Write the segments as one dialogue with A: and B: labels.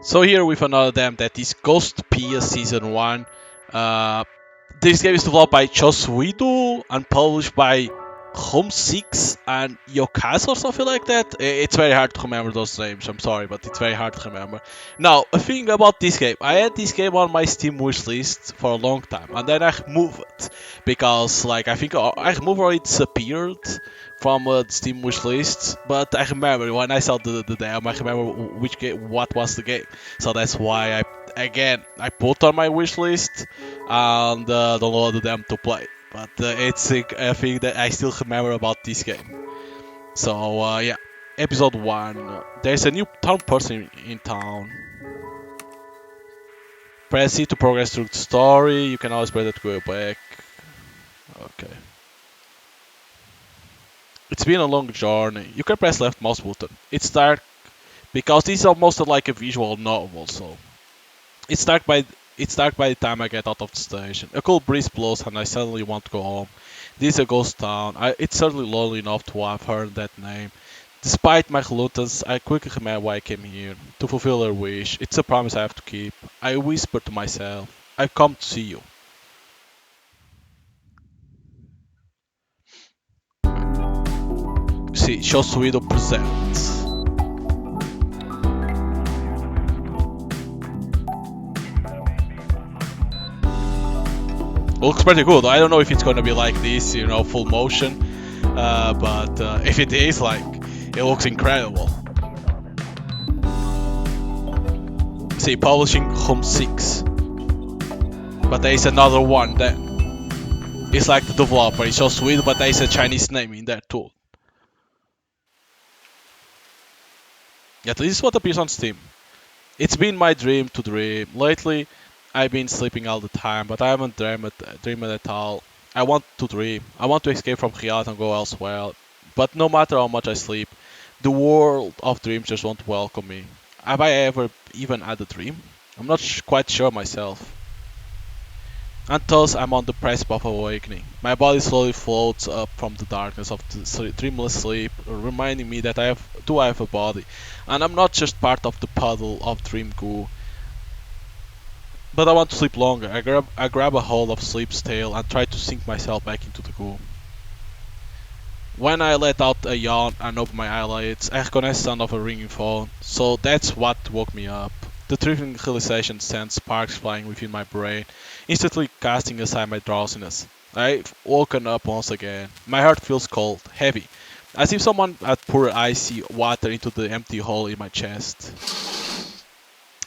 A: So here with another game that is Ghostpia Season 1. Uh, this game is developed by Joss Whedon and published by Home 6 and Yokaz or something like that. It's very hard to remember those names, I'm sorry, but it's very hard to remember. Now, a thing about this game, I had this game on my Steam wish list for a long time, and then I removed it because, like, I think I removed or it disappeared from the Steam wish list. But I remember when I saw the demo, I remember which game, what was the game. So that's why I put on my wish list and downloaded them to play. But it's a thing that I still remember about this game. So yeah, episode 1. There's a new town person in town. Press C to progress through the story. You can always press it to go back. Okay. It's been a long journey. You can press left mouse button. It's dark because this is almost like a visual novel, so it's dark by the time I get out of the station. A cool breeze blows and I suddenly want to go home. This is a ghost town. It's certainly lonely enough to have heard that name. Despite my reluctance, I quickly remember why I came here. To fulfill her wish. It's a promise I have to keep. I whisper to myself, I've come to see you. See, Shosuido presents. Looks pretty good. I don't know if it's gonna be like this, full motion. But if it is, like, it looks incredible. See, publishing Home 6. But there is another one then. It's like the developer, it's so sweet, but there is a Chinese name in there too. Yeah, this is what appears on Steam. It's been my dream to dream. Lately, I've been sleeping all the time, but I haven't dreamed at all. I want to dream. I want to escape from reality and go elsewhere. But no matter how much I sleep, the world of dreams just won't welcome me. Have I ever even had a dream? I'm not quite sure myself. And thus I'm on the precipice of awakening. My body slowly floats up from the darkness of the dreamless sleep, reminding me that I have a body, and I'm not just part of the puddle of dream goo. But I want to sleep longer. I grab a hold of sleep's tail and try to sink myself back into the goo. When I let out a yawn and open my eyelids, I recognize the sound of a ringing phone. So that's what woke me up. The triggering realization sends sparks flying within my brain, instantly casting aside my drowsiness. I've woken up once again. My heart feels cold, heavy, as if someone had poured icy water into the empty hole in my chest.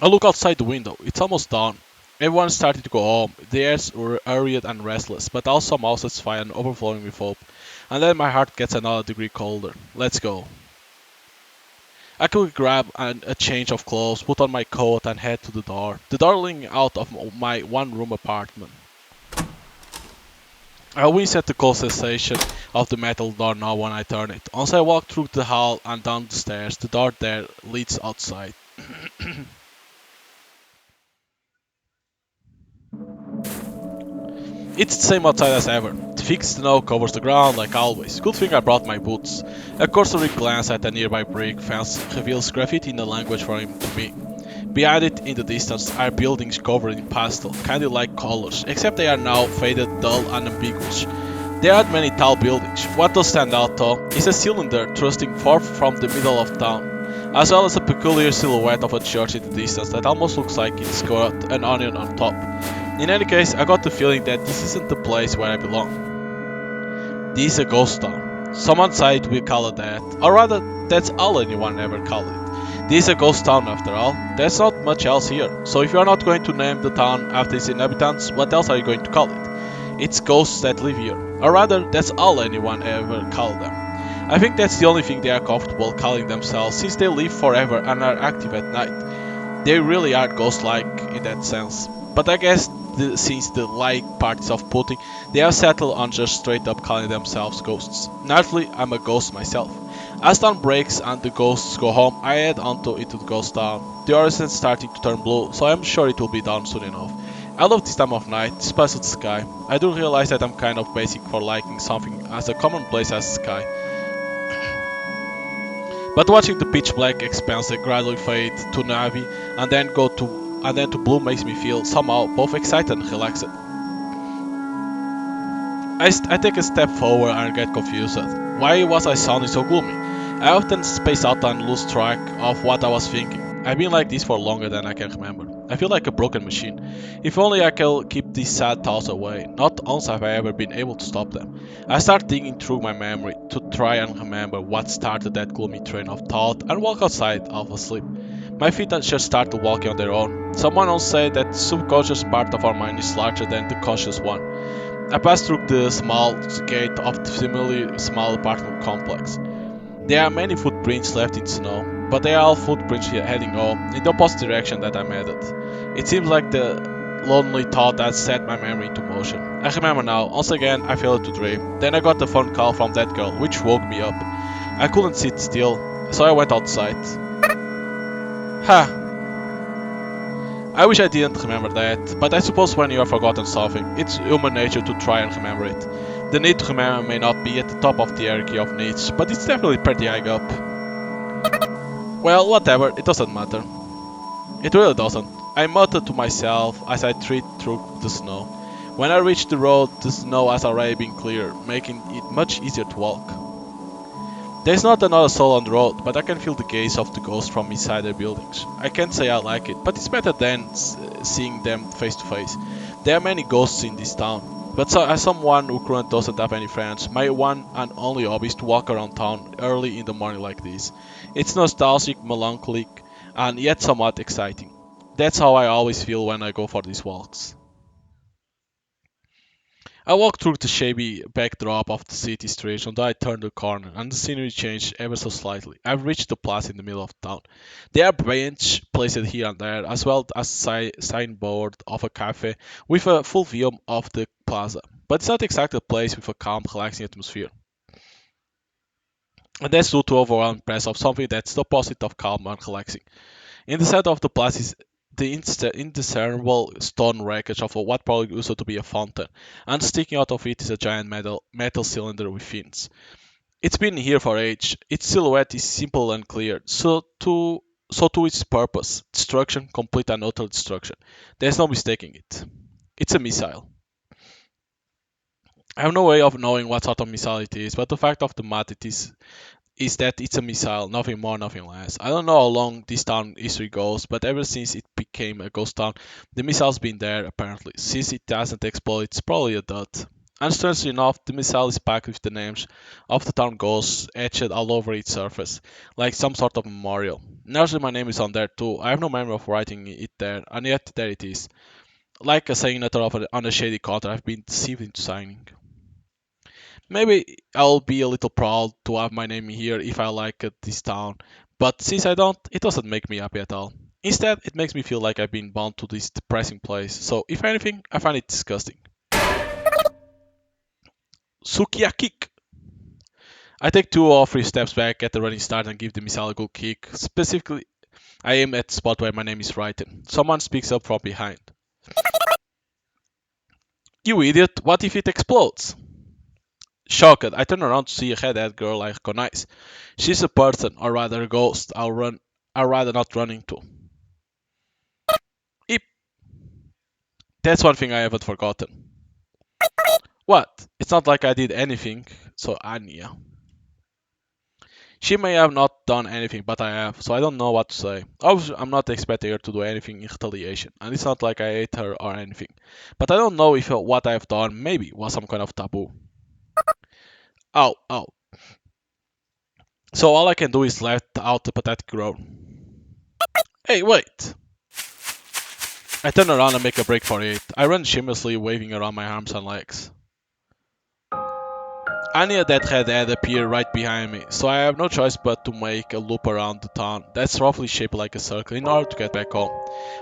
A: I look outside the window. It's almost dawn. Everyone's starting to go home. The air's hurried and restless, but also somehow satisfied and overflowing with hope. And then my heart gets another degree colder. Let's go. I quickly grab a change of clothes, put on my coat and head to the door. The door leading out of my one-room apartment. I wince at the cold sensation of the metal door now when I turn it. Once I walk through the hall and down the stairs, the door there leads outside. It's the same outside as ever. Thick snow covers the ground like always. Good thing I brought my boots. A cursory glance at a nearby brick fence reveals graffiti in the language for him to me. Behind it, in the distance, are buildings covered in pastel, candy-like colors, except they are now faded, dull, and ambiguous. There aren't many tall buildings. What does stand out, though, is a cylinder thrusting forth from the middle of town, as well as a peculiar silhouette of a church in the distance that almost looks like it's got an onion on top. In any case, I got the feeling that this isn't the place where I belong. This is a ghost town. Some outside will call it that, or rather, that's all anyone ever called it. This is a ghost town after all. There's not much else here, so if you're not going to name the town after its inhabitants, what else are you going to call it? It's ghosts that live here, or rather, that's all anyone ever called them. I think that's the only thing they are comfortable calling themselves, since they live forever and are active at night. They really are ghost-like in that sense. But I guess since the like part is off-putting, they have settled on just straight up calling themselves ghosts. Naturally, I'm a ghost myself. As dawn breaks and the ghosts go home, I head into the ghost town. The horizon is starting to turn blue, so I'm sure it will be dawn soon enough. I love this time of night, despite the sky. I do realize that I'm kind of basic for liking something as commonplace as sky. But watching the pitch black expanse gradually fade to navy and then to blue makes me feel somehow both excited and relaxed. I take a step forward and get confused. Why was I sounding so gloomy? I often space out and lose track of what I was thinking. I've been like this for longer than I can remember. I feel like a broken machine. If only I could keep these sad thoughts away. Not once have I ever been able to stop them. I start digging through my memory to try and remember what started that gloomy train of thought and walk outside of asleep. My feet just start to walking on their own. Someone once said that the subconscious part of our mind is larger than the conscious one. I pass through the small gate of the similarly small apartment complex. There are many footprints left in snow, but they are all footprints heading home in the opposite direction that I made it. It seems like the lonely thought that set my memory into motion. I remember now, once again I failed to dream. Then I got a phone call from that girl, which woke me up. I couldn't sit still, so I went outside. Ha! I wish I didn't remember that, but I suppose when you have forgotten something, it's human nature to try and remember it. The need to remember may not be at the top of the hierarchy of needs, but it's definitely pretty high up. Well, whatever, it doesn't matter. It really doesn't. I muttered to myself as I trekked through the snow. When I reached the road, the snow has already been cleared, making it much easier to walk. There's not another soul on the road, but I can feel the gaze of the ghosts from inside their buildings. I can't say I like it, but it's better than seeing them face to face. There are many ghosts in this town, but as someone who currently doesn't have any friends, my one and only hobby is to walk around town early in the morning like this. It's nostalgic, melancholic, and yet somewhat exciting. That's how I always feel when I go for these walks. I walked through the shabby backdrop of the city streets until I turned the corner, and the scenery changed ever so slightly. I've reached the plaza in the middle of town. There are benches placed here and there, as well as signboard of a cafe with a full view of the plaza. But it's not exactly a place with a calm, relaxing atmosphere. And that's due to overwhelming press of something that's the opposite of calm and relaxing. In the center of the plaza is the indiscernible stone wreckage of what probably used to be a fountain, and sticking out of it is a giant metal cylinder with fins. It's been here for age. Its silhouette is simple and clear, so to its purpose, destruction, complete and utter destruction. There's no mistaking it. It's a missile. I have no way of knowing what sort of missile it is, but the fact of the matter is that it's a missile, nothing more, nothing less. I don't know how long this town history goes, but ever since it became a ghost town, the missile's been there apparently. Since it hasn't exploded, it's probably a dud. And strangely enough, the missile is packed with the names of the town ghosts etched all over its surface, like some sort of memorial. Naturally, my name is on there too. I have no memory of writing it there, and yet there it is. Like a signature on a shady contract I've been deceived into signing. Maybe I'll be a little proud to have my name here if I like this town, but since I don't, it doesn't make me happy at all. Instead, it makes me feel like I've been bound to this depressing place, so if anything, I find it disgusting. Sukiyaki! I take 2 or 3 steps back, get the running start, and give the missile a good kick. Specifically, I aim at the spot where my name is written. Someone speaks up from behind. You idiot, what if it explodes? Shocked, I turn around to see a red-haired girl I recognize. She's a person, or rather a ghost, I'd rather not run into. Yep, that's one thing I haven't forgotten. What? It's not like I did anything, so Anya. She may have not done anything, but I have, so I don't know what to say. Obviously, I'm not expecting her to do anything in retaliation, and it's not like I hate her or anything. But I don't know if what I have done maybe was some kind of taboo. Ow, ow. So all I can do is let out a pathetic groan. Hey, wait! I turn around and make a break for it. I run shamelessly, waving around my arms and legs. Anya that had appeared right behind me, so I have no choice but to make a loop around the town that's roughly shaped like a circle in order to get back home.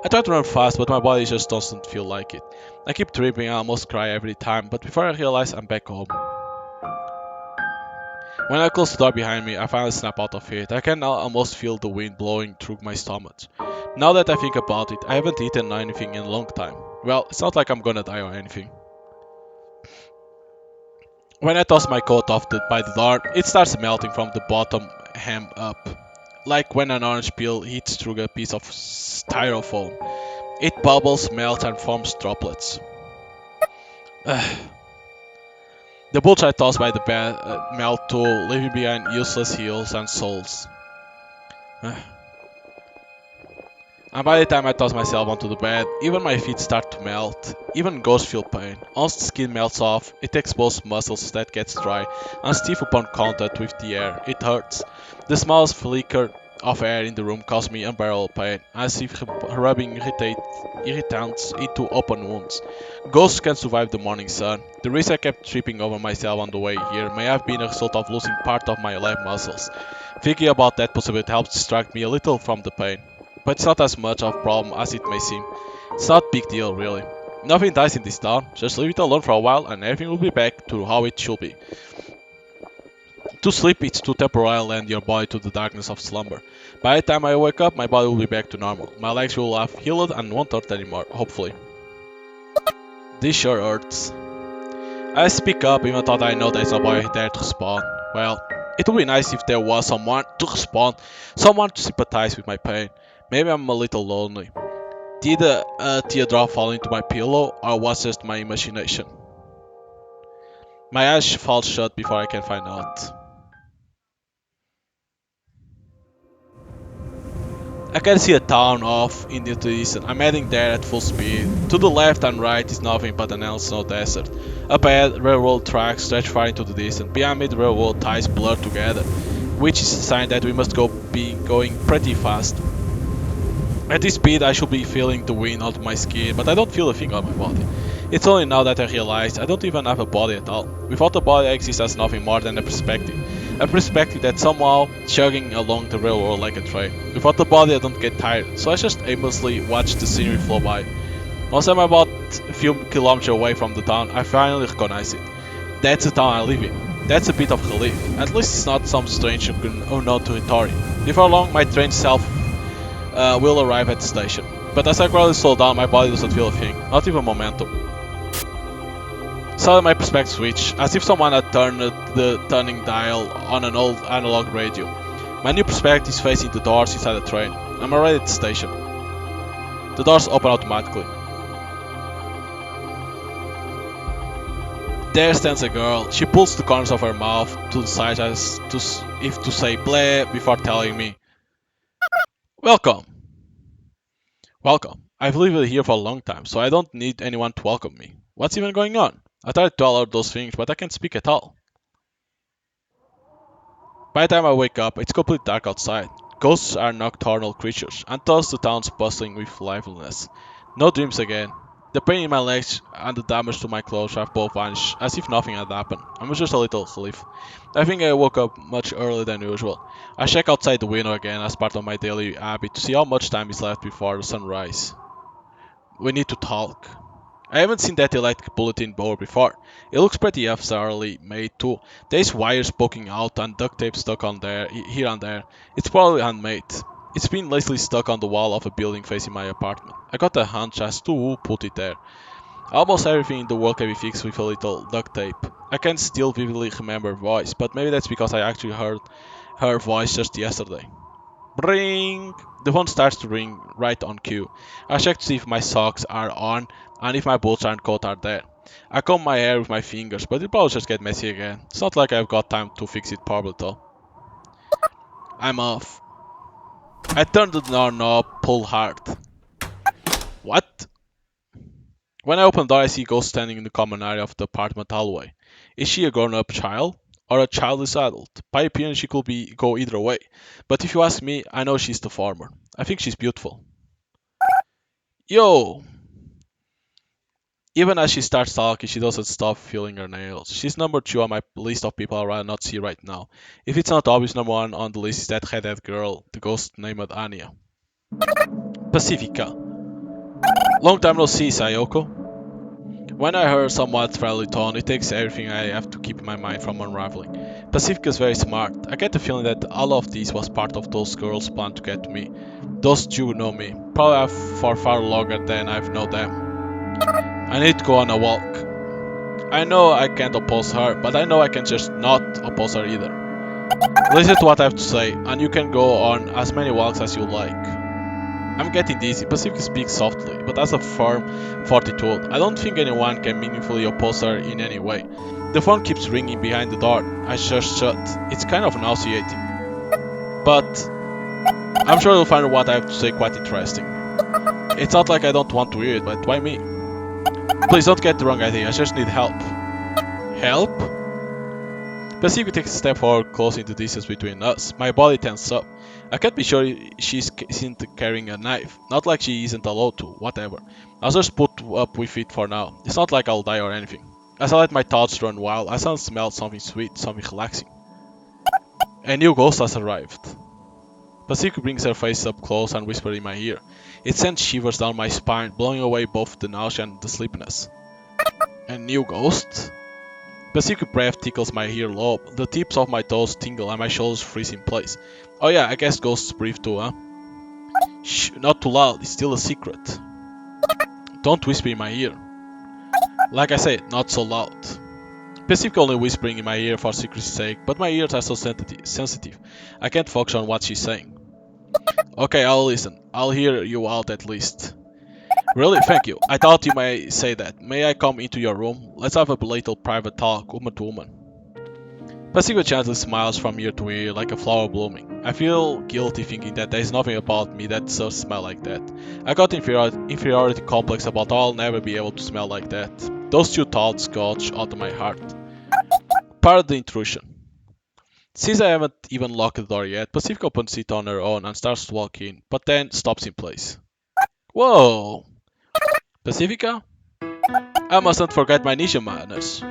A: I try to run fast, but my body just doesn't feel like it. I keep tripping and almost cry every time, but before I realize I'm back home. When I close the door behind me, I finally snap out of it. I can now almost feel the wind blowing through my stomach. Now that I think about it, I haven't eaten anything in a long time. Well, it's not like I'm gonna die or anything. When I toss my coat off by the door, it starts melting from the bottom hem up. like when an orange peel hits through a piece of styrofoam. It bubbles, melts, and forms droplets. The bolts I tossed by the bed melt too, leaving behind useless heels and soles. And by the time I toss myself onto the bed, even my feet start to melt. Even ghosts feel pain. Once the skin melts off, it exposes muscles that gets dry and stiff upon contact with the air. It hurts. The smallest flicker of air in the room caused me unbearable pain, as if rubbing irritants into open wounds. Ghosts can survive the morning sun. The risk I kept tripping over myself on the way here may have been a result of losing part of my leg muscles. Thinking about that possibility helps distract me a little from the pain. But it's not as much of a problem as it may seem. It's not a big deal, really. Nothing dies in this town, just leave it alone for a while and everything will be back to how it should be. To sleep is to temporarily lend your body to the darkness of slumber. By the time I wake up, my body will be back to normal. My legs will have healed and won't hurt anymore, hopefully. This sure hurts. I speak up even though I know there's nobody there to respond. Well, it would be nice if there was someone to respond, someone to sympathize with my pain. Maybe I'm a little lonely. Did a teardrop fall into my pillow, or was it just my imagination? My eyes fall shut before I can find out. I can see a town off in the distance. I'm heading there at full speed. To the left and right is nothing but an endless snow desert. Up ahead, railroad tracks stretch far into the distance. Behind me, the railroad ties blur together, which is a sign that we must be going pretty fast. At this speed, I should be feeling the wind onto my skin, but I don't feel a thing on my body. It's only now that I realize I don't even have a body at all. Without a body, I exist as nothing more than a perspective. A perspective that's somehow chugging along the railroad like a train. Without the body, I don't get tired, so I just aimlessly watch the scenery flow by. Once I'm about a few kilometers away from the town, I finally recognize it. That's the town I live in. That's a bit of relief. At least it's not some strange unknown territory. Before long, my train will arrive at the station. But as I gradually slow down, my body doesn't feel a thing, not even momentum. Suddenly my perspective switched, as if someone had turned the turning dial on an old analog radio. My new perspective is facing the doors inside the train. I'm already at the station. The doors open automatically. There stands a girl. She pulls the corners of her mouth to the side as if to say bleh before telling me, "Welcome." Welcome. I've lived here for a long time, so I don't need anyone to welcome me. What's even going on? I tried to tell her those things, but I can't speak at all. By the time I wake up, it's completely dark outside. Ghosts are nocturnal creatures, and thus the town's bustling with liveliness. No dreams again. The pain in my legs and the damage to my clothes have both vanished, as if nothing had happened. I'm just a little relief. I think I woke up much earlier than usual. I check outside the window again as part of my daily habit to see how much time is left before the sunrise. We need to talk. I haven't seen that electric bulletin board before. It looks pretty bizarrely made too. There's wires poking out and duct tape stuck on there, here and there. It's probably handmade. It's been lately stuck on the wall of a building facing my apartment. I got a hunch as to who put it there. Almost everything in the world can be fixed with a little duct tape. I can still vividly remember her voice, but maybe that's because I actually heard her voice just yesterday. Ring! The phone starts to ring right on cue. I check to see if my socks are on and if my boots and coat are there. I comb my hair with my fingers, but it'll probably just get messy again. It's not like I've got time to fix it properly though. I'm off. I turn the door knob, pull hard. What? When I open the door, I see Ghost standing in the common area of the apartment hallway. Is she a grown-up child? Or a childless adult? By appearance, she could go either way. But if you ask me, I know she's the former. I think she's beautiful. Yo! Even as she starts talking, she doesn't stop feeling her nails. She's number 2 on my list of people I'd rather not see right now. If it's not obvious, number 1 on the list is that redhead girl, the ghost named Anya. Pacifica. Long time no see, Sayoko. When I heard somewhat friendly tone, it takes everything I have to keep my mind from unraveling. Pacifica's very smart. I get the feeling that all of this was part of those girls' plan to get to me. Those two know me, probably for far longer than I've known them. I need to go on a walk. I know I can't oppose her, but I know I can just not oppose her either. Listen to what I have to say, and you can go on as many walks as you like. I'm getting dizzy. Pacific speaks softly, but has a firm fortitude. I don't think anyone can meaningfully oppose her in any way. The phone keeps ringing behind the door. I just shut. It's kind of nauseating. But I'm sure you'll find what I have to say quite interesting. It's not like I don't want to hear it, but why me? Please don't get the wrong idea, I just need help. Help? Pacific takes a step forward, closing the distance between us. My body tenses up. I can't be sure she isn't carrying a knife. Not like she isn't allowed to, whatever. I'll just put up with it for now. It's not like I'll die or anything. As I let my thoughts run wild, I suddenly smelled something sweet, something relaxing. A new ghost has arrived. Pacific brings her face up close and whispers in my ear. It sends shivers down my spine, blowing away both the nausea and the sleepiness. A new ghost? Pacific breath tickles my earlobe, the tips of my toes tingle and my shoulders freeze in place. Oh yeah, I guess ghosts breathe too, huh? Shh, not too loud, it's still a secret. Don't whisper in my ear. Like I said, not so loud. Pacific only whispering in my ear for secrecy's sake, but my ears are so sensitive. I can't focus on what she's saying. Okay, I'll listen. I'll hear you out at least. Really? Thank you. I thought you may say that. May I come into your room? Let's have a little private talk, woman to woman. Pacific gently smiles from ear to ear like a flower blooming. I feel guilty thinking that there is nothing about me that does smell like that. I got inferiority complex about how I'll never be able to smell like that. Those two thoughts gouge out of my heart. Part the intrusion. Since I haven't even locked the door yet, Pacific opens it on her own and starts to walk in, but then stops in place. Whoa! Pacifica? I mustn't forget my ninja manners.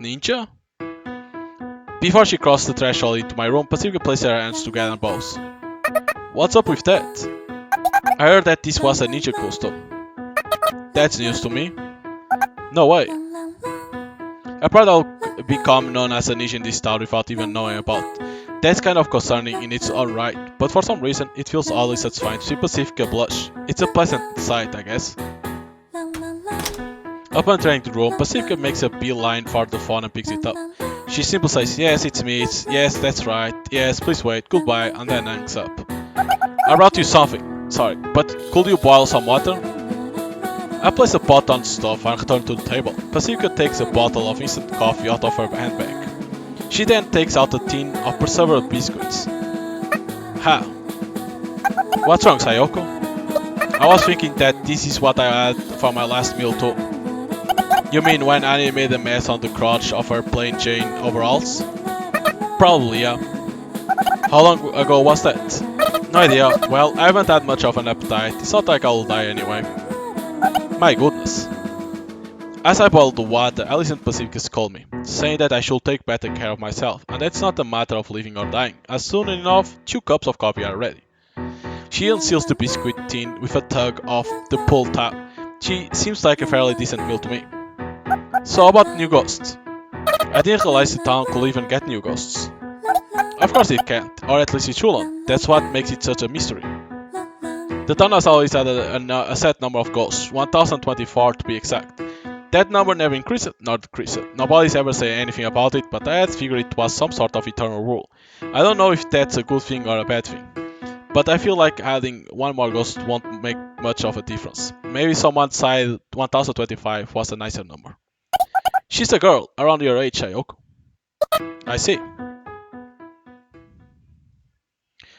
A: Ninja? Before she crossed the threshold into my room, Pacifica placed her hands together and bows. What's up with that? I heard that this was a ninja custom. That's news to me. No way. I thought I'll become known as a ninja in this town without even knowing about. That's kind of concerning in its own right, but for some reason it feels oddly satisfying to see Pacifica blush. It's a pleasant sight, I guess. Upon entering the room, Pacifica makes a beeline for the phone and picks it up. She simply says, yes, it's me, yes, that's right, yes, please wait, goodbye, and then hangs up. I brought you something, sorry, but could you boil some water? I place a pot on the stove and return to the table. Pacifica takes a bottle of instant coffee out of her handbag. She then takes out a tin of preserved biscuits. Ha! What's wrong, Sayoko? I was thinking that this is what I had for my last meal too. You mean when Annie made a mess on the crotch of her plain Jane overalls? Probably, yeah. How long ago was that? No idea. Well, I haven't had much of an appetite. It's not like I'll die anyway. My goodness. As I boiled the water, I listened to Pacifica scold me, saying that I should take better care of myself, and that's not a matter of living or dying, as soon enough 2 cups of coffee are ready. She unseals the biscuit tin with a tug of the pull tab. She seems like a fairly decent meal to me. So about new ghosts. I didn't realize the town could even get new ghosts. Of course it can't, or at least it shouldn't. That's what makes it such a mystery. The town has always had a set number of ghosts, 1024 to be exact. That number never increased nor decreased. Nobody's ever said anything about it, but I had figured it was some sort of eternal rule. I don't know if that's a good thing or a bad thing, but I feel like adding one more ghost won't make much of a difference. Maybe someone said 1025 was a nicer number. She's a girl, around your age, Sayoko. I see.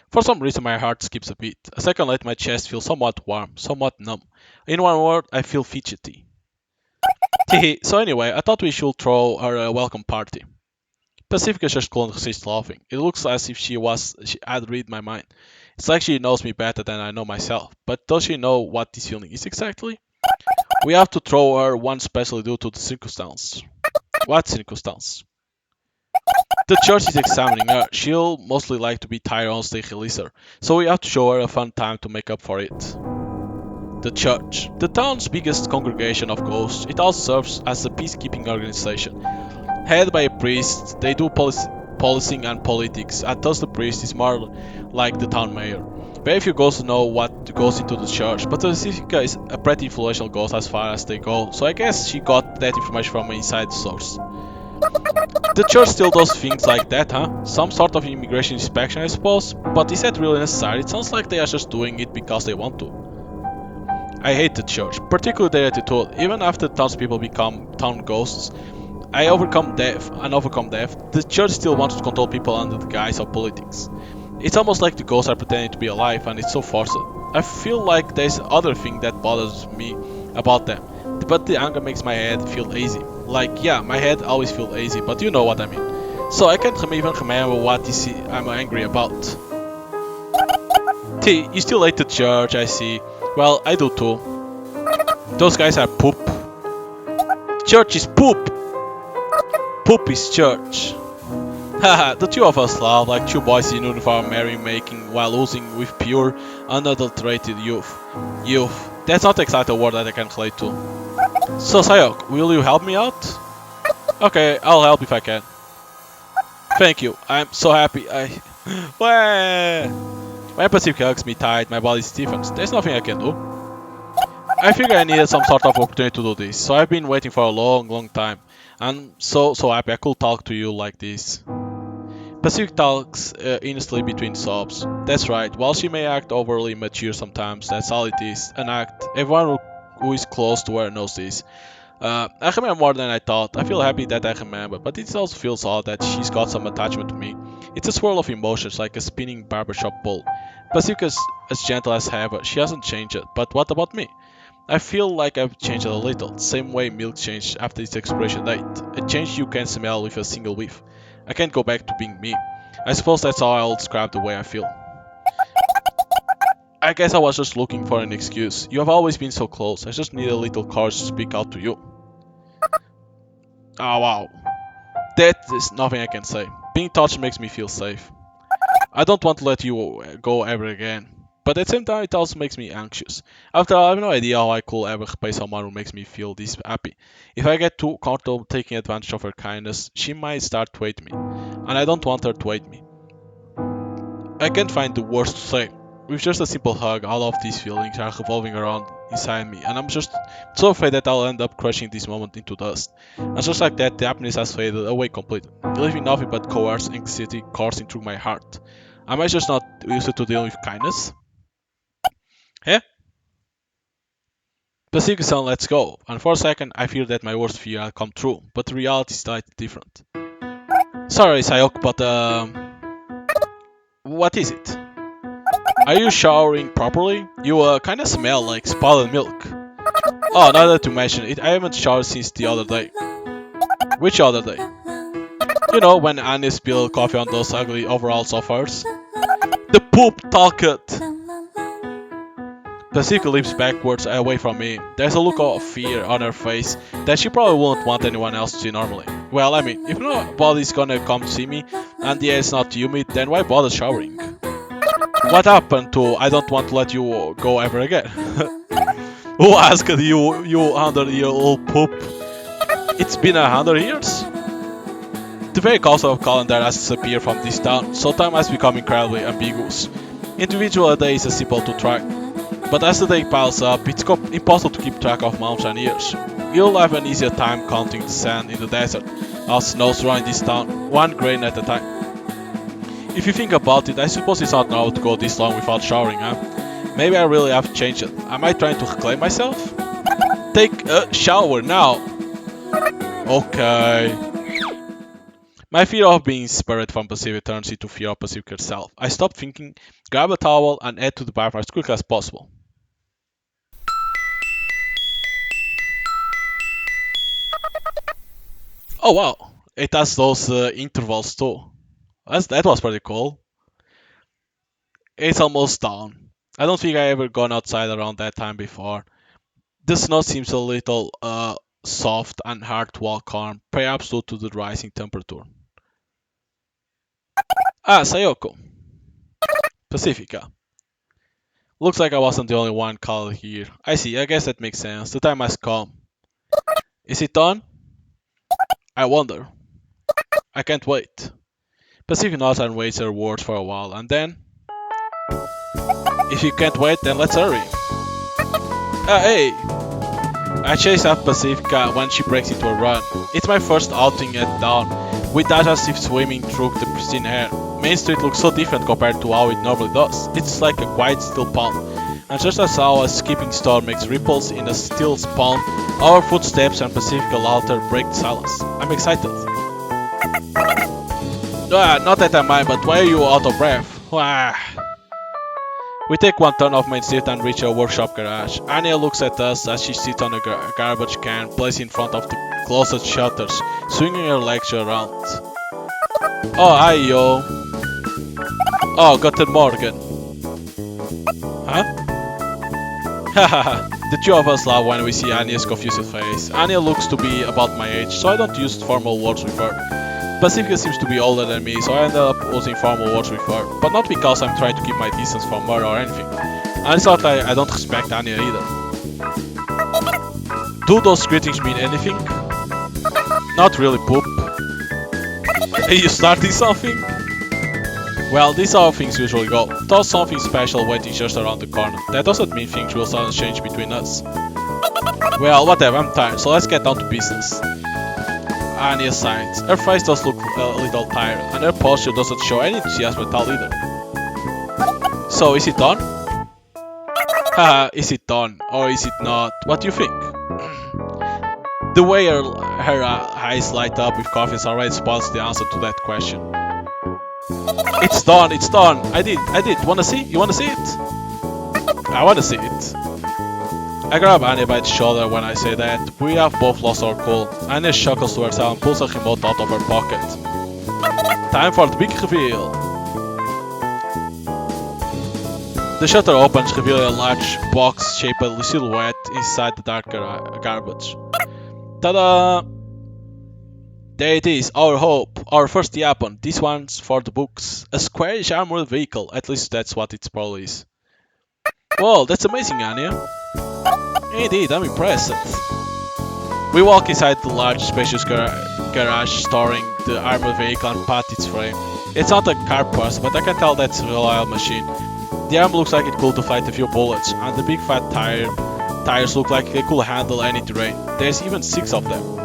A: For some reason my heart skips a beat. A second later my chest feels somewhat warm, somewhat numb. In one word, I feel fidgety. Hehe, so anyway, I thought we should throw her a welcome party. Pacifica just couldn't resist laughing. It looks as if she had read my mind. It's like she knows me better than I know myself. But does she know what this feeling is exactly? We have to throw her one specially due to the circumstance. What circumstance? The church is examining her. She'll mostly like to be tired once they release her, so we have to show her a fun time to make up for it. The church. The town's biggest congregation of ghosts, it also serves as a peacekeeping organization. Headed by a priest, they do policing and politics, and thus the priest is more like the town mayor. Very few ghosts know what goes into the church, but Pacifica is a pretty influential ghost as far as they go, so I guess she got that information from an inside source. The church still does things like that, huh? Some sort of immigration inspection, I suppose. But is that really necessary? It sounds like they are just doing it because they want to. I hate the church, particularly their attitude. Even after townspeople become town ghosts, I overcome death. The church still wants to control people under the guise of politics. It's almost like the ghosts are pretending to be alive, and it's so forced. I feel like there's other thing that bothers me about them, but the anger makes my head feel lazy. Like, yeah, my head always feels lazy, but you know what I mean. So I can't even remember what I'm angry about. T, you still hate the church, I see. Well, I do too. Those guys are poop. Church is poop. Poop is church. Haha, the two of us laugh like two boys in uniform merry-making while oozing with pure, unadulterated youth. Youth. That's not exactly a word that I can relate to. So Sayok, will you help me out? Okay, I'll help if I can. Thank you, I'm so happy. When Pacific hugs me tight, my body stiffens. There's nothing I can do. I figured I needed some sort of opportunity to do this, so I've been waiting for a long time. I'm so happy I could talk to you like this. Pacific talks innocently between sobs. That's right, while she may act overly mature sometimes, that's all it is, an act. Everyone who is close to her knows this. I remember more than I thought. I feel happy that I remember, but it also feels odd that she's got some attachment to me. It's a swirl of emotions, like a spinning barbershop ball. Pacific is as gentle as ever, she hasn't changed, but what about me? I feel like I've changed a little, same way milk changed after its expiration date. A change you can smell with a single whiff. I can't go back to being me. I suppose that's how I'll describe the way I feel. I guess I was just looking for an excuse. You have always been so close, I just need a little courage to speak out to you. Oh wow. That is nothing I can say. Being touched makes me feel safe. I don't want to let you go ever again. But at the same time, it also makes me anxious. After all, I have no idea how I could ever repay someone who makes me feel this happy. If I get too comfortable taking advantage of her kindness, she might start to hate me. And I don't want her to hate me. I can't find the words to say. With just a simple hug, all of these feelings are revolving around inside me, and I'm just so afraid that I'll end up crushing this moment into dust. And just like that, the happiness has faded away completely, leaving nothing but coerced anxiety coursing through my heart. Am I just not used to dealing with kindness? Eh? Pacific Sun lets go, and for a second I fear that my worst fear had come true, but the reality is slightly different. Sorry, Sayok, but what is it? Are you showering properly? You kinda smell like spoiled milk. Oh, now that you mention it, I haven't showered since the other day. Which other day? You know, when Annie spilled coffee on those ugly overalls of hers? The poop talked! Pacifica leaps backwards away from me. There's a look of fear on her face that she probably wouldn't want anyone else to see normally. Well, I mean, if nobody's gonna come see me and the air is not humid, then why bother showering? What happened to I don't want to let you go ever again? Who asked you, you 100-year-old poop? It's been 100 years? The very concept of calendar has disappeared from this town, so time has become incredibly ambiguous. Individual days are simple to track, but as the day piles up, it's impossible to keep track of months and years. You'll have an easier time counting the sand in the desert, as snows around this town, one grain at a time. If you think about it, I suppose it's not normal to go this long without showering, huh? Maybe I really have changed it. Am I trying to reclaim myself? Take a shower now! Okay. My fear of being separated from Pacific turns into fear of Pacific herself. I stop thinking, grab a towel, and head to the bathroom as quickly as possible. Oh wow, it has those intervals too. That was pretty cool. It's almost dawn. I don't think I ever gone outside around that time before. The snow seems a little soft and hard to walk on, perhaps due to the rising temperature. Ah, Sayoko. Pacifica. Looks like I wasn't the only one called here. I see, I guess that makes sense. The time has come. Is it done? I wonder. I can't wait. Pacific nods and waits her words for a while, and then... If you can't wait, then let's hurry. Hey! I chase after Pacifica when she breaks into a run. It's my first outing at dawn, with Daja swimming through the pristine air. Main Street looks so different compared to how it normally does. It's like a quiet, still pond. And just as how a skipping storm makes ripples in a still pond, our footsteps and Pacifica laughter break the silence. I'm excited. Not that I mind, but why are you out of breath? We take one turn off Main Street and reach a workshop garage. Anya looks at us as she sits on a garbage can placed in front of the closest shutters, swinging her legs around. Oh, hi, yo. Oh, guten Morgen. Huh? Hahaha. The two of us laugh when we see Anya's confused face. Anya looks to be about my age, so I don't use formal words with her. Pacifica seems to be older than me, so I end up using formal words with her, but not because I'm trying to keep my distance from her or anything. And it's not like I don't respect Anya either. Do those greetings mean anything? Not really, poop. Are you starting something? Well, this is how things usually go. There's something special waiting just around the corner. That doesn't mean things will suddenly change between us. Well, whatever, I'm tired, so let's get down to business. Anya signs. Her face does look a little tired, and her posture doesn't show any enthusiasm at all either. So, is it done? Haha, is it done? Or is it not? What do you think? The way her eyes light up with confidence already spoils the answer to that question. It's done, it's done. I did. Wanna see? You wanna see it? I wanna see it. I grab Anya by the shoulder when I say that. We have both lost our cool. Anya chuckles to herself and pulls a remote out of her pocket. Time for the big reveal. The shutter opens, revealing a large box-shaped silhouette inside the dark garbage. Ta-da! There it is, our hope, our first weapon. This one's for the books. A squarish armored vehicle, at least that's what it probably is. Whoa, that's amazing, Anya. Indeed, I'm impressed. We walk inside the large, spacious garage storing the armored vehicle and pat its frame. It's not a car person, but I can tell that's a reliable machine. The arm looks like it could fight a few bullets, and the big fat tires look like they could handle any terrain. There's even 6 of them.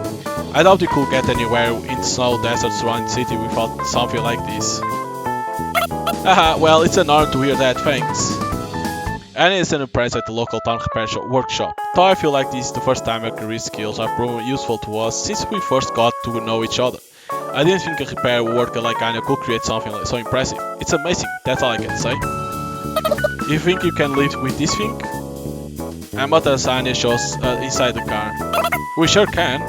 A: I doubt we could get anywhere in the snow desert surrounding the city without something like this. Haha, well, it's an honor to hear that, thanks. Annie is impressed at the local town repair workshop. Though I feel like this is the first time her career skills have proven useful to us since we first got to know each other. I didn't think a repair worker like Anya could create something so impressive. It's amazing, that's all I can say. You think you can live with this thing? I mutter as Anya shows inside the car. We sure can.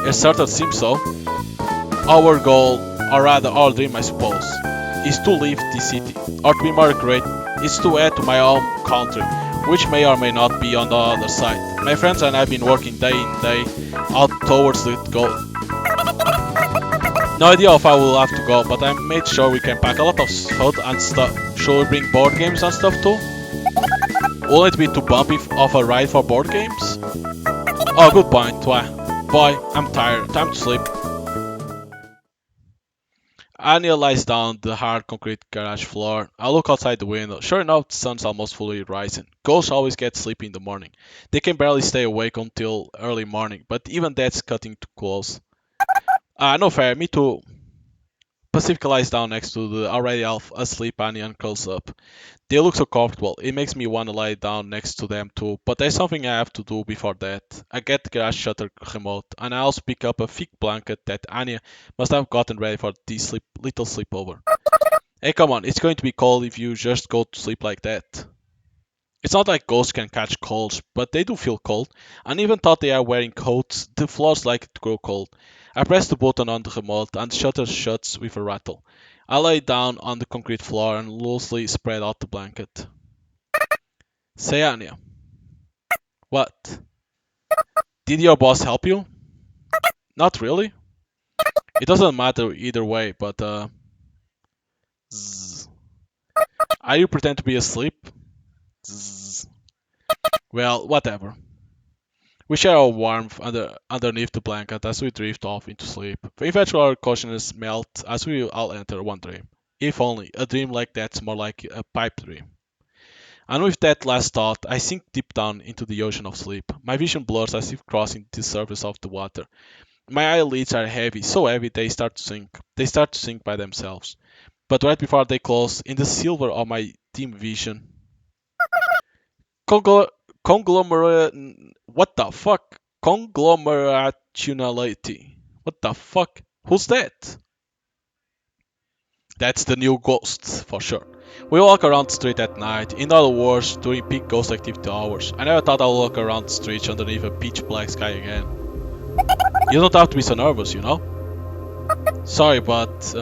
A: It certainly seems so. Our goal, or rather our dream I suppose, is to leave this city, or to be more accurate, is to head to my home country, which may or may not be on the other side. My friends and I have been working day in day out towards the goal. No idea if I will have to go, but I made sure we can pack a lot of food and stuff. Should we bring board games and stuff too? Will it be too bumpy of a ride for board games? Oh, good point. Why? Boy, I'm tired. Time to sleep. Anya lies down on the hard concrete garage floor. I look outside the window. Sure enough, the sun's almost fully rising. Ghosts always get sleepy in the morning. They can barely stay awake until early morning, but even that's cutting too close. No fair, me too. Pacifica lies down next to the already asleep Anya and curls up. They look so comfortable, it makes me want to lie down next to them too, but there's something I have to do before that. I get the garage shutter remote, and I also pick up a thick blanket that Anya must have gotten ready for this little sleepover. Hey, come on, it's going to be cold if you just go to sleep like that. It's not like ghosts can catch colds, but they do feel cold, and even though they are wearing coats, the floors like to grow cold. I press the button on the remote and the shutter shuts with a rattle. I lay down on the concrete floor and loosely spread out the blanket. Say, Anya. What? Did your boss help you? Not really. It doesn't matter either way, but zzz. Are you pretend to be asleep? Zzz. Well, whatever. We share our warmth underneath the blanket as we drift off into sleep. Eventually our consciousness melt as we all enter one dream. If only, a dream like that's more like a pipe dream. And with that last thought, I sink deep down into the ocean of sleep. My vision blurs as if crossing the surface of the water. My eyelids are heavy, so heavy they start to sink. They start to sink by themselves. But right before they close, in the silver of my dim vision, Conglo- conglomerate. What the fuck? Conglomerationality. What the fuck? Who's that? That's the new ghost, for sure. We walk around the street at night, in other words, during peak ghost activity hours. I never thought I'd walk around the streets underneath a pitch black sky again. You don't have to be so nervous, you know? Sorry, but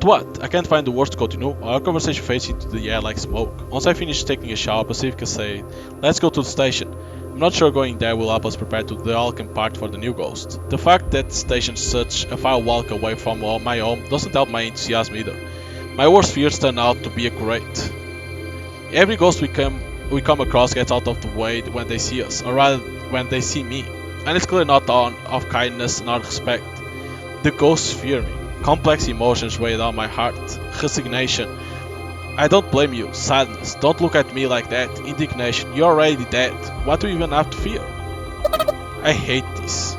A: what? I can't find the words to continue. Our conversation fades into the air like smoke. Once I finish taking a shower, Pacifica said, "Let's go to the station." I'm not sure going there will help us prepare to the Alchem part for the new ghost. The fact that the station's such a far walk away from my home doesn't help my enthusiasm either. My worst fears turn out to be accurate. Every ghost we come across gets out of the way when they see us, or rather when they see me. And it's clearly not on of kindness nor respect. The ghosts fear me. Complex emotions weigh down my heart. Resignation. I don't blame you. Sadness. Don't look at me like that. Indignation. You're already dead. What do you even have to fear? I hate this.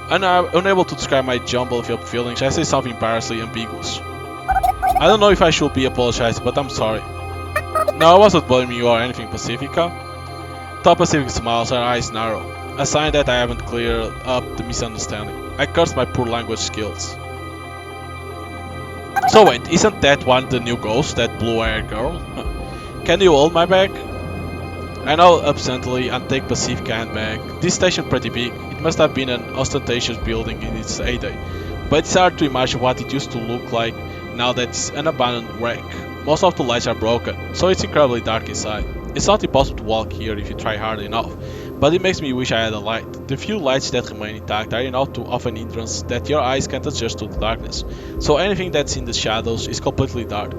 A: Unable to describe my jumble of feelings, I say something embarrassingly ambiguous. I don't know if I should be apologizing, but I'm sorry. No, I wasn't blaming you or anything, Pacifica. Top Pacific smiles, her eyes narrow. A sign that I haven't cleared up the misunderstanding. I curse my poor language skills. So wait, isn't that one the new ghost, that blue-haired girl? Can you hold my bag? I know absently and take Pacifica handbag. This station pretty big. It must have been an ostentatious building in its heyday. But it's hard to imagine what it used to look like now that it's an abandoned wreck. Most of the lights are broken, so it's incredibly dark inside. It's not impossible to walk here if you try hard enough, but it makes me wish I had a light. The few lights that remain intact are enough to offer an hindrance that your eyes can't adjust to the darkness, so anything that's in the shadows is completely dark.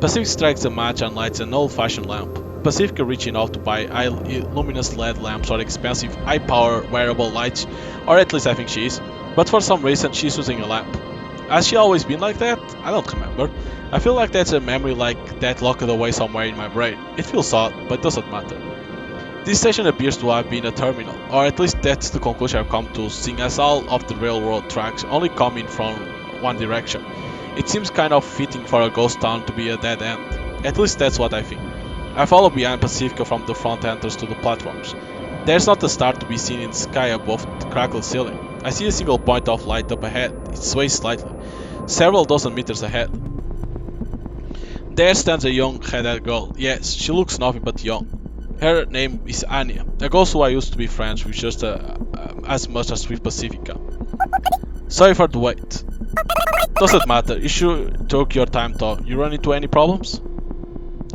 A: Pacific strikes a match and lights an old-fashioned lamp. Pacifica reaching out to buy luminous LED lamps or expensive high-power wearable lights, or at least I think she is, but for some reason she's using a lamp. Has she always been like that? I don't remember. I feel like that's a memory like that locked away somewhere in my brain. It feels odd, but doesn't matter. This station appears to have been a terminal, or at least that's the conclusion I've come to, seeing as all of the railroad tracks only come in from one direction. It seems kind of fitting for a ghost town to be a dead end. At least that's what I think. I follow behind Pacifica from the front entrance to the platforms. There's not a star to be seen in the sky above the crackled ceiling. I see a single point of light up ahead. It sways slightly, several dozen meters ahead. There stands a young red-haired girl. Yes, she looks nothing but young. Her name is Anya, a ghost who I used to be friends with just as much as with Pacifica. Sorry for the wait. Doesn't matter, you should take your time though. You run into any problems?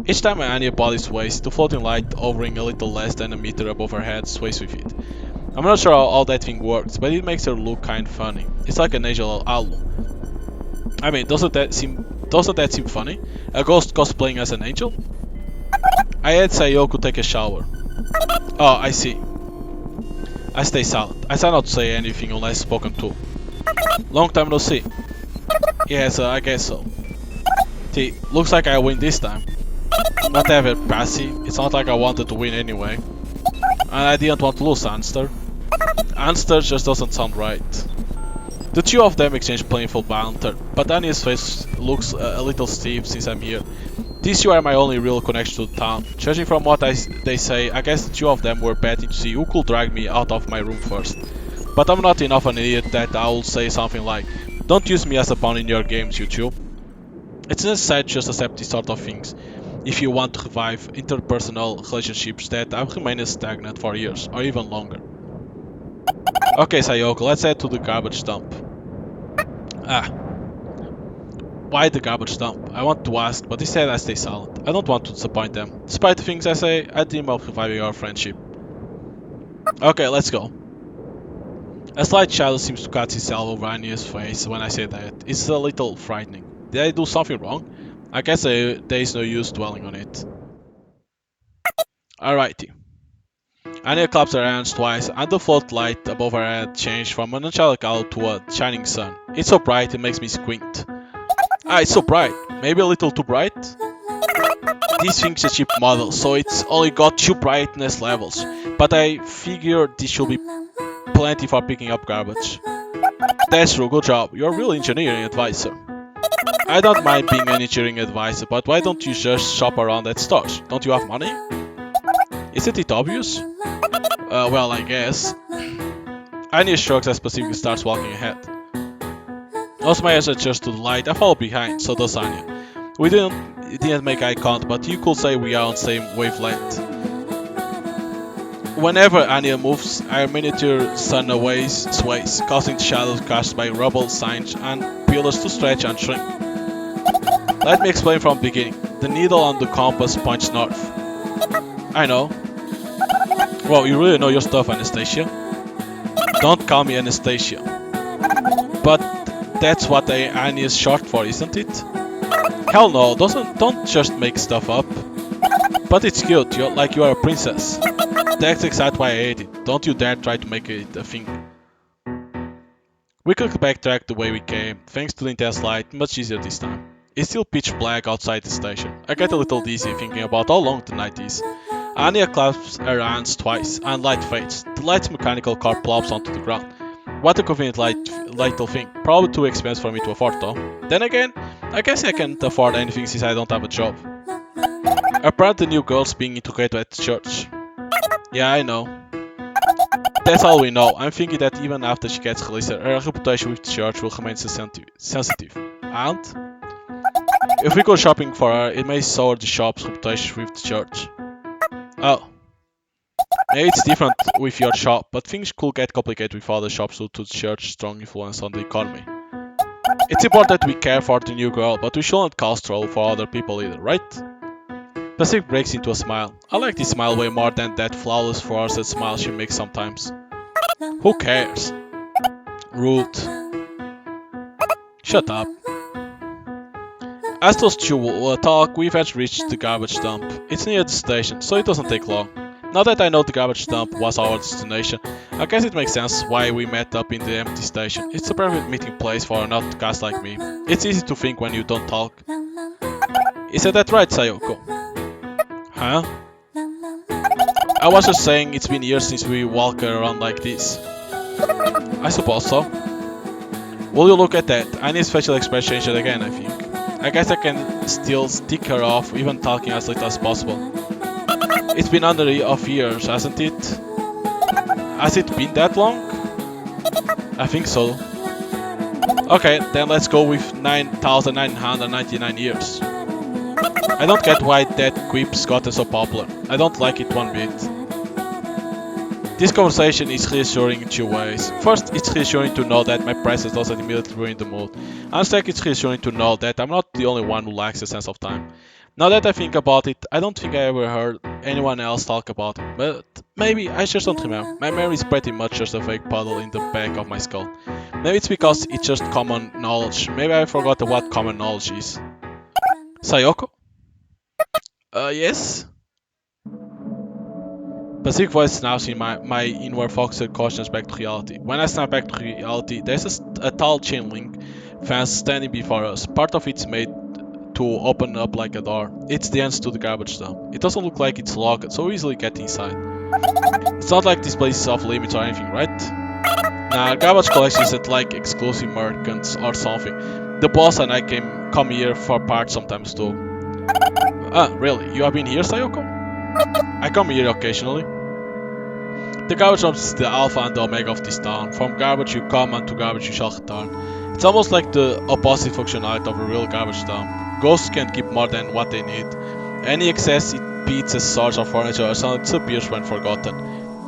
A: Each time Anya bodies sways, the floating light hovering a little less than a meter above her head sways with it. I'm not sure how that thing works, but it makes her look kinda funny. It's like an angel owl. I mean, doesn't that seem funny? A ghost cosplaying as an angel? I had Sayoko take a shower. Oh, I see. I stay silent. I try not to say anything unless spoken to. Long time no see. Yes, I guess so. T, looks like I win this time. Whatever, Passy. It's not like I wanted to win anyway. And I didn't want to lose, Anster. Anster just doesn't sound right. The two of them exchange playful banter, but Anya's face looks a little stiff since I'm here. These two are my only real connection to the town. Judging from what they say, I guess the two of them were betting to see who could drag me out of my room first. But I'm not enough an idiot that I will say something like, "Don't use me as a pawn in your games, you two." It's necessary to just accept these sort of things if you want to revive interpersonal relationships that have remained stagnant for years, or even longer. Okay, Sayoko, let's head to the garbage dump. Ah, why the garbage dump? I want to ask, but instead I stay silent. I don't want to disappoint them. Despite the things I say, I dream of reviving our friendship. Okay, let's go. A slight shadow seems to cut itself over Anya's face when I say that. It's a little frightening. Did I do something wrong? I guess there is no use dwelling on it. Alrighty. Anya claps her hands twice, and the floodlight above her head changed from an angelic owl to a shining sun. It's so bright it makes me squint. Ah, it's so bright. Maybe a little too bright? This thing's a cheap model, so it's only got 2 brightness levels, but I figure this should be plenty for picking up garbage. That's true, good job. You're a real engineering advisor. I don't mind being an engineering advisor, but why don't you just shop around at stores? Don't you have money? Isn't it obvious? Well, I guess. Anya shrugs as Pacific starts walking ahead. Also, my eyes adjust to the light. I follow behind, so does Anya. We didn't make eye contact, but you could say we are on the same wavelength. Whenever Anya moves, our miniature sun sways, causing shadows cast by rubble, signs, and pillars to stretch and shrink. Let me explain from the beginning. The needle on the compass points north. I know. Well, you really know your stuff, Anastasia. Don't call me Anastasia. But that's what Anya is short for, isn't it? Hell no, don't just make stuff up. But it's cute, you are a princess. That's exactly why I hate it. Don't you dare try to make it a thing. We could backtrack the way we came, thanks to the intense light, much easier this time. It's still pitch black outside the station. I get a little dizzy thinking about how long the night is. Anya claps her hands twice, and light fades. The light's mechanical car plops onto the ground. What a convenient little thing. Probably too expensive for me to afford though. Then again, I guess I can't afford anything since I don't have a job. Apparently the new girl's being integrated at the church. Yeah, I know. That's all we know. I'm thinking that even after she gets released, her reputation with the church will remain sensitive. And? If we go shopping for her, it may sour the shop's reputation with the church. Oh. Maybe it's different with your shop, but things could get complicated with other shops due to the church's strong influence on the economy. It's important that we care for the new girl, but we shouldn't cause trouble for other people either, right? Pacific breaks into a smile. I like this smile way more than that flawless forced smile she makes sometimes. Who cares? Rude. Shut up. As those two talk, we've reached the garbage dump. It's near the station, so it doesn't take long. Now that I know the garbage dump was our destination, I guess it makes sense why we met up in the empty station. It's a perfect meeting place for an outcast like me. It's easy to think when you don't talk. Isn't that right, Sayoko? Huh? I was just saying it's been years since we walk around like this. I suppose so. Will you look at that? Annie's facial expression changed again, I think. I guess I can still stick her off, even talking as little as possible. It's been under of years, hasn't it? Has it been that long? I think so. Okay, then let's go with 9,999 years. I don't get why that quip's gotten so popular. I don't like it one bit. This conversation is reassuring in two ways. First, it's reassuring to know that my presence doesn't immediately ruin the mood. And second, it's reassuring to know that I'm not the only one who lacks a sense of time. Now that I think about it, I don't think I ever heard anyone else talk about it, but maybe I just don't remember. My memory is pretty much just a vague puddle in the back of my skull. Maybe it's because it's just common knowledge. Maybe I forgot what common knowledge is. Sayoko? Yes? Pacific voice snaps in my inward focused conscience back to reality. When I snap back to reality, there's a tall chain link fence standing before us. Part of it's made to open up like a door. It's the entrance to the garbage dump. It doesn't look like it's locked, so we easily get inside. It's not like this place is off limits or anything, right? Nah, garbage collection isn't like exclusive merchants or something. The boss and I come here for parts sometimes too. Ah, really? You have been here, Sayoko? I come here occasionally. The garbage dump is the alpha and the omega of this town. From garbage you come and to garbage you shall return. It's almost like the opposite functionality of a real garbage dump. Ghosts can't keep more than what they need. Any excess impedes a source of furniture or suddenly disappears when forgotten.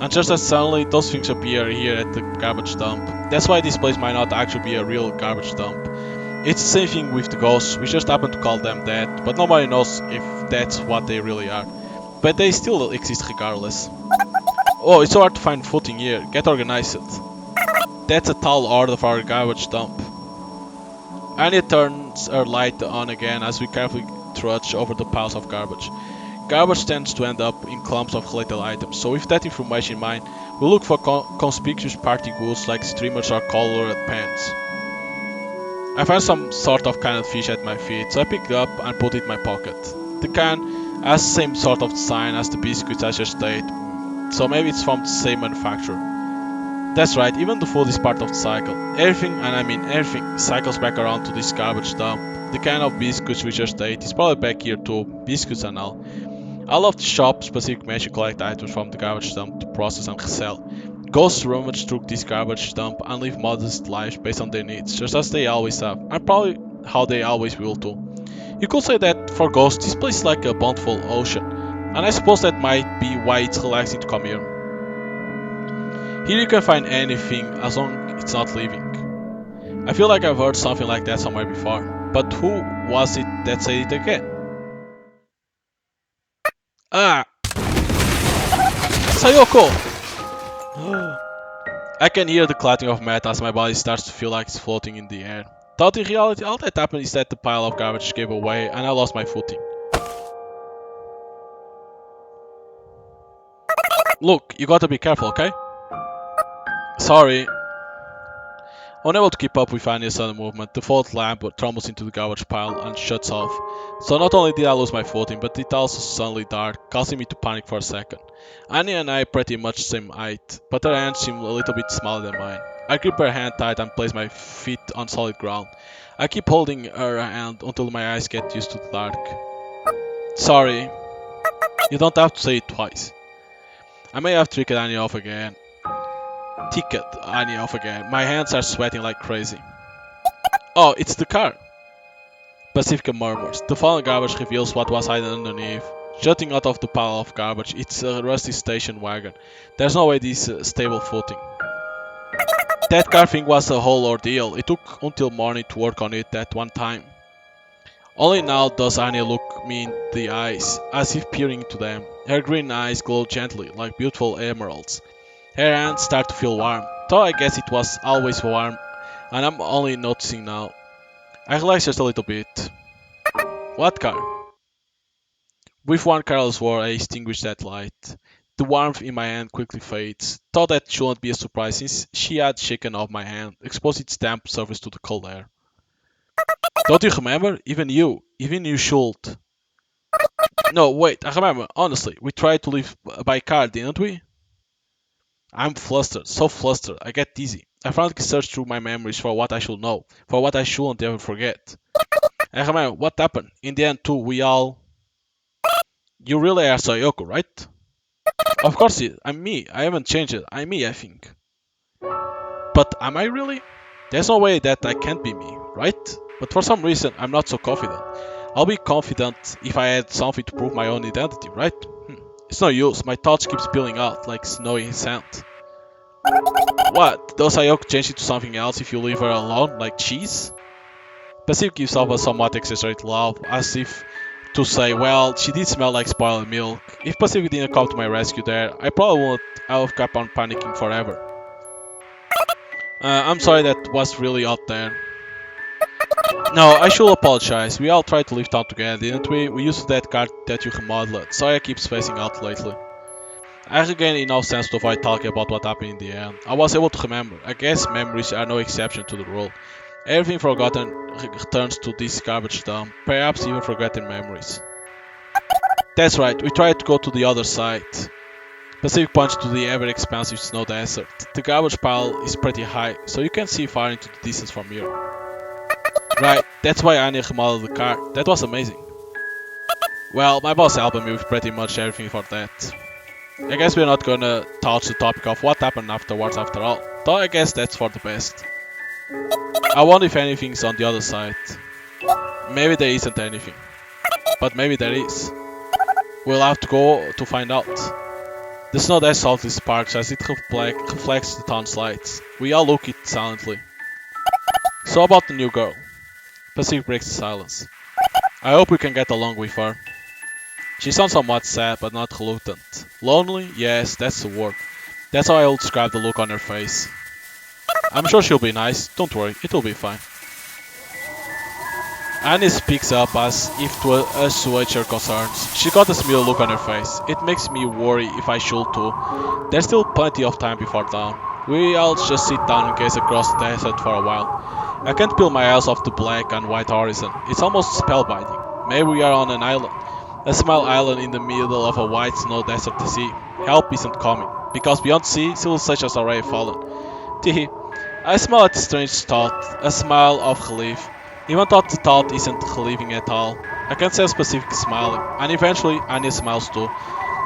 A: And just as suddenly, those things appear here at the garbage dump. That's why this place might not actually be a real garbage dump. It's the same thing with the ghosts, we just happen to call them that, but nobody knows if that's what they really are. But they still exist regardless. Oh, it's so hard to find footing here. Get organized. That's a tall order for our garbage dump. Anya turns her light on again as we carefully trudge over the piles of garbage. Garbage tends to end up in clumps of related items, so with that information in mind, we look for conspicuous party goods like streamers or colored pens. I find some sort of canned fish at my feet, so I pick it up and put it in my pocket. The can has the same sort of design as the biscuits I just ate, so maybe it's from the same manufacturer. That's right, even the food is part of the cycle. Everything, and I mean everything, cycles back around to this garbage dump. The can of biscuits we just ate is probably back here too, biscuits and all. I love to shop specific manage to collect items from the garbage dump to process and sell. Ghosts rummage through this garbage dump and live modest lives based on their needs, just as they always have, and probably how they always will too. You could say that for ghosts, this place is like a bountiful ocean, and I suppose that might be why it's relaxing to come here. Here you can find anything as long as it's not living. I feel like I've heard something like that somewhere before, but who was it that said it again? Ah! Sayoko! I can hear the clattering of metal as my body starts to feel like it's floating in the air. Thought in reality all that happened is that the pile of garbage gave away and I lost my footing. Look, you gotta be careful, okay? Sorry. Unable to keep up with any sudden movement, the fault lamp tumbles into the garbage pile and shuts off. So not only did I lose my footing, but it also suddenly dark, causing me to panic for a second. Anya and I are pretty much the same height, but her hands seem a little bit smaller than mine. I grip her hand tight and place my feet on solid ground. I keep holding her hand until my eyes get used to the dark. Sorry. You don't have to say it twice. I may have tricked Anya off again. My hands are sweating like crazy. Oh, it's the car. Pacifica murmurs. The fallen garbage reveals what was hiding underneath. Jutting out of the pile of garbage, it's a rusty station wagon. There's no way this is stable footing. That car thing was a whole ordeal. It took until morning to work on it that one time. Only now does Anya look me in the eyes, as if peering into them. Her green eyes glow gently, like beautiful emeralds. Her hands start to feel warm, though I guess it was always warm, and I'm only noticing now. I relax just a little bit. What car? With one careless word I extinguish that light. The warmth in my hand quickly fades. Thought that shouldn't be a surprise since she had shaken off my hand, exposing its damp surface to the cold air. Don't you remember? Even you should. No, wait, I remember, honestly, we tried to leave by car, didn't we? I'm flustered, so flustered, I get dizzy. I frantically search through my memories for what I should know, for what I shouldn't ever forget. I remember what happened. In the end, too, we all. You really are Sayoko, right? Of course, I'm me. I haven't changed it. I'm me, I think. But am I really? There's no way that I can't be me, right? But for some reason, I'm not so confident. I'll be confident if I had something to prove my own identity, right? It's no use. My thoughts keep spilling out like snowy sand. What? Does Sayoko change into something else if you leave her alone, like cheese? Pacific gives off a somewhat exaggerated laugh, as if to say, well, she did smell like spoiled milk. If Pacific didn't come to my rescue there, I probably would have kept on panicking forever. I'm sorry that was really out there. No, I should apologize. We all tried to live town together, didn't we? We used that card that you remodeled. Sorry I keep spacing out lately. I regained enough sense to avoid talking about what happened in the end. I was able to remember. I guess memories are no exception to the rule. Everything forgotten returns to this garbage dump, perhaps even forgotten memories. That's right, we tried to go to the other side. Pacific points to the ever-expansive snow desert. The garbage pile is pretty high, so you can see far into the distance from here. Right, that's why Anya remodeled the car. That was amazing. Well, my boss helped me with pretty much everything for that. I guess we're not gonna touch the topic of what happened afterwards after all, though I guess that's for the best. I wonder if anything's on the other side. Maybe there isn't anything. But maybe there is. We'll have to go to find out. The snow dash softly sparks as it reflects the town's lights. We all look at it silently. So about the new girl. Pacific breaks the silence. I hope we can get along with her. She sounds somewhat sad but not reluctant. Lonely? Yes, that's the word. That's how I will describe the look on her face. I'm sure she'll be nice, don't worry, it'll be fine. Annie speaks up as if to assuage her concerns. She got a smear look on her face. It makes me worry if I should too. There's still plenty of time before dawn. We all just sit down and gaze across the desert for a while. I can't peel my eyes off the black and white horizon. It's almost spellbinding. Maybe we are on an island. A small island in the middle of a white snow desert sea. Help isn't coming, because beyond sea, civilizations are already fallen. Teehee. I smile at the strange thought, a smile of relief. Even though the thought isn't relieving at all. I can say specific smiling, and eventually Anya smiles too,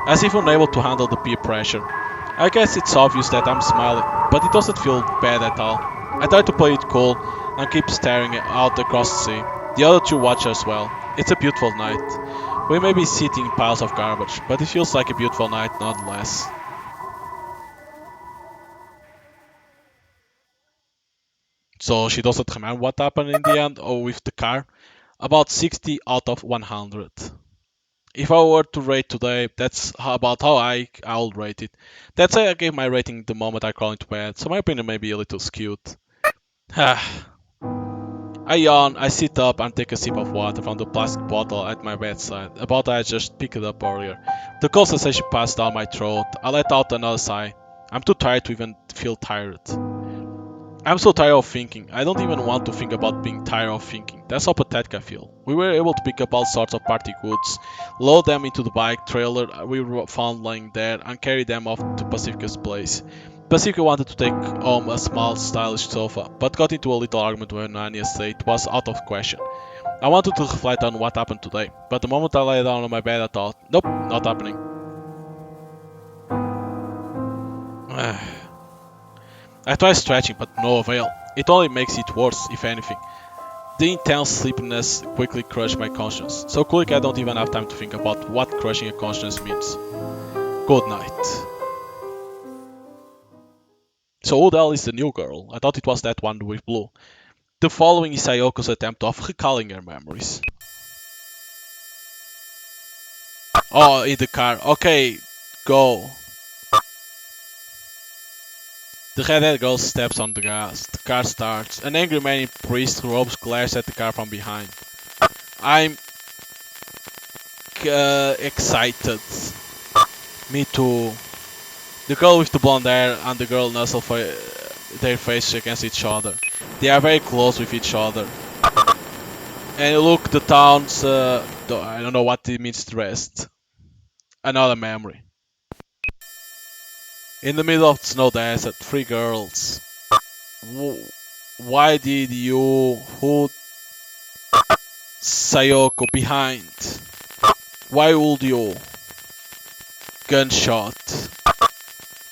A: as if unable to handle the peer pressure. I guess it's obvious that I'm smiling, but it doesn't feel bad at all. I try to play it cool and keep staring out across the sea. The other two watch as well. It's a beautiful night. We may be sitting in piles of garbage, but it feels like a beautiful night nonetheless. So she doesn't remember what happened in the end or with the car. About 60 out of 100. If I were to rate today, that's about how I'll rate it. That's why I gave my rating the moment I crawl into bed, so my opinion may be a little skewed. I yawn, I sit up and take a sip of water from the plastic bottle at my bedside, a bottle I just picked up earlier. The cold sensation passed down my throat. I let out another sigh. I'm too tired to even feel tired. I'm so tired of thinking. I don't even want to think about being tired of thinking. That's how pathetic I feel. We were able to pick up all sorts of party goods, load them into the bike trailer we found lying there, and carry them off to Pacifica's place. Pacifica wanted to take home a small, stylish sofa, but got into a little argument when Anya said it was out of question. I wanted to reflect on what happened today, but the moment I lay down on my bed, I thought, nope, not happening. I tried stretching, but no avail. It only makes it worse, if anything. The intense sleepiness quickly crushed my conscience, so quick I don't even have time to think about what crushing a conscience means. Good night. So who the hell is the new girl? I thought it was that one with blue. The following is Sayoko's attempt of recalling her memories. Oh, in the car. Okay, go. The red-haired girl steps on the gas. The car starts. An angry man in priest robes glares at the car from behind. I'm excited. Me too. The girl with the blonde hair and the girl nuzzle their faces against each other. They are very close with each other. And look, the town's I don't know what it means the rest. Another memory. In the middle of the snow desert, three girls. Why did you put Sayoko behind? Why would you? Gunshot.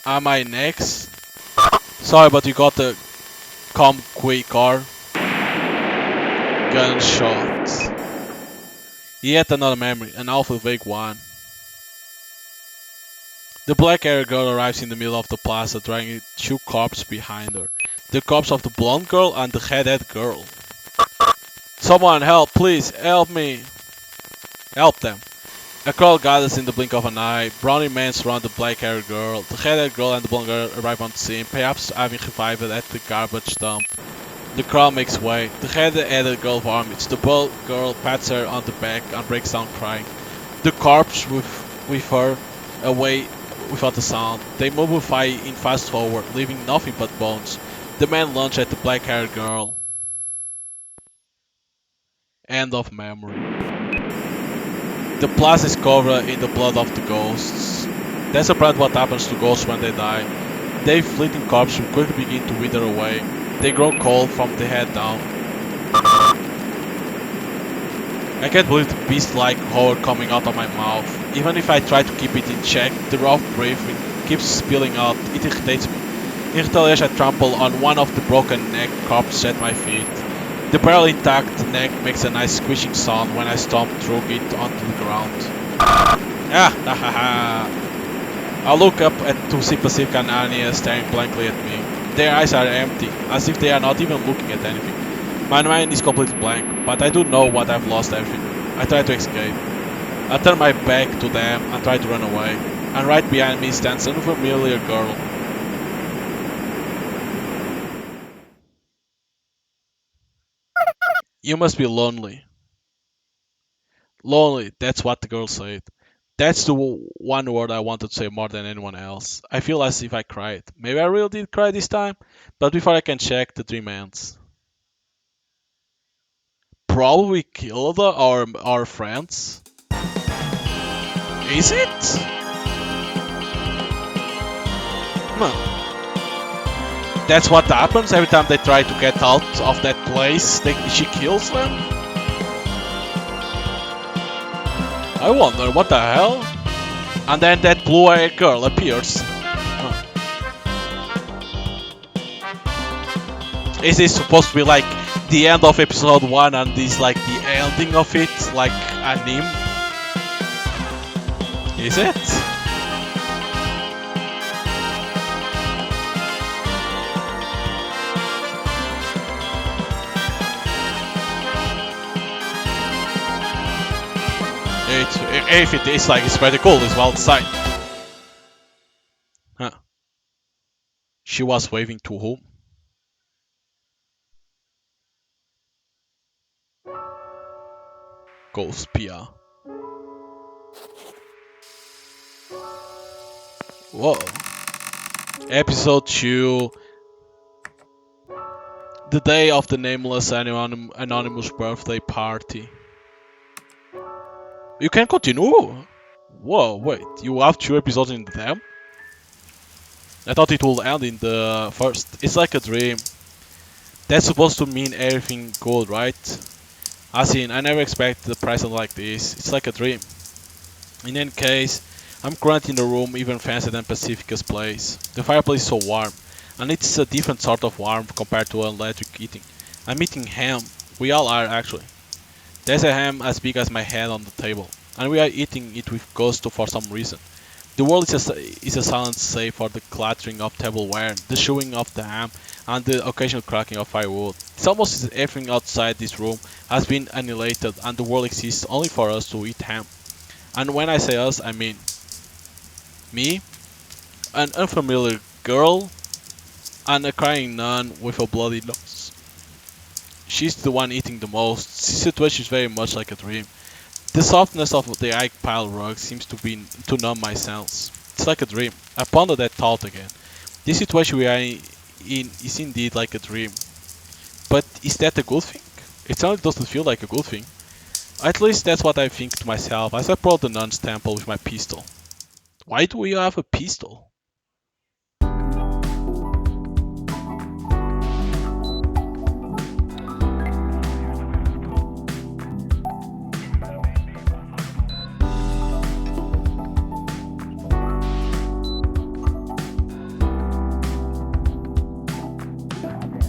A: Am I next? Sorry, but you gotta come quicker. Gunshot. Yet another memory, an awful vague one. The black-haired girl arrives in the middle of the plaza dragging two corpses behind her. The corpse of the blonde girl and the red-haired girl. Someone help, please, help me. Help them. A crowd gathers in the blink of an eye. Brownie men surround the black-haired girl. The red-haired girl and the blonde girl arrive on the scene, perhaps having revived at the garbage dump. The crowd makes way. The red-haired girl vomits. The blonde girl pats her on the back and breaks down crying. The corpse with her away without a sound. They mumify in fast forward, leaving nothing but bones. The men lunge at the black-haired girl. End of memory. The plaza is covered in the blood of the ghosts. That's about what happens to ghosts when they die. Their fleeting corpses will quickly begin to wither away. They grow cold from the head down. I can't believe the beast-like horror coming out of my mouth. Even if I try to keep it in check, the rough breathing keeps spilling out. It irritates me. In retaliation, I trample on one of the broken neck corpses at my feet. The barely intact neck makes a nice squishing sound when I stomp through it onto the ground. I look up to see Pacifica and Anya staring blankly at me. Their eyes are empty, as if they are not even looking at anything. My mind is completely blank, but I do know what I've lost everything. I try to escape. I turn my back to them and try to run away. And right behind me stands an unfamiliar girl. You must be lonely. Lonely, that's what the girl said. That's the one word I wanted to say more than anyone else. I feel as if I cried. Maybe I really did cry this time, but before I can check, the dream ends. Probably killed our friends. Is it? Huh. That's what happens every time they try to get out of that place. She kills them? I wonder, what the hell? And then that blue-haired girl appears. Huh. Is this supposed to be like the end of episode 1 and this like the ending of it? Like anime? Is it? If it is like, it's pretty cool, it's well designed. Huh. She was waving to whom? ghostpia. Whoa. Episode 2. The day of the nameless anonymous birthday party. You can continue? Whoa, wait, you have 2 episodes in them? I thought it would end in the first. It's like a dream. That's supposed to mean everything good, right? As in, I never expected a present like this. It's like a dream. In any case, I'm currently in the room even fancier than Pacifica's place. The fireplace is so warm, and it's a different sort of warmth compared to electric heating. I'm eating ham. We all are, actually. There's a ham as big as my head on the table, and we are eating it with gusto for some reason. The world is a silent save for the clattering of tableware, the chewing of the ham, and the occasional cracking of firewood. It's almost as if everything outside this room has been annihilated and the world exists only for us to eat ham. And when I say us, I mean me, an unfamiliar girl, and a crying nun with a bloody nose. She's the one eating the most. This situation is very much like a dream. The softness of the egg pile rug seems to numb my sense. It's like a dream. I ponder that thought again. This situation we are in is indeed like a dream. But is that a good thing? It certainly doesn't feel like a good thing. At least that's what I think to myself as I approach the nun's temple with my pistol. Why do we have a pistol?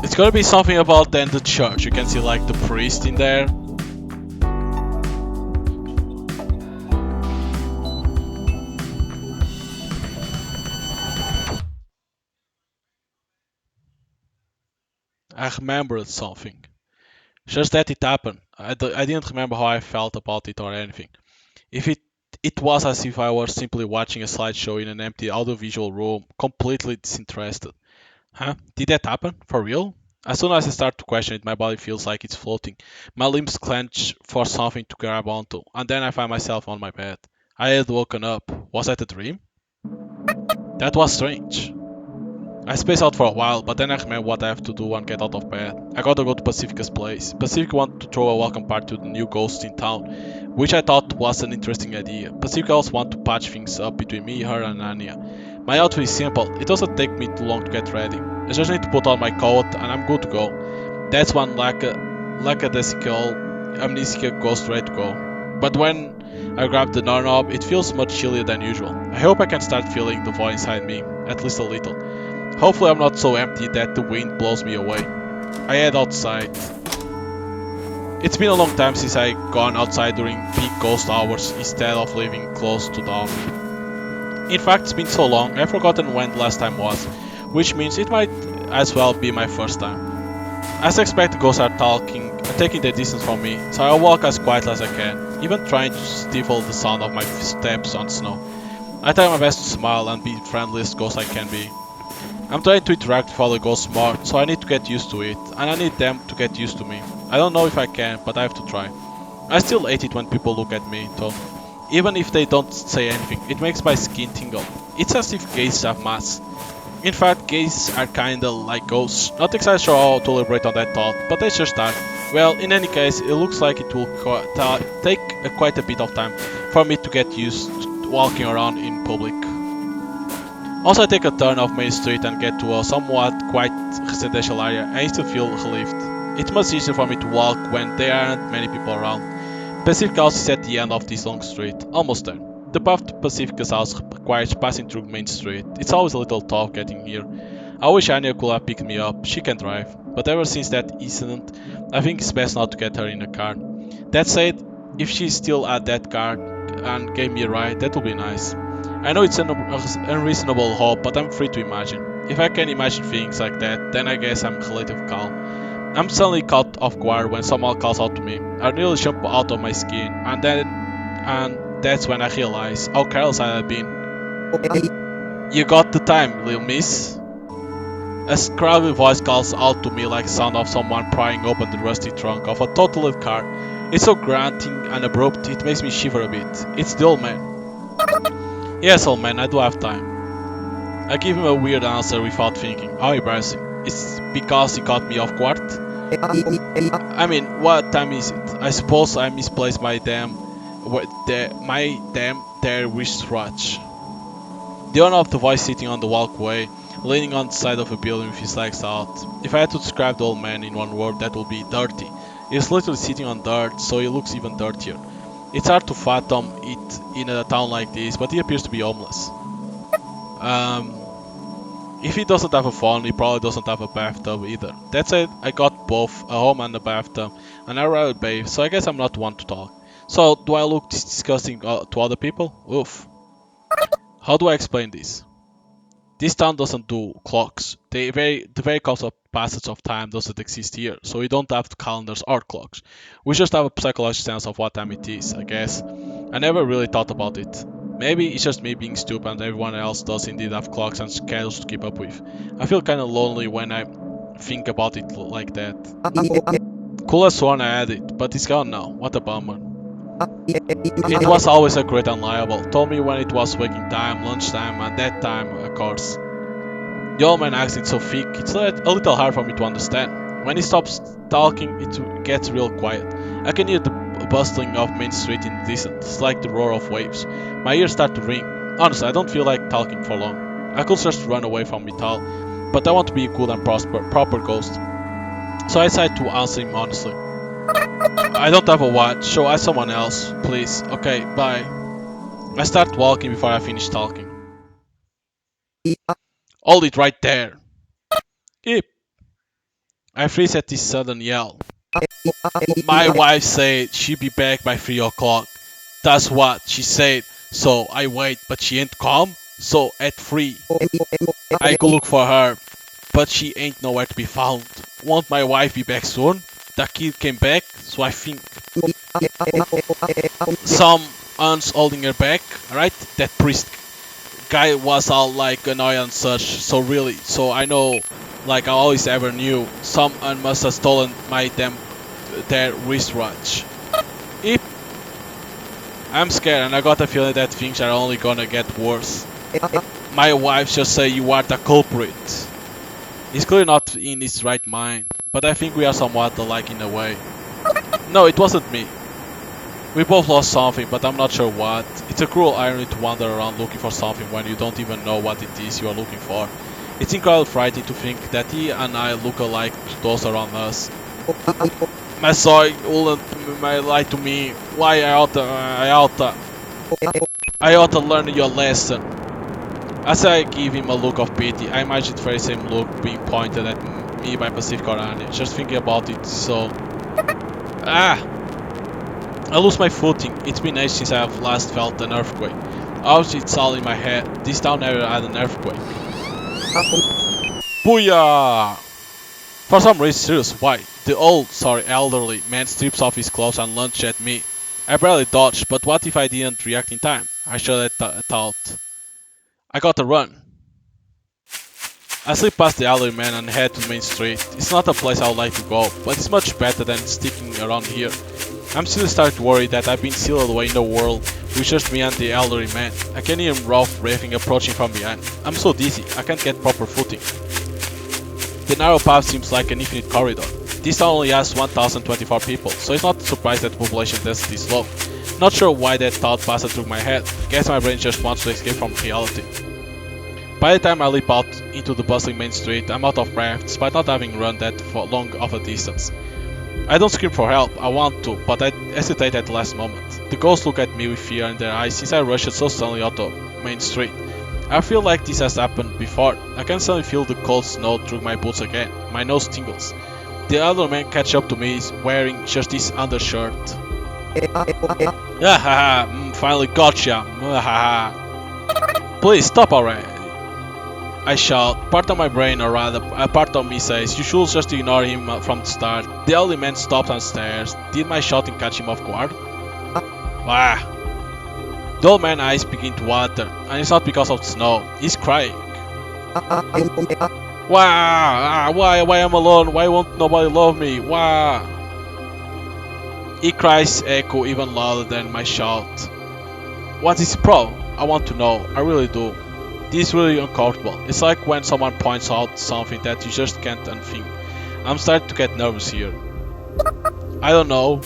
A: It's gonna be something about then the church. You can see like the priest in there. I remembered something. Just that it happened. I didn't remember how I felt about it or anything. If it was as if I was simply watching a slideshow in an empty audiovisual room, completely disinterested. Huh? Did that happen? For real? As soon as I start to question it, my body feels like it's floating. My limbs clench for something to grab onto, and then I find myself on my bed. I had woken up. Was that a dream? That was strange. I spaced out for a while, but then I remember what I have to do and get out of bed. I gotta go to Pacifica's place. Pacifica wanted to throw a welcome party to the new ghost in town, which I thought was an interesting idea. Pacifica also wanted to patch things up between me, her, and Anya. My outfit is simple. It doesn't take me too long to get ready. I just need to put on my coat and I'm good to go. That's one lackadaisical amnesia ghost ready to go. But when I grab the doorknob, it feels much chillier than usual. I hope I can start feeling the void inside me, at least a little. Hopefully I'm not so empty that the wind blows me away. I head outside. It's been a long time since I gone outside during peak ghost hours instead of living close to dawn. In fact, it's been so long, I've forgotten when the last time was, which means it might as well be my first time. As I expect, the ghosts are taking their distance from me, so I walk as quietly as I can, even trying to stifle the sound of my steps on snow. I try my best to smile and be the friendliest ghost I can be. I'm trying to interact with other ghosts more, so I need to get used to it, and I need them to get used to me. I don't know if I can, but I have to try. I still hate it when people look at me, though. Even if they don't say anything, it makes my skin tingle. It's as if gays have masks. In fact, gays are kinda like ghosts. Not exactly sure how to elaborate on that thought, but they just are. Well, in any case, it looks like it will take quite a bit of time for me to get used walking around in public. Also, I take a turn off Main Street and get to a somewhat quiet residential area, and I still feel relieved. It's much easier for me to walk when there aren't many people around. Pacific House is at the end of this long street, almost there. The path to Pacifica's house requires passing through Main Street. It's always a little tough getting here. I wish Anya could have picked me up, she can drive, but ever since that incident, I think it's best not to get her in a car. That said, if she's still at that car and gave me a ride, that would be nice. I know it's an unreasonable hope, but I'm free to imagine. If I can imagine things like that, then I guess I'm relatively calm. I'm suddenly caught off guard when someone calls out to me. I nearly jump out of my skin, and that's when I realize how careless I have been. You got the time, little miss? A scraggly voice calls out to me like the sound of someone prying open the rusty trunk of a totaled car. It's so grunting and abrupt, it makes me shiver a bit. It's the old man. Yes, old man, I do have time. I give him a weird answer without thinking. How embarrassing. It's because he caught me off guard? I mean, what time is it? I suppose I misplaced my damn wristwatch. The owner of the voice sitting on the walkway, leaning on the side of a building with his legs out. If I had to describe the old man in one word, that would be dirty. He's literally sitting on dirt, so he looks even dirtier. It's hard to fathom it in a town like this, but he appears to be homeless. If he doesn't have a phone, he probably doesn't have a bathtub either. That said, I got both a home and a bathtub, and I rather bathe, so I guess I'm not one to talk. So, do I look disgusting to other people? Oof. How do I explain this? This town doesn't do clocks. The very concept of passage of time doesn't exist here, so we don't have calendars or clocks. We just have a psychological sense of what time it is, I guess. I never really thought about it. Maybe it's just me being stupid and everyone else does indeed have clocks and schedules to keep up with. I feel kinda lonely when I think about it like that. Could have sworn I had it, but it's gone now. What a bummer. It was always a great and reliable. Told me when it was waking time, lunchtime, and that time, of course. The old man accent so thick, it's a little hard for me to understand. When he stops talking, it gets real quiet. I can hear the bustling of Main Street in the distance. It's like the roar of waves. My ears start to ring. Honestly, I don't feel like talking for long. I could just run away from it all, but I want to be a good and proper ghost. So I decide to answer him honestly. I don't have a watch, so ask someone else, please. Okay, bye. I start walking before I finish talking. Hold it right there. Keep. I freeze at this sudden yell. My wife said she'd be back by 3 o'clock. That's what she said. So I wait, but she ain't come. So at 3, I go look for her, but she ain't nowhere to be found. Won't my wife be back soon? The kid came back, so I think someone's holding her back, right? That priest guy was all like annoyed and such, so really, so I know, like I always ever knew, someone must have stolen their wristwatch. Yep. I'm scared and I got a feeling that things are only gonna get worse. My wife just say you are the culprit. He's clearly not in his right mind, but I think we are somewhat alike in a way. No, it wasn't me. We both lost something, but I'm not sure what. It's a cruel irony to wander around looking for something when you don't even know what it is you are looking for. It's incredibly frightening to think that he and I look alike to those around us. My soul wouldn't lie to me. Why I ought to learn your lesson. As I give him a look of pity, I imagine the very same look being pointed at me by Pacific or Anya. Just thinking about it, so... I lose my footing. It's been ages since I have last felt an earthquake. Obviously it's all in my head. This town never had an earthquake. Booyah! For some reason, serious, why? The elderly man strips off his clothes and lunges at me. I barely dodged, but what if I didn't react in time? I should have thought. I gotta run. I slip past the elderly man and head to Main Street. It's not a place I would like to go, but it's much better than sticking around here. I'm still starting to worry that I've been sealed away in the world with just me and the elderly man. I can hear him raving approaching from behind. I'm so dizzy, I can't get proper footing. The narrow path seems like an infinite corridor. This town only has 1024 people, so it's not a surprise that the population density is low. Not sure why that thought passed through my head. Guess my brain just wants to escape from reality. By the time I leap out into the bustling main street, I'm out of breath despite not having run that long of a distance. I don't scream for help, I want to, but I hesitate at the last moment. The ghosts look at me with fear in their eyes since I rushed so suddenly out the main street. I feel like this has happened before. I can suddenly feel the cold snow through my boots again. My nose tingles. The other man catch up to me is wearing just this undershirt. Finally gotcha. Please stop already. I shout. Part of my brain, or rather, a part of me says, you should just ignore him from the start. The elderly man stopped and stares. Did my shouting catch him off guard? Wah! The old man's eyes begin to water, and it's not because of the snow. He's crying. Wah! Why am I alone? Why won't nobody love me? Wah! He cries echo even louder than my shout. What is the problem? I want to know. I really do. This is really uncomfortable. It's like when someone points out something that you just can't unthink. I'm starting to get nervous here. I don't know.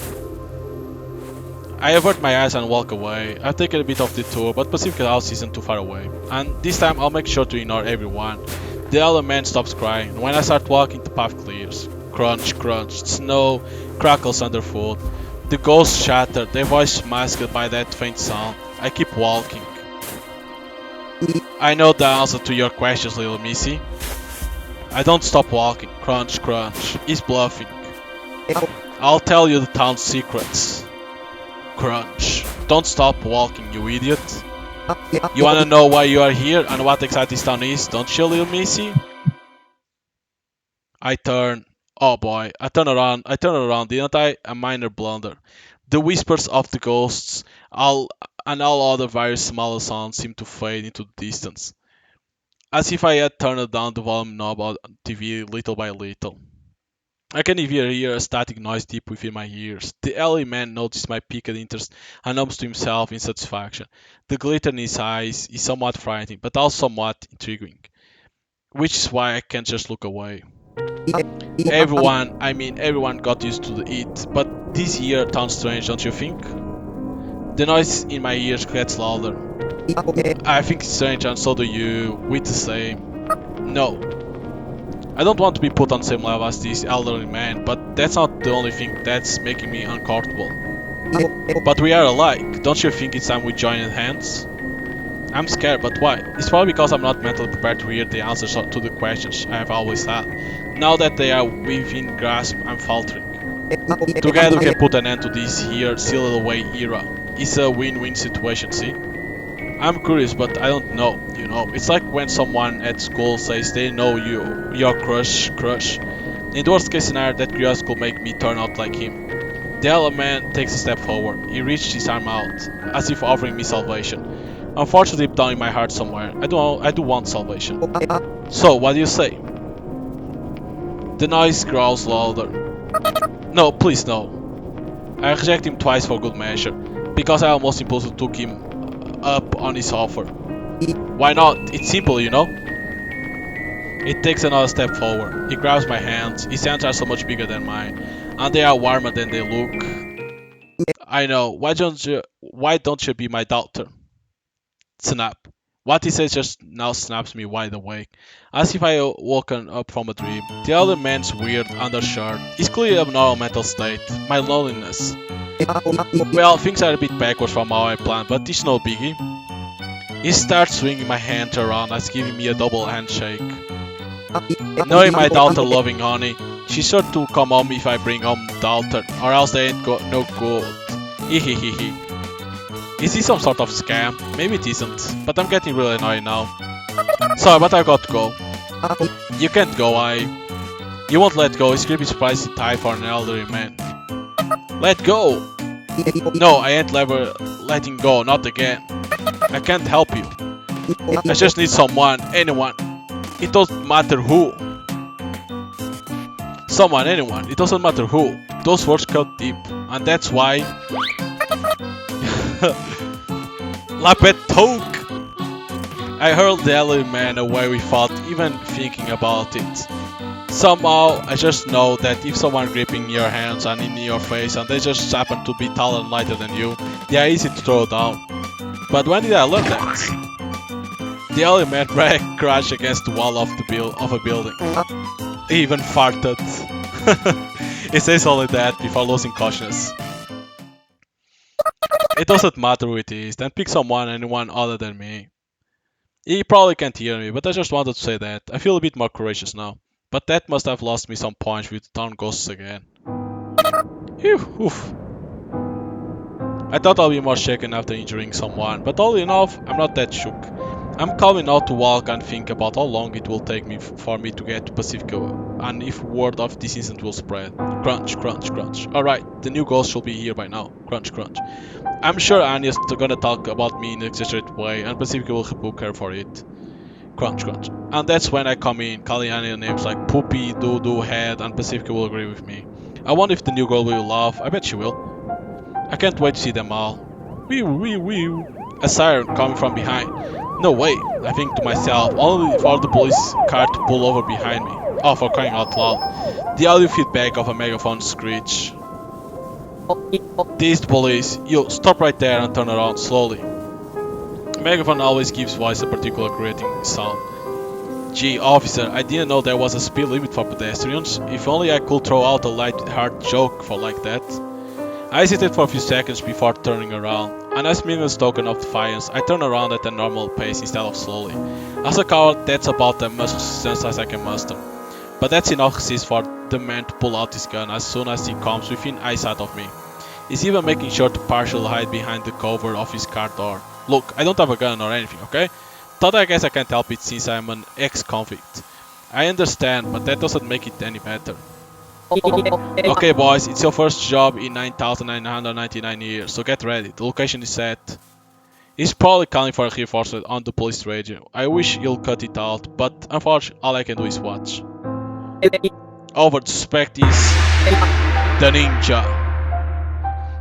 A: I avert my eyes and walk away. I've taken a bit of the tour, but Pacific House isn't too far away. And this time I'll make sure to ignore everyone. The elder man stops crying, and when I start walking the path clears. Crunch, crunch, snow crackles underfoot. The ghosts shatter, their voice masked by that faint sound. I keep walking. I know the answer to your questions, little missy. I don't stop walking. Crunch, crunch. He's bluffing. I'll tell you the town's secrets. Crunch. Don't stop walking, you idiot. You wanna know why you are here and what exactly this town is, don't you, little missy? I turn. Oh boy, I turn around, didn't I? A minor blunder. The whispers of the ghosts, all other various smaller sounds seem to fade into the distance. As if I had turned down the volume knob on TV little by little. I can even hear a static noise deep within my ears. The elderly man noticed my piqued interest and hums to himself in satisfaction. The glitter in his eyes is somewhat frightening, but also somewhat intriguing. Which is why I can't just look away. Everyone got used to it, but this year sounds strange, don't you think? The noise in my ears gets louder. I think it's strange and so do you, with the same. No. I don't want to be put on the same level as this elderly man, but that's not the only thing that's making me uncomfortable. But we are alike, don't you think it's time we join hands? I'm scared, but why? It's probably because I'm not mentally prepared to hear the answers to the questions I have always had. Now that they are within grasp, I'm faltering. Together we can put an end to this here seal away era. It's a win-win situation, see? I'm curious, but I don't know, you know. It's like when someone at school says they know you, your crush. In the worst case scenario, that curiosity could make me turn out like him. The elder man takes a step forward. He reached his arm out, as if offering me salvation. Unfortunately, deep down in my heart somewhere, I do want salvation. So, what do you say? The noise growls louder. No, please no. I reject him twice for good measure, because I almost impulsively took him up on his offer. Why not? It's simple, you know? He takes another step forward. He grabs my hands. His hands are so much bigger than mine, and they are warmer than they look. I know. Why don't you be my daughter? Snap. What he says just now snaps me wide awake, as if I had woken up from a dream. The other man's weird undershirt is clearly a normal mental state, my loneliness. Well, things are a bit backwards from how I planned, but it's no biggie. He starts swinging my hand around as giving me a double handshake. Knowing my daughter loving honey, she's sure to come home if I bring home the daughter, or else they ain't no good. Hehehehe. Is this some sort of scam? Maybe it isn't, but I'm getting really annoyed now. Sorry, but I've got to go. You can't go, You won't let go, it's creepy spicy tie for an elderly man. Let go! No, I ain't never letting go, not again. I can't help you. I just need someone, anyone. It doesn't matter who. Someone, anyone, it doesn't matter who. Those words cut deep, and that's why... Lapetok! I hurled the elderly man away without even thinking about it. Somehow, I just know that if someone gripping your hands and in your face and they just happen to be taller and lighter than you, they are easy to throw down. But when did I learn that? The only man crashed against the wall of a building. He even farted. He says only that before losing consciousness. It doesn't matter who it is, then pick anyone other than me. He probably can't hear me, but I just wanted to say that. I feel a bit more courageous now. But that must have lost me some points with town ghosts again. Phew, oof. I thought I'll be more shaken after injuring someone, but oddly enough, I'm not that shook. I'm calm enough to walk and think about how long it will take me for me to get to Pacifica, and if word of this incident will spread. Crunch, crunch, crunch. Alright, the new ghost should be here by now. Crunch, crunch. I'm sure Anya's gonna talk about me in an exaggerated way, and Pacifica will book her for it. Crunch, crunch. And that's when I come in, calling Anya names like Poopy, Doo, Head, and Pacifica will agree with me. I wonder if the new girl will laugh. I bet she will. I can't wait to see them all. Wee wee wee. A siren coming from behind. No way, I think to myself, only for the police car to pull over behind me. Oh, for crying out loud. The audio feedback of a megaphone screech. This police. You stop right there and turn around slowly. Megaphone always gives voice a particular grating sound. Gee, officer, I didn't know there was a speed limit for pedestrians. If only I could throw out a light-hearted joke for like that. I hesitated for a few seconds before turning around, and as meaningless token of defiance, I turned around at a normal pace instead of slowly. As a coward, that's about as much resistance as I can muster. But that's enough resistance for the man to pull out his gun as soon as he comes within eyesight of me. He's even making sure to partially hide behind the cover of his car door. Look, I don't have a gun or anything, okay? Thought I guess I can't help it since I'm an ex-convict. I understand, but that doesn't make it any better. Okay boys, it's your first job in 9,999 years, so get ready, the location is set. He's probably calling for a reinforcement on the police radio. I wish he'll cut it out, but unfortunately all I can do is watch. Over, the suspect is the ninja.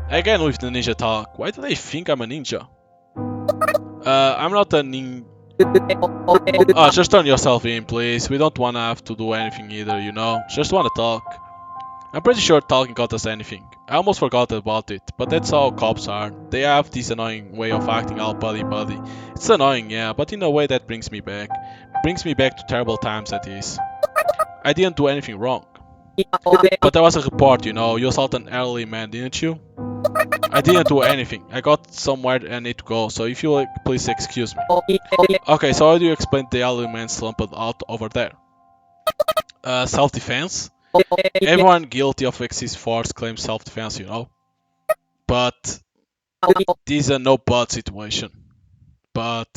A: Again with the ninja talk. Why do they think I'm a ninja? I'm not a ninja. Oh, just turn yourself in, please. We don't wanna have to do anything either, you know? Just wanna talk. I'm pretty sure talking got us anything. I almost forgot about it, but that's how cops are. They have this annoying way of acting all buddy-buddy. It's annoying, yeah, but in a way that brings me back. Brings me back to terrible times, that is. I didn't do anything wrong. But there was a report, you know. You assaulted an elderly man, didn't you? I didn't do anything. I got somewhere I need to go, so if you like, please excuse me. Okay, so how do you explain the elderly man slumped out over there? Self-defense? Everyone guilty of excessive force claims self-defense, you know. But this is a no-but situation. But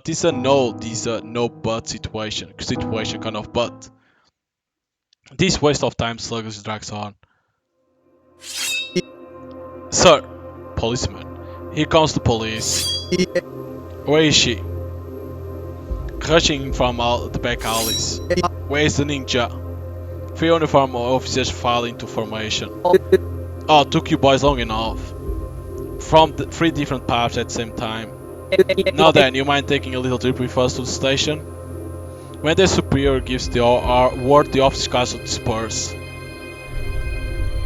A: this is a no-but situation kind of but. This waste of time sluggish drags on. Sir, policeman, here comes the police. Where is she? Rushing from the back alleys. Where is the ninja? 3 uniformed officers file into formation. Oh, took you boys long enough. From 3 different paths at the same time. Now then, you mind taking a little trip with us to the station? When the superior gives the word, the officers cars will disperse.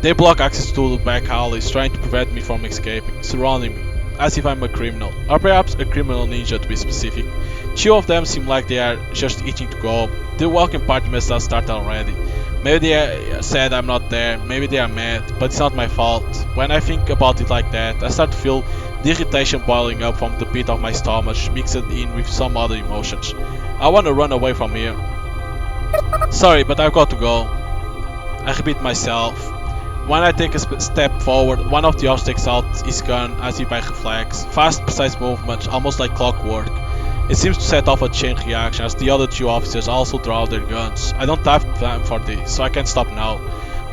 A: They block access to the back alleys, trying to prevent me from escaping, surrounding me, as if I'm a criminal, or perhaps a criminal ninja to be specific. 2 of them seem like they are just itching to go. The welcome party must have started already. Maybe they are sad I'm not there, maybe they are mad, but it's not my fault. When I think about it like that, I start to feel the irritation boiling up from the pit of my stomach, mixed in with some other emotions. I want to run away from here. Sorry, but I've got to go. I repeat myself. When I take a step forward, one of the officers takes out his gun as if by reflex. Fast, precise movement, almost like clockwork. It seems to set off a chain reaction as the other 2 officers also draw their guns. I don't have time for this, so I can't stop now.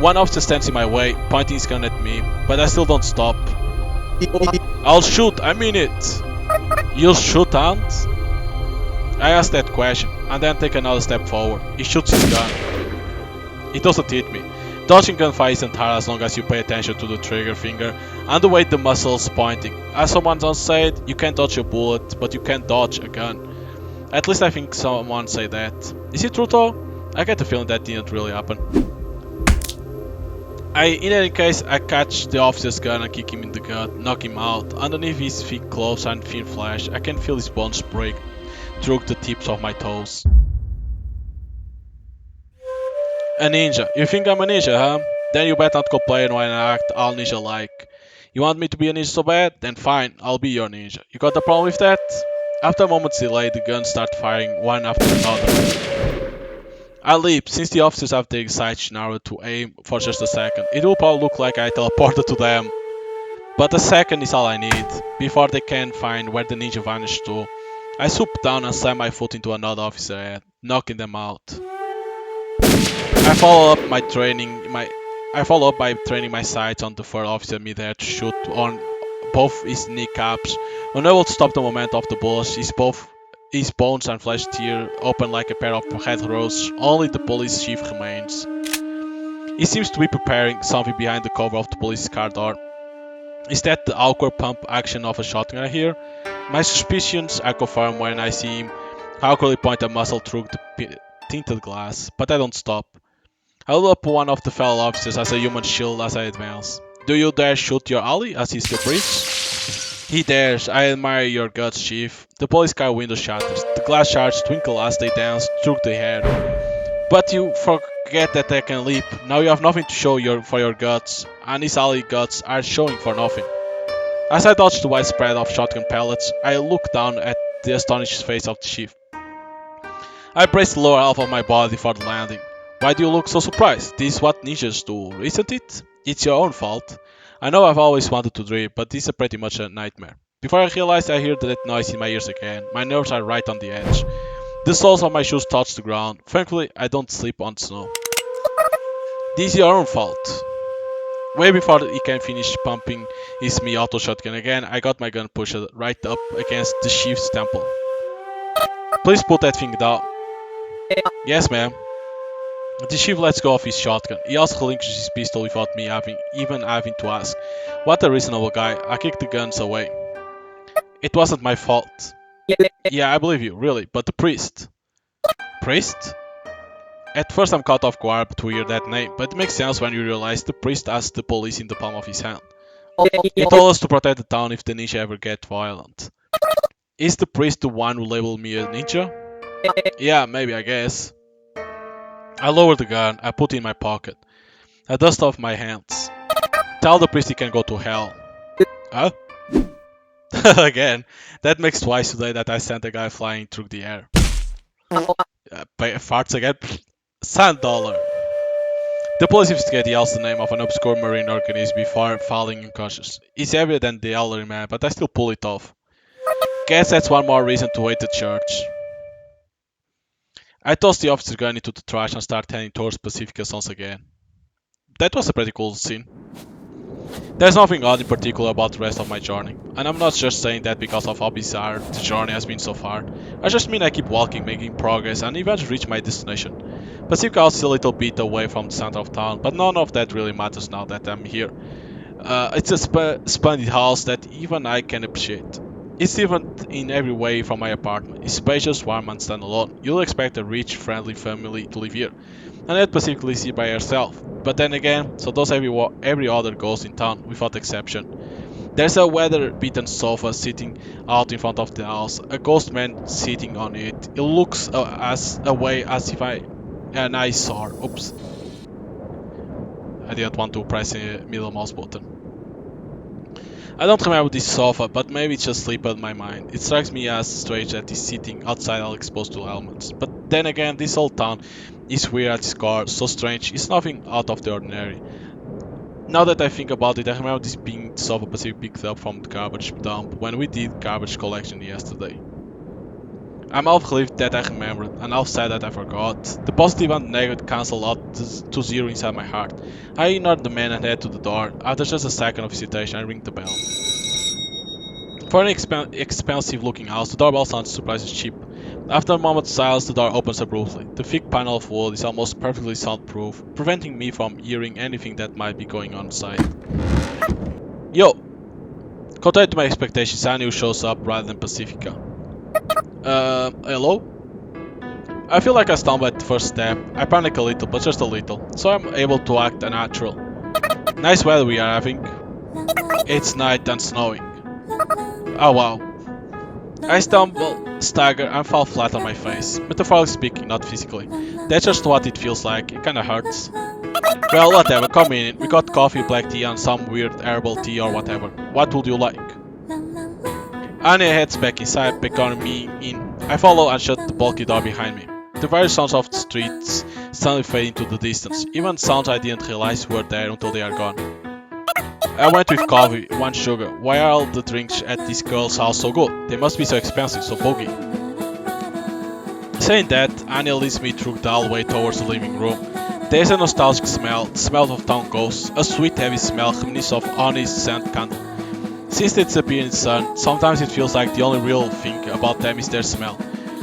A: One officer stands in my way, pointing his gun at me, but I still don't stop. I'll shoot, I mean it. You'll shoot, Aunt? I ask that question, and then take another step forward. He shoots his gun. It doesn't hit me. Dodging gunfire isn't hard as long as you pay attention to the trigger finger and the way the muscle's pointing. As someone once said, you can dodge a bullet, but you can't dodge a gun. At least I think someone said that. Is it true though? I get the feeling that didn't really happen. In any case, I catch the officer's gun and kick him in the gut, knock him out. Underneath his thick clothes and thin flesh, I can feel his bones break through the tips of my toes. A ninja. You think I'm a ninja, huh? Then you better not complain when I act all ninja-like. You want me to be a ninja so bad? Then fine, I'll be your ninja. You got a problem with that? After a moment's delay, the guns start firing one after another. I leap, since the officers have their sights narrowed to aim for just a second. It will probably look like I teleported to them. But a second is all I need, before they can find where the ninja vanished to. I swoop down and slam my foot into another officer's head, knocking them out. I follow up by training my sights on the third officer midair to shoot on both his kneecaps. Unable to stop the momentum of the bullets, his bones and flesh tear open like a pair of red roses. Only the police chief remains. He seems to be preparing something behind the cover of the police car door. Is that the awkward pump action of a shotgun I hear? My suspicions are confirmed when I see him awkwardly point a muzzle through the tinted glass, but I don't stop. I hold up one of the fellow officers as a human shield as I advance. Do you dare shoot your ally as he still breathes? He dares. I admire your guts, chief. The police car window shatters. The glass shards twinkle as they dance through the air. But you forget that I can leap. Now you have nothing to show for your guts, and his ally guts are showing for nothing. As I dodge the wide spread of shotgun pellets, I look down at the astonished face of the chief. I brace the lower half of my body for the landing. Why do you look so surprised? This is what ninjas do, isn't it? It's your own fault. I know I've always wanted to dream, but this is pretty much a nightmare. Before I realize, I hear that noise in my ears again. My nerves are right on the edge. The soles of my shoes touch the ground. Thankfully, I don't sleep on snow. This is your own fault. Way before he can finish pumping his semi-auto shotgun again, I got my gun pushed right up against the chief's temple. Please put that thing down. Yes, ma'am. The chief lets go of his shotgun. He also relinquishes his pistol without me even having to ask. What a reasonable guy. I kicked the guns away. It wasn't my fault. Yeah, I believe you, really, but the priest. Priest? At first I'm caught off guard to hear that name, but it makes sense when you realize the priest has the police in the palm of his hand. He told us to protect the town if the ninja ever get violent. Is the priest the one who labeled me a ninja? Yeah, maybe, I guess. I lower the gun, I put it in my pocket. I dust off my hands. Tell the priest he can go to hell. Huh? Again, that makes twice today that I sent a guy flying through the air. Farts again? $100. The police investigator yells the name of an obscure marine organism before falling unconscious. He's heavier than the elderly man, but I still pull it off. Guess that's one more reason to hate the church. I toss the officer's gun into the trash and start heading towards Pacificus once again. That was a pretty cool scene. There's nothing odd in particular about the rest of my journey, and I'm not just saying that because of how bizarre the journey has been so far. I just mean I keep walking, making progress, and eventually reach my destination. Pacifica is a little bit away from the center of town, but none of that really matters now that I'm here. It's a splendid house that even I can appreciate. It's different in every way from my apartment. It's spacious, warm, and standalone. You'll expect a rich, friendly family to live here, and that specifically see by herself. But then again, so does every other ghost in town, without exception. There's a weather-beaten sofa sitting out in front of the house, a ghost man sitting on it. It looks as if an eyesore. Oops. I didn't want to press the middle mouse button. I don't remember this sofa, but maybe it's just slipped in my mind. It strikes me as strange that he's sitting outside all exposed to elements. But then again, this whole town is weird at its core, so strange, it's nothing out of the ordinary. Now that I think about it, I remember this being the sofa Pacific picked up from the garbage dump when we did garbage collection yesterday. I'm half relieved that I remembered, and half sad that I forgot. The positive and negative cancel out to zero inside my heart. I ignored the man and head to the door. After just a second of hesitation, I ring the bell. For an expensive looking house, the doorbell sounds surprisingly cheap. After a moment's silence, the door opens abruptly. The thick panel of wood is almost perfectly soundproof, preventing me from hearing anything that might be going on inside. Yo! Contrary to my expectations, Anu shows up rather than Pacifica. Hello? I feel like I stumbled at the first step. I panic a little, but just a little, so I'm able to act natural. Nice weather we are having. It's night and snowing. Oh wow. I stumble, stagger, and fall flat on my face. Metaphorically speaking, not physically. That's just what it feels like. It kinda hurts. Well, whatever, come in. We got coffee, black tea, and some weird herbal tea or whatever. What would you like? Anya heads back inside, beckoning me in. I follow and shut the bulky door behind me. The very sounds of the streets suddenly fade into the distance, even sounds I didn't realize were there until they are gone. I went with coffee, one sugar. Why are all the drinks at this girl's house so good? They must be so expensive, so bogey. Saying that, Anya leads me through the hallway towards the living room. There's a nostalgic smell, the smell of town ghosts, a sweet heavy smell reminiscent of honest scent candle. Since they disappear in the sun, sometimes it feels like the only real thing about them is their smell.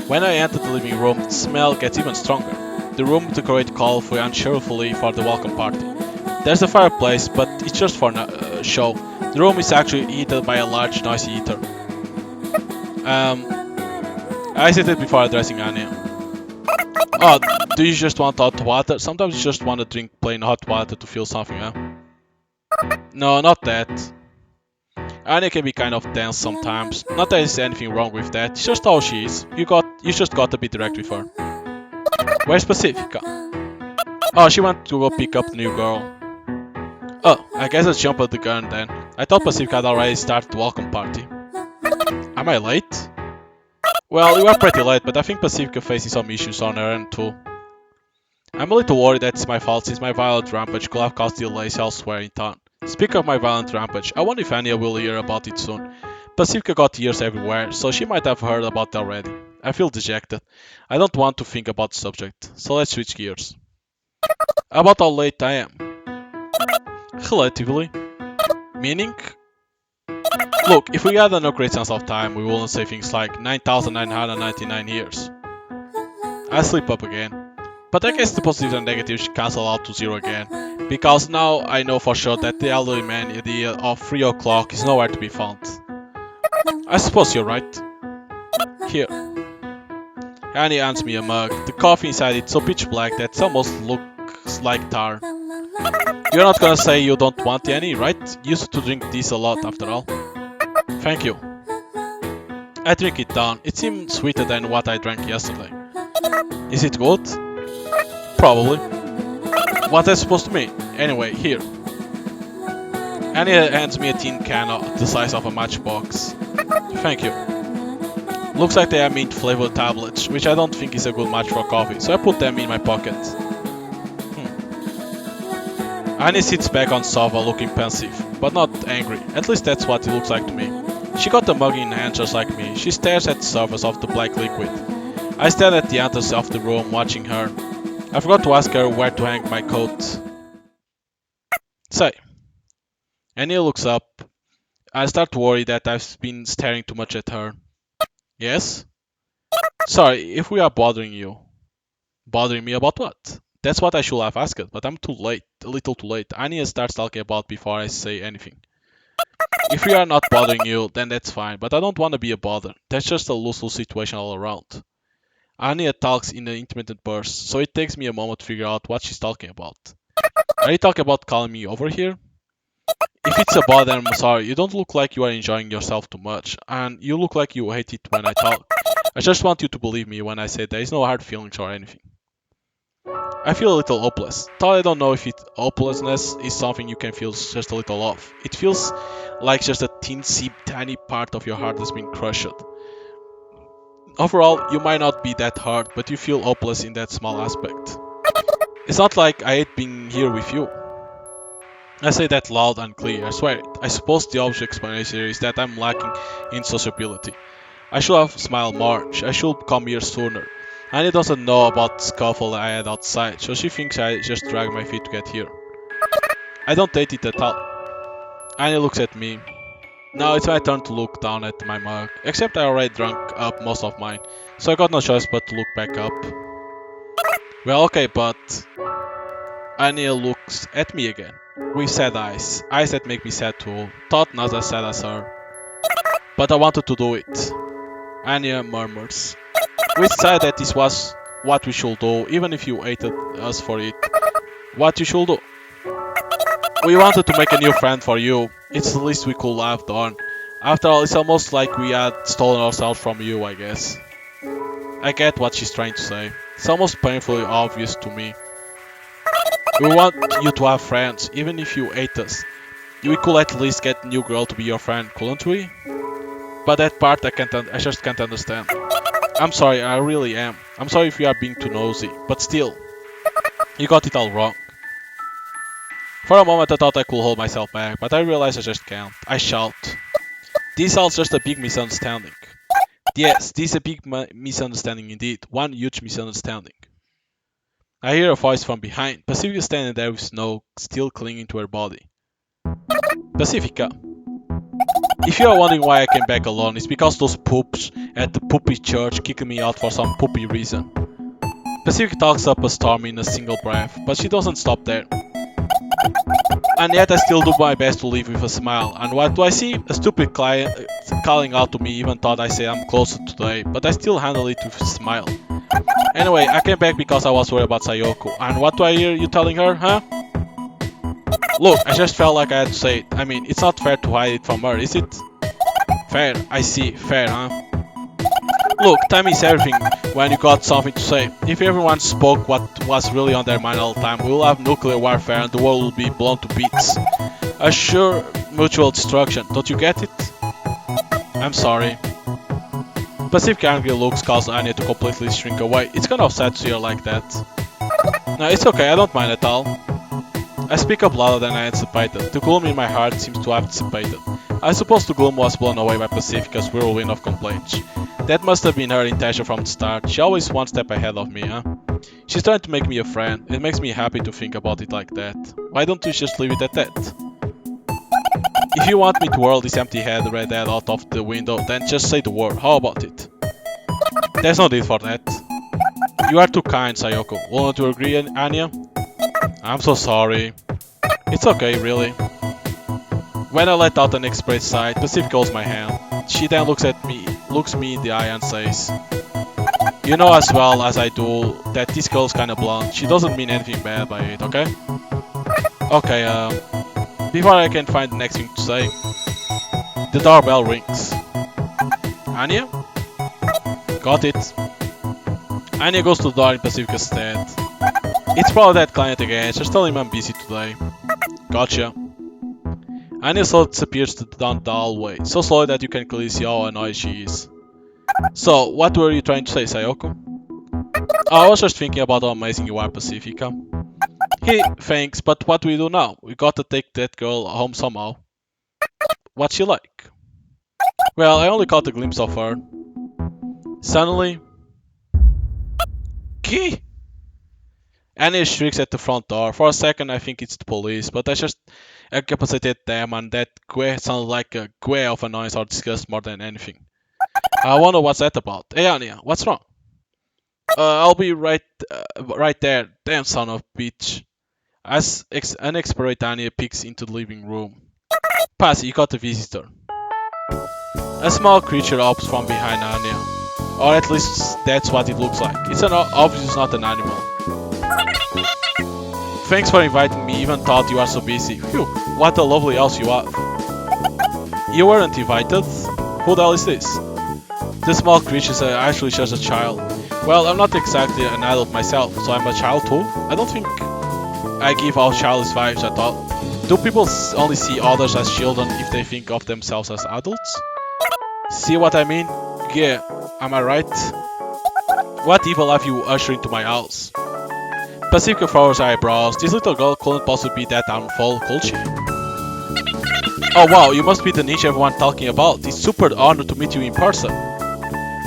A: When I enter the living room, the smell gets even stronger. The room decorated colorfully and cheerfully for the welcome party. There's a fireplace, but it's just for show. The room is actually heated by a large noisy heater. I hesitated before addressing Anya. Oh, do you just want hot water? Sometimes you just want to drink plain hot water to feel something, huh? No, not that. Anya can be kind of tense sometimes. Not that there's anything wrong with that. It's just how she is. You just gotta be direct with her. Where's Pacifica? Oh, she went to go pick up the new girl. Oh, I guess I jumped at the gun then. I thought Pacifica had already started the welcome party. Am I late? Well, you are pretty late, but I think Pacifica faces some issues on her end too. I'm a little worried that it's my fault since my violent rampage could have caused delays elsewhere in town. Speaking of my violent rampage, I wonder if Anya will hear about it soon. Pacifica got ears everywhere, so she might have heard about it already. I feel dejected. I don't want to think about the subject, so let's switch gears. About how late I am. Relatively. Meaning? Look, if we had no great sense of time, we wouldn't say things like 9,999 years. I slip up again. But I guess the positives and negatives should cancel out to zero again, because now I know for sure that the elderly man idea of 3 o'clock is nowhere to be found. I suppose you're right. Here. Annie hands me a mug. The coffee inside it's so pitch black that it almost looks like tar. You're not gonna say you don't want any, right? You used to drink this a lot after all. Thank you. I drink it down. It seemed sweeter than what I drank yesterday. Is it good? Probably. What's that supposed to mean? Anyway, here. Annie hands me a tin can the size of a matchbox. Thank you. Looks like they are mint flavored tablets, which I don't think is a good match for coffee, so I put them in my pocket. Annie sits back on the sofa looking pensive, but not angry. At least that's what it looks like to me. She got the mug in hand just like me. She stares at the surface of the black liquid. I stare at the entrance of the room watching her. I forgot to ask her where to hang my coat. Say. Annie looks up. I start to worry that I've been staring too much at her. Yes? Sorry, if we are bothering you. Bothering me about what? That's what I should have asked, but I'm too late. A little too late. Anya starts talking about before I say anything. If we are not bothering you, then that's fine, but I don't want to be a bother. That's just a lose-lose situation all around. Anya talks in an intermittent burst, so it takes me a moment to figure out what she's talking about. Are you talking about calling me over here? If it's a bother, I'm sorry. You don't look like you are enjoying yourself too much, and you look like you hate it when I talk. I just want you to believe me when I say there is no hard feelings or anything. I feel a little hopeless. Though I don't know if hopelessness is something you can feel just a little of. It feels like just a teensy tiny part of your heart has been crushed. Overall, you might not be that hard, but you feel hopeless in that small aspect. It's not like I hate being here with you. I say that loud and clear, I swear it. I suppose the obvious explanation here is that I'm lacking in sociability. I should have smiled more, I should come here sooner. Annie doesn't know about the scuffle I had outside, so she thinks I just dragged my feet to get here. I don't hate it at all. Annie looks at me. Now it's my turn to look down at my mug, except I already drank up most of mine, so I got no choice but to look back up. Well, okay, but... Annie looks at me again, with sad eyes that make me sad too, thought not as sad as her. But I wanted to do it. Anya murmurs. We decided that this was what we should do, even if you hated us for it. What you should do. We wanted to make a new friend for you. It's the least we could have done. After all, it's almost like we had stolen ourselves from you, I guess. I get what she's trying to say. It's almost painfully obvious to me. We want you to have friends, even if you hate us. We could at least get a new girl to be your friend, couldn't we? But that part I just can't understand. I'm sorry, I really am. I'm sorry if you are being too nosy, but still, you got it all wrong. For a moment I thought I could hold myself back, but I realized I just can't. I shout. This is all just a big misunderstanding. Yes, this is a big misunderstanding indeed. One huge misunderstanding. I hear a voice from behind. Pacifica standing there with snow still clinging to her body. Pacifica. If you are wondering why I came back alone, it's because those poops at the poopy church kicked me out for some poopy reason. Pacifica talks up a storm in a single breath, but she doesn't stop there. And yet I still do my best to leave with a smile. And what do I see? A stupid client calling out to me, even thought I say I'm closer today, but I still handle it with a smile. Anyway, I came back because I was worried about Sayoko. And what do I hear you telling her, huh? Look, I just felt like I had to say it. I mean, it's not fair to hide it from her, is it? Fair, I see. Fair, huh? Look, time is everything when you got something to say. If everyone spoke what was really on their mind all the time, we will have nuclear warfare and the world will be blown to bits. A sure mutual destruction, don't you get it? I'm sorry. Pacific angry looks cause Anya to completely shrink away. It's kinda upset to see her like that. No, it's okay, I don't mind at all. I speak up louder than I anticipated. The gloom in my heart seems to have dissipated. I suppose the gloom was blown away by Pacifica's whirlwind of complaints. That must have been her intention from the start. She always one step ahead of me, huh? She's trying to make me a friend. It makes me happy to think about it like that. Why don't we just leave it at that? If you want me to whirl this empty head red head out of the window, then just say the word. How about it? There's no need for that. You are too kind, Sayoko. Won't you agree, Anya? I'm so sorry. It's okay, really. When I let out an expressed sigh, Pacifica holds my hand. She then looks me in the eye and says, "You know as well as I do that this girl's kinda blunt. She doesn't mean anything bad by it, okay?" Okay, before I can find the next thing to say, the doorbell rings. Anya? Got it. Anya goes to the door in Pacifica's stead. It's probably that client again, just tell him I'm busy today. Gotcha. Anya slowly disappears down the hallway, so slowly that you can clearly see how annoyed she is. So, what were you trying to say, Sayoko? Oh, I was just thinking about how amazing you are, Pacifica. Hey, thanks, but what do we do now? We gotta take that girl home somehow. What's she like? Well, I only caught a glimpse of her. Suddenly... Key! Anya shrieks at the front door. For a second I think it's the police, but I just incapacitated them and that gue sounded like a gue of annoyance or disgust more than anything. I wonder what's that about. Hey Anya, what's wrong? I'll be right there. Damn son of a bitch. As unexpected Anya peeks into the living room. Passy, you got a visitor. A small creature hops from behind Anya. Or at least that's what it looks like. It's obviously not an animal. Thanks for inviting me, even thought you are so busy. Phew, what a lovely house you have. You weren't invited? Who the hell is this? The small creature is actually just a child. Well, I'm not exactly an adult myself, so I'm a child too? I don't think I give out childish vibes at all. Do people only see others as children if they think of themselves as adults? See what I mean? Yeah, am I right? What evil have you ushered into my house? Pacifica furrows her eyebrows. This little girl couldn't possibly be that harmful, could she? Oh wow, you must be the ninja everyone talking about. It's super honored to meet you in person.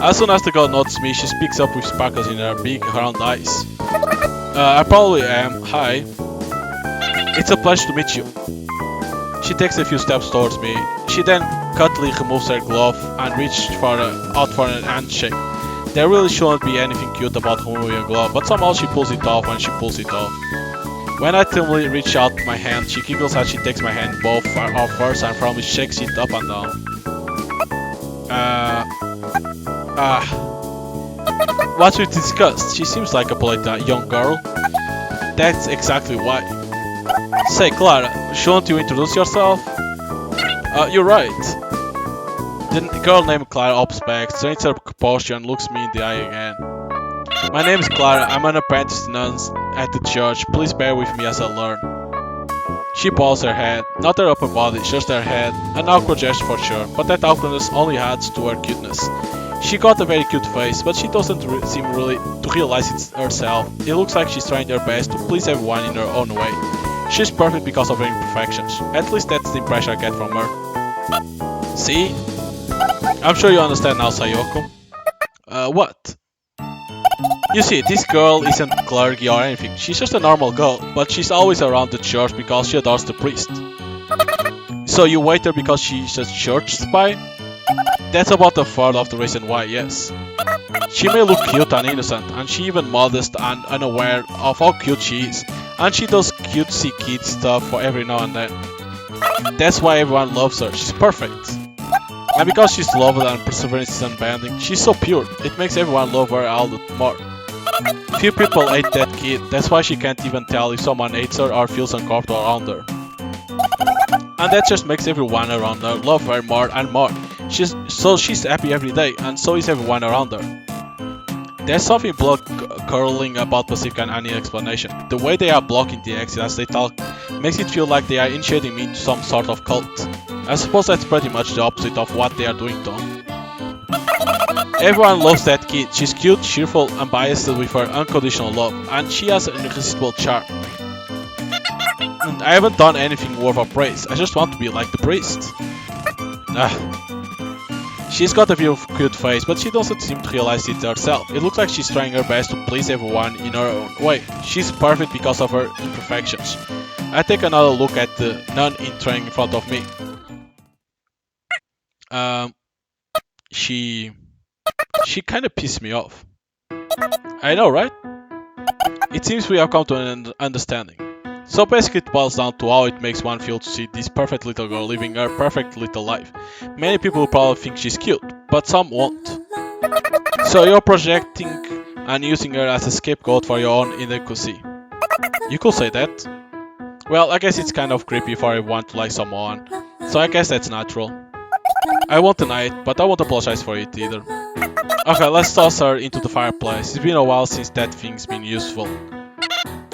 A: As soon as the girl notices me, she speaks up with sparkles in her big round eyes. I probably am. Hi. It's a pleasure to meet you. She takes a few steps towards me. She then cuddly removes her glove and reaches out for an handshake. There really shouldn't be anything cute about removing a glove, but somehow she pulls it off when she pulls it off. When I timidly reach out my hand, she giggles as she takes my hand both off first and firmly shakes it up and down. What we discussed, she seems like a polite young girl. That's exactly why. Say, Clara, shouldn't you introduce yourself? You're right. The girl named Clara hops back, straightens her posture and looks me in the eye again. My name is Clara, I'm an apprentice nun at the church, please bear with me as I learn. She bows her head, not her upper body, just her head, an awkward gesture for sure, but that awkwardness only adds to her cuteness. She got a very cute face, but she doesn't seem really to realize it herself. It looks like she's trying her best to please everyone in her own way. She's perfect because of her imperfections, at least that's the impression I get from her. See? I'm sure you understand now, Sayoko. What? You see, this girl isn't clergy or anything, she's just a normal girl, but she's always around the church because she adores the priest. So you wait her because she's a church spy? That's about a third of the reason why, yes. She may look cute and innocent, and she even modest and unaware of how cute she is, and she does cutesy kid stuff for every now and then. That's why everyone loves her, she's perfect. And because she's loved and perseverance is unbending, she's so pure, it makes everyone love her all the more. Few people hate that kid, that's why she can't even tell if someone hates her or feels uncomfortable around her. And that just makes everyone around her love her more and more. She's happy every day, and so is everyone around her. There's something blood curling about Pacifica and any explanation. The way they are blocking the exit as they talk makes it feel like they are initiating me into some sort of cult. I suppose that's pretty much the opposite of what they are doing though. Everyone loves that kid. She's cute, cheerful, unbiased with her unconditional love, and she has an irresistible charm. And I haven't done anything worth of praise, I just want to be like the priest. She's got a very cute face, but she doesn't seem to realize it herself. It looks like she's trying her best to please everyone in her own way. She's perfect because of her imperfections. I take another look at the nun entering in front of me. She kinda pissed me off. I know, right? It seems we have come to an understanding. So basically it boils down to how it makes one feel to see this perfect little girl living her perfect little life. Many people will probably think she's cute, but some won't. So you're projecting and using her as a scapegoat for your own inadequacy. You could say that. Well, I guess it's kind of creepy for everyone to like someone, so I guess that's natural. I won't deny it, but I won't apologize for it either. Okay, let's toss her into the fireplace. It's been a while since that thing's been useful.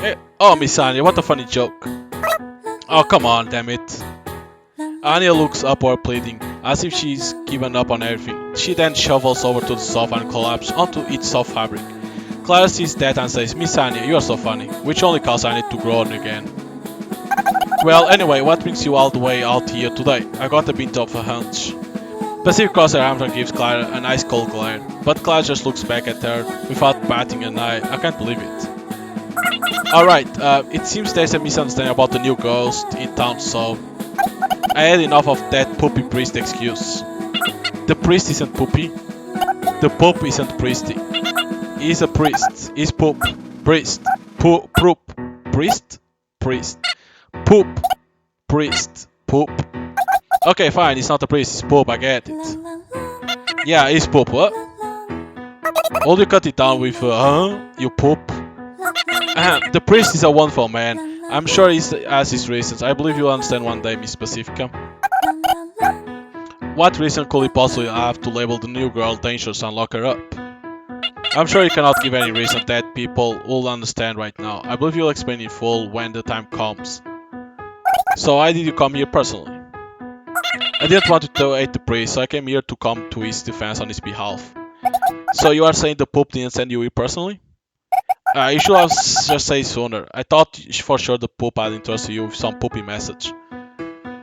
A: Hey, oh, Miss Anya, what a funny joke. Oh, come on, damn it. Anya looks upward pleading, as if she's given up on everything. She then shovels over to the sofa and collapses onto its soft fabric. Clara sees that and says, Miss Anya, you are so funny, which only causes Anya to groan again. Well, anyway, what brings you all the way out here today? I got a bit of a hunch. Pacific crosses her arms and gives Clara an ice cold glare, but Clara just looks back at her without batting an eye. I can't believe it. Alright, it seems there's a misunderstanding about the new ghost in town, so I had enough of that poopy priest excuse. The priest isn't poopy. The pope isn't priesty. He's a priest. He's poop. Priest. Poop. Priest. Priest. Poop. Priest. Poop. Okay, fine, he's not a priest, he's poop, I get it. Yeah, he's poop, what? Will you cut it down with, you poop? The priest is a wonderful man. I'm sure he has his reasons. I believe you'll understand one day, Miss Pacifica. What reason could he possibly have to label the new girl dangerous and lock her up? I'm sure he cannot give any reason that people will understand right now. I believe you'll explain in full when the time comes. So why did you come here personally? I didn't want to hate the priest, so I came here to come to his defense on his behalf. So you are saying the Pope didn't send you here personally? You should have just said sooner. I thought for sure the Pope had entrusted you with some poopy message.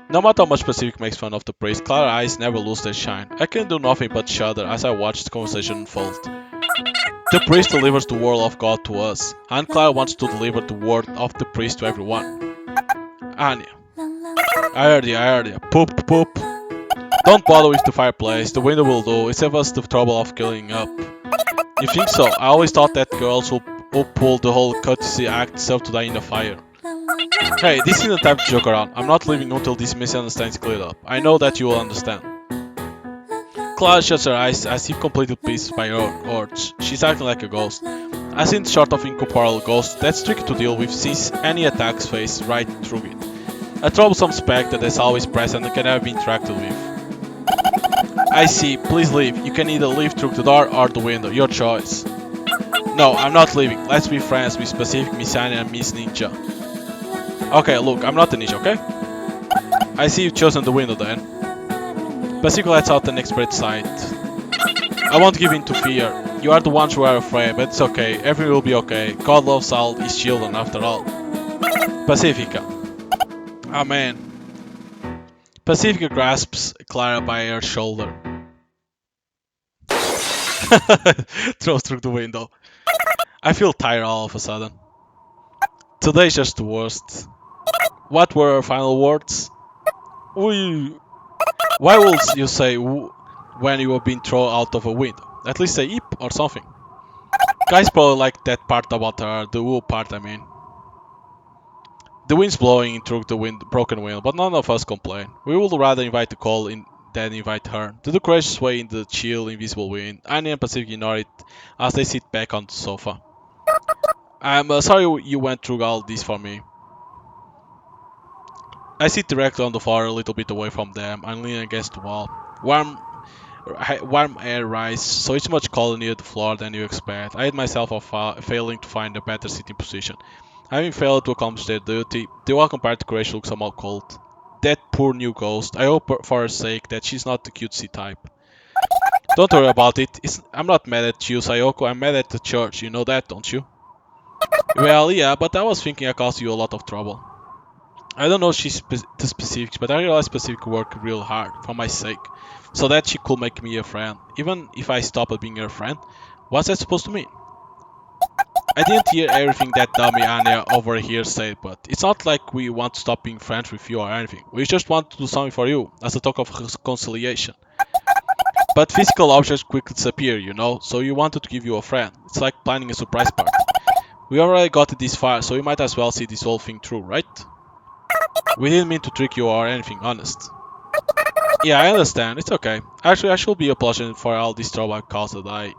A: No matter how much Pacific makes fun of the priest, Clara's eyes never lose their shine. I can do nothing but shudder as I watch the conversation unfold. The priest delivers the word of God to us, and Clara wants to deliver the word of the priest to everyone. Anya. I heard you. Poop. Don't bother with the fireplace, the window will do, it saves us the trouble of killing up. You think so? I always thought that girls who pull the whole courtesy act deserve to die in the fire. Hey, this isn't the time to joke around. I'm not leaving until this misunderstanding is cleared up. I know that you will understand. Clara shuts her eyes as if completely pleased by her urge. She's acting like a ghost. As in short of incorporeal ghost, that's tricky to deal with since any attacks face right through it. A troublesome spectre that's always present and can never be interacted with. I see, please leave. You can either leave through the door or the window, your choice. No, I'm not leaving. Let's be friends with specific Miss Annie and Miss Ninja. Okay, look, I'm not a ninja, okay? I see you've chosen the window then. Pacific lets out an expert sight. I won't give in to fear. You are the ones who are afraid, but it's okay. Everything will be okay. God loves all his children after all. Pacifica. Amen. Pacifica grasps Clara by her shoulder. Throws through the window. I feel tired all of a sudden. Today's just the worst. What were her final words? Why would you say when you were being thrown out of a window? At least say "eep" or something. Guys probably like that part about her, the woo part I mean. The wind's blowing through the broken window, but none of us complain. We would rather invite the cold than invite her. The courageous sway in the chill, invisible wind. Annie and Pacific ignore it as they sit back on the sofa. I'm sorry you went through all this for me. I sit directly on the floor a little bit away from them and lean against the wall. Warm air rises, so it's much colder near the floor than you expect. I hate myself for failing to find a better sitting position. Having failed to accomplish their duty, the welcome party decoration looks somewhat cold. That poor new ghost, I hope for her sake that she's not the cutesy type. Don't worry about it, I'm not mad at you, Sayoko, I'm mad at the church, you know that, don't you? Well, yeah, but I was thinking I caused you a lot of trouble. I don't know the specifics, but I realized Pacific worked real hard, for my sake, so that she could make me a friend. Even if I stopped being her friend, what's that supposed to mean? I didn't hear everything that dummy Anya over here said, but it's not like we want to stop being friends with you or anything. We just want to do something for you, as a token of reconciliation. But physical objects quickly disappear, you know, so you wanted to give you a friend. It's like planning a surprise party. We already got it this far, so we might as well see this whole thing through, right? We didn't mean to trick you or anything, honest. Yeah, I understand, it's okay. Actually, I should be apologizing for all this trouble I caused that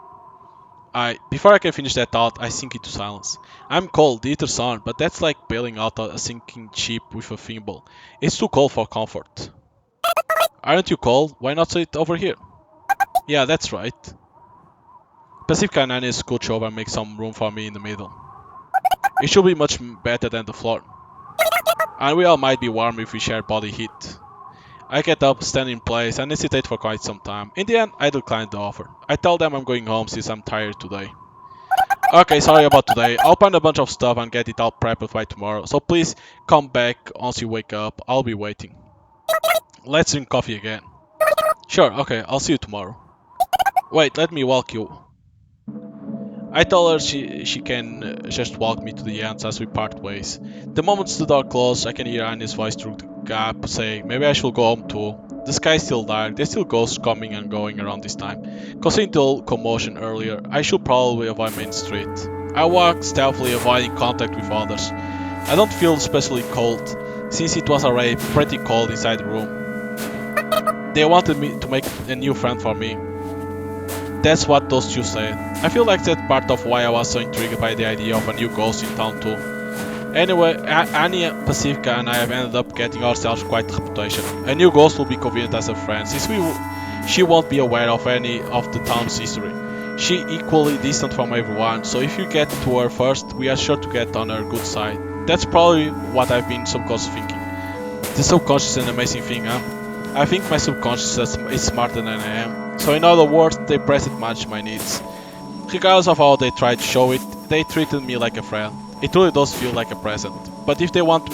A: before I can finish that thought, I sink into silence. I'm cold, the heater's on, but that's like bailing out a sinking ship with a thimble. It's too cold for comfort. Aren't you cold? Why not sit over here? Yeah, that's right. Pacifica and Annie scooch over and make some room for me in the middle. It should be much better than the floor. And we all might be warm if we share body heat. I get up, stand in place, and hesitate for quite some time. In the end, I decline the offer. I tell them I'm going home since I'm tired today. Okay, sorry about today. I'll find a bunch of stuff and get it all prepped by tomorrow. So please come back once you wake up. I'll be waiting. Let's drink coffee again. Sure, okay, I'll see you tomorrow. Wait, let me walk you. I tell her she can just walk me to the ends as we part ways. The moment the door closes, I can hear Annie's voice through the gap saying, maybe I should go home too. The sky's still dark, there's still ghosts coming and going around this time. Considering the commotion earlier, I should probably avoid Main Street. I walk stealthily, avoiding contact with others. I don't feel especially cold, since it was already pretty cold inside the room. They wanted me to make a new friend for me. That's what those two said. I feel like that's part of why I was so intrigued by the idea of a new ghost in town too. Anyway, Annie, Pacifica and I have ended up getting ourselves quite a reputation. A new ghost will be convenient as a friend, since she won't be aware of any of the town's history. She equally distant from everyone, so if you get to her first, we are sure to get on her good side. That's probably what I've been subconsciously thinking. The subconscious is an amazing thing, huh? I think my subconscious is smarter than I am. So in other words, they present match my needs. Regardless of how they try to show it, they treated me like a friend. It really does feel like a present. But if they want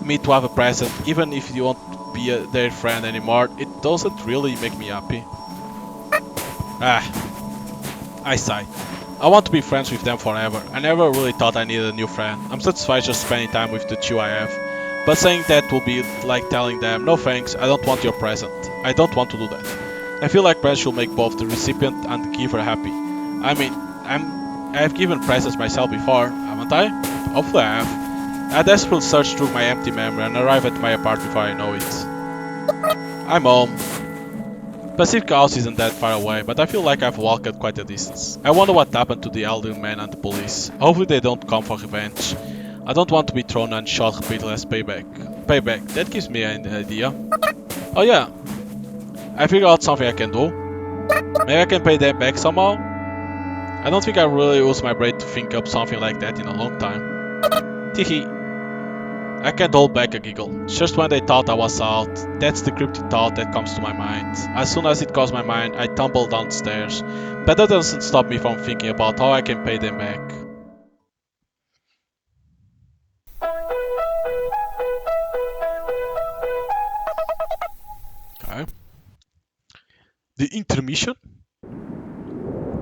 A: me to have a present, even if you won't be their friend anymore, it doesn't really make me happy. I sigh. I want to be friends with them forever. I never really thought I needed a new friend. I'm satisfied just spending time with the two I have. But saying that will be like telling them, no thanks, I don't want your present. I don't want to do that. I feel like presents should make both the recipient and the giver happy. I mean, I have given presents myself before, haven't I? Hopefully I have. I desperately search through my empty memory and arrive at my apartment before I know it. I'm home. Pacific House isn't that far away, but I feel like I've walked quite a distance. I wonder what happened to the elderly man and the police. Hopefully they don't come for revenge. I don't want to be thrown and shot repeatedly as payback. Payback, that gives me an idea. Oh yeah, I figured out something I can do. Maybe I can pay them back somehow? I don't think I really used my brain to think up something like that in a long time. Teehee. I can't hold back a giggle. Just when they thought I was out, that's the cryptic thought that comes to my mind. As soon as it crossed my mind, I tumble downstairs. But that doesn't stop me from thinking about how I can pay them back. Okay. The intermission?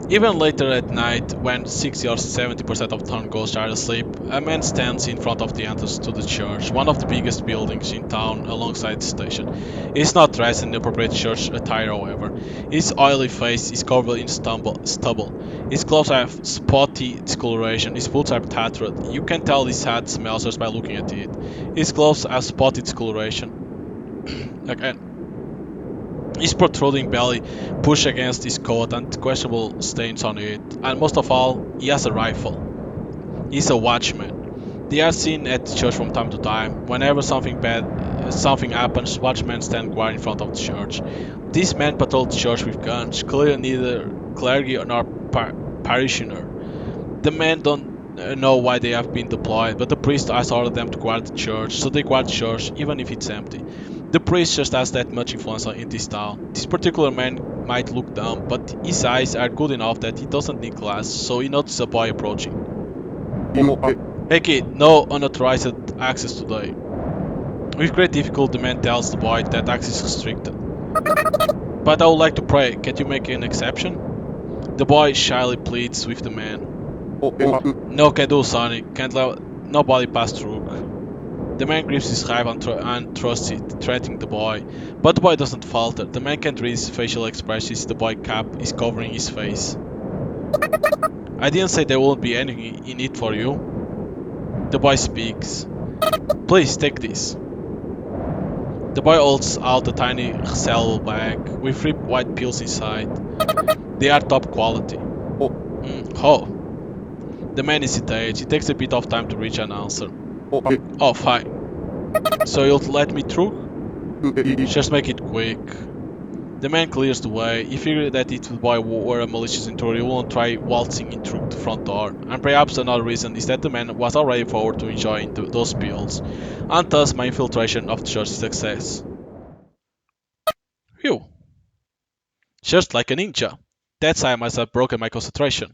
A: Even later at night, when 60 or 70% of town ghosts are asleep, a man stands in front of the entrance to the church, one of the biggest buildings in town alongside the station. He is not dressed in the appropriate church attire, however. His oily face is covered in stubble. His clothes have spotty discoloration. His boots are tattered. You can tell his hat smells just by looking at it. His clothes have spotty discoloration. Again. His protruding belly pushed against his coat and questionable stains on it, and most of all, he has a rifle. He's a watchman. They are seen at the church from time to time. Whenever something happens, watchmen stand guard in front of the church. These men patrol the church with guns, clearly neither clergy nor parishioner. The men don't know why they have been deployed, but the priest has ordered them to guard the church, so they guard the church even if it's empty. The priest just has that much influence in this town. This particular man might look dumb, but his eyes are good enough that he doesn't need glasses, so he notices a boy approaching. Hey kid, no unauthorized access today. With great difficulty, the man tells the boy that access is restricted. But I would like to pray, can't you make an exception? The boy shyly pleads with the man. No can do, Sonny, can't let nobody pass through. The man grips his rifle and thrusts it, threatening the boy. But the boy doesn't falter. The man can't read his facial expressions. The boy cap is covering his face. I didn't say there won't be anything in it for you. The boy speaks. Please take this. The boy holds out a tiny reusable bag with 3 white pills inside. They are top quality. Oh. The man hesitates. It takes a bit of time to reach an answer. Oh, fine. So you'll let me through? Just make it quick. The man clears the way. He figured that if the boy were a malicious intruder, he wouldn't try waltzing in through the front door. And perhaps another reason is that the man was already forward to enjoying those pills, and thus my infiltration of the church is a success. Phew. Just like a ninja. That time I must have broken my concentration.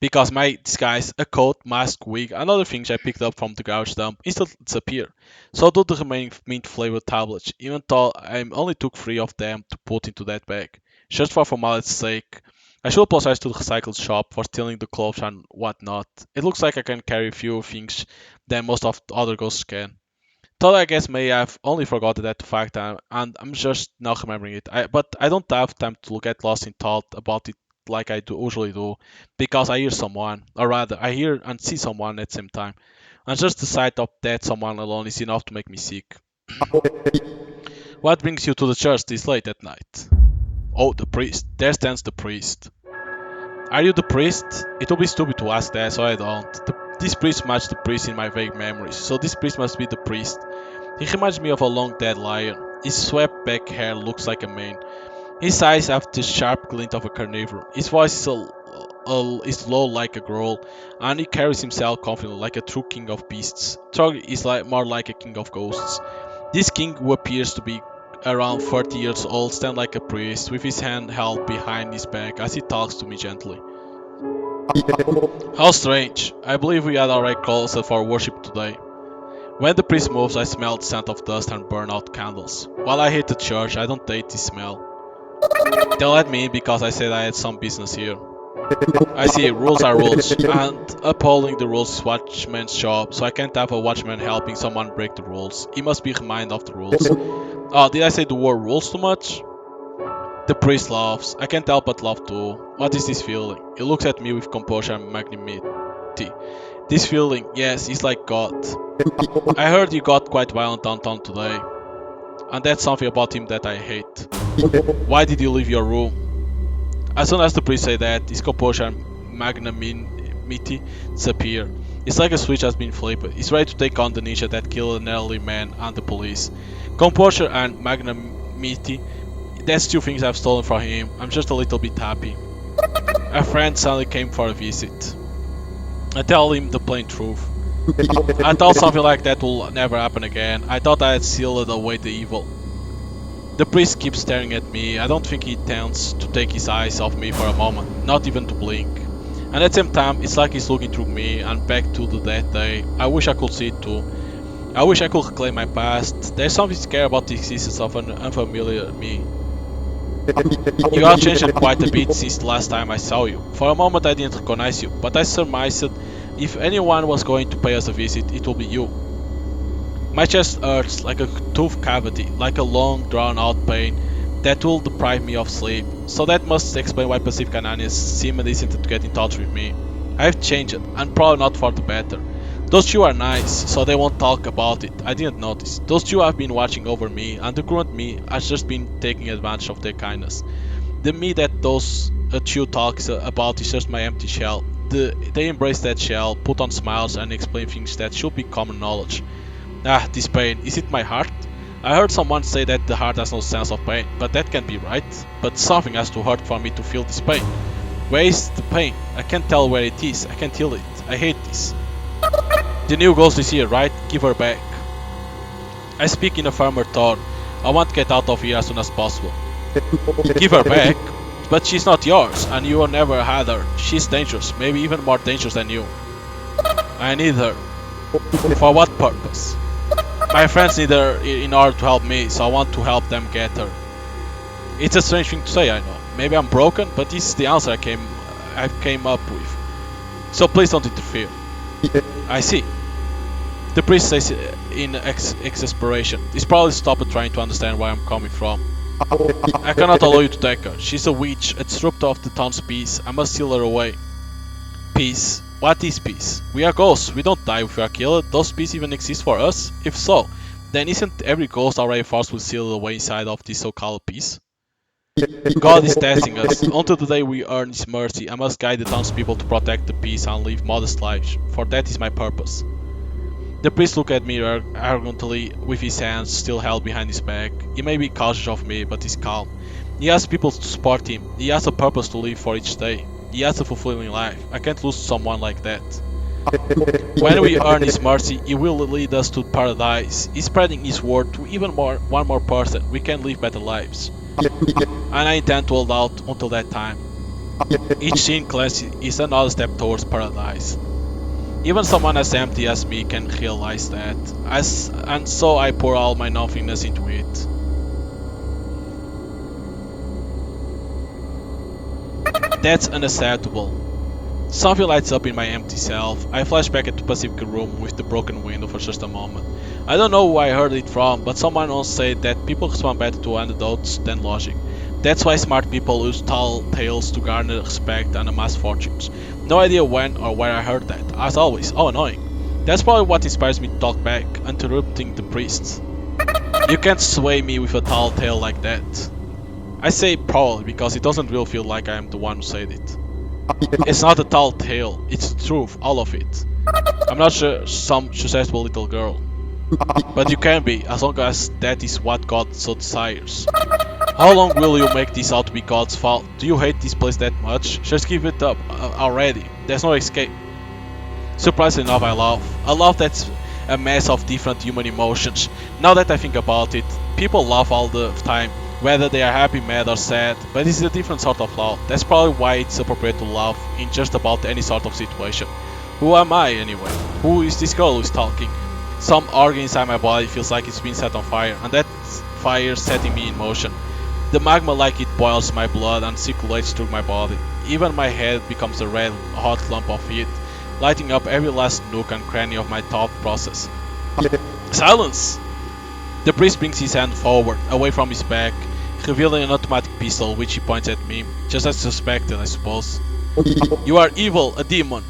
A: Because my disguise, a coat, mask, wig, and other things I picked up from the garbage dump instantly disappear. So do the remaining mint flavored tablets, even though I only took 3 of them to put into that bag. Just for formality's sake. I should apologize to the recycled shop for stealing the clothes and whatnot. It looks like I can carry fewer things than most of the other ghosts can. Thought I guess may have only forgotten that fact and I'm just now remembering it. But I don't have time to get lost in thought about it like I usually do, because I hear someone, or rather, I hear and see someone at the same time. And just the sight of that someone alone is enough to make me sick. What brings you to the church this late at night? Oh, the priest. There stands the priest. Are you the priest? It would be stupid to ask that, so I don't. This priest matches the priest in my vague memories, so this priest must be the priest. He reminds me of a long dead lion. His swept back hair looks like a mane. His eyes have the sharp glint of a carnivore. His voice is low like a growl, and he carries himself confidently like a true king of beasts. Trog is more like a king of ghosts. This king, who appears to be around 30 years old, stands like a priest, with his hand held behind his back as he talks to me gently. How strange. I believe we had already closer for worship today. When the priest moves, I smell the scent of dust and burn out candles. While I hate the church, I don't hate the smell. They let me in because I said I had some business here. I see, rules are rules, and upholding the rules is watchman's job, so I can't have a watchman helping someone break the rules. He must be reminded of the rules. Oh, did I say the word rules too much? The priest laughs. I can't help but laugh too. What is this feeling? He looks at me with composure and magnanimity. This feeling, yes, is like God. I heard you got quite violent downtown today. And that's something about him that I hate. Why did you leave your room? As soon as the priest said that, his composure and magnanimity disappear. It's like a switch has been flipped. He's ready to take on the ninja that killed an elderly man and the police. Composure and magnanimity, that's two things I've stolen from him. I'm just a little bit happy. A friend suddenly came for a visit. I tell him the plain truth. I thought something like that will never happen again. I thought I had sealed away the evil. The priest keeps staring at me. I don't think he intends to take his eyes off me for a moment, not even to blink. And at the same time, it's like he's looking through me and back to that day. I wish I could see it too. I wish I could reclaim my past. There's something scary about the existence of an unfamiliar me. You have changed quite a bit since the last time I saw you. For a moment I didn't recognize you, but I surmised if anyone was going to pay us a visit, it will be you. My chest hurts like a tooth cavity, like a long drawn out pain that will deprive me of sleep. So that must explain why Pacific Ananias seemed hesitant to get in touch with me. I've changed, and probably not for the better. Those two are nice, so they won't talk about it. I didn't notice. Those two have been watching over me, and the current me has just been taking advantage of their kindness. The me that those two talks about is just my empty shell. They embrace that shell, put on smiles, and explain things that should be common knowledge. Ah, this pain, is it my heart? I heard someone say that the heart has no sense of pain, but that can't be right. But something has to hurt for me to feel this pain. Where is the pain? I can't tell where it is, I can't feel it. I hate this. The new ghost is here, right? Give her back. I speak in a firmer tone. I want to get out of here as soon as possible. Give her back? But she's not yours, and you never had her. She's dangerous, maybe even more dangerous than you. I need her. For what purpose? My friends need her in order to help me, so I want to help them get her. It's a strange thing to say, I know. Maybe I'm broken, but this is the answer I came up with. So please don't interfere. I see. The priest says in exasperation. He's probably stopped trying to understand where I'm coming from. I cannot allow you to take her. She's a witch, a disruptor of the town's peace. I must seal her away. Peace? What is peace? We are ghosts. We don't die if we are killed. Does peace even exist for us? If so, then isn't every ghost already forced to seal away inside of this so-called peace? God is testing us. Until the day we earn His mercy, I must guide the townspeople to protect the peace and live modest lives, for that is my purpose. The priest looked at me arrogantly, with his hands still held behind his back. He may be cautious of me, but he's calm. He has people to support him. He has a purpose to live for each day. He has a fulfilling life. I can't lose someone like that. When we earn His mercy, He will lead us to paradise. He's spreading His word to one more person. We can live better lives. And I intend to hold out until that time. Each sin cleansed is another step towards paradise. Even someone as empty as me can realize that, and so I pour all my nothingness into it. That's unacceptable. Something lights up in my empty self. I flash back at the Pacific room with the broken window for just a moment. I don't know who I heard it from, but someone once said that people respond better to anecdotes than logic. That's why smart people use tall tales to garner respect and amass fortunes. No idea when or where I heard that. As always, how annoying. That's probably what inspires me to talk back, interrupting the priest. You can't sway me with a tall tale like that. I say probably because it doesn't really feel like I am the one who said it. It's not a tall tale, it's the truth, all of it. I'm not sure some successful little girl. But you can be, as long as that is what God so desires. How long will you make this out to be God's fault? Do you hate this place that much? Just give it up already. There's no escape. Surprisingly enough, I laugh. A laugh that's a mess of different human emotions. Now that I think about it, people laugh all the time, whether they are happy, mad or sad, but it's a different sort of laugh. That's probably why it's appropriate to laugh in just about any sort of situation. Who am I anyway? Who is this girl who is talking? Some organ inside my body feels like it's been set on fire, and that fire setting me in motion. The magma like it boils my blood and circulates through my body. Even my head becomes a red, hot lump of heat, lighting up every last nook and cranny of my thought process. Silence! The priest brings his hand forward, away from his back, revealing an automatic pistol which he points at me, just as suspected, I suppose. You are evil, a demon.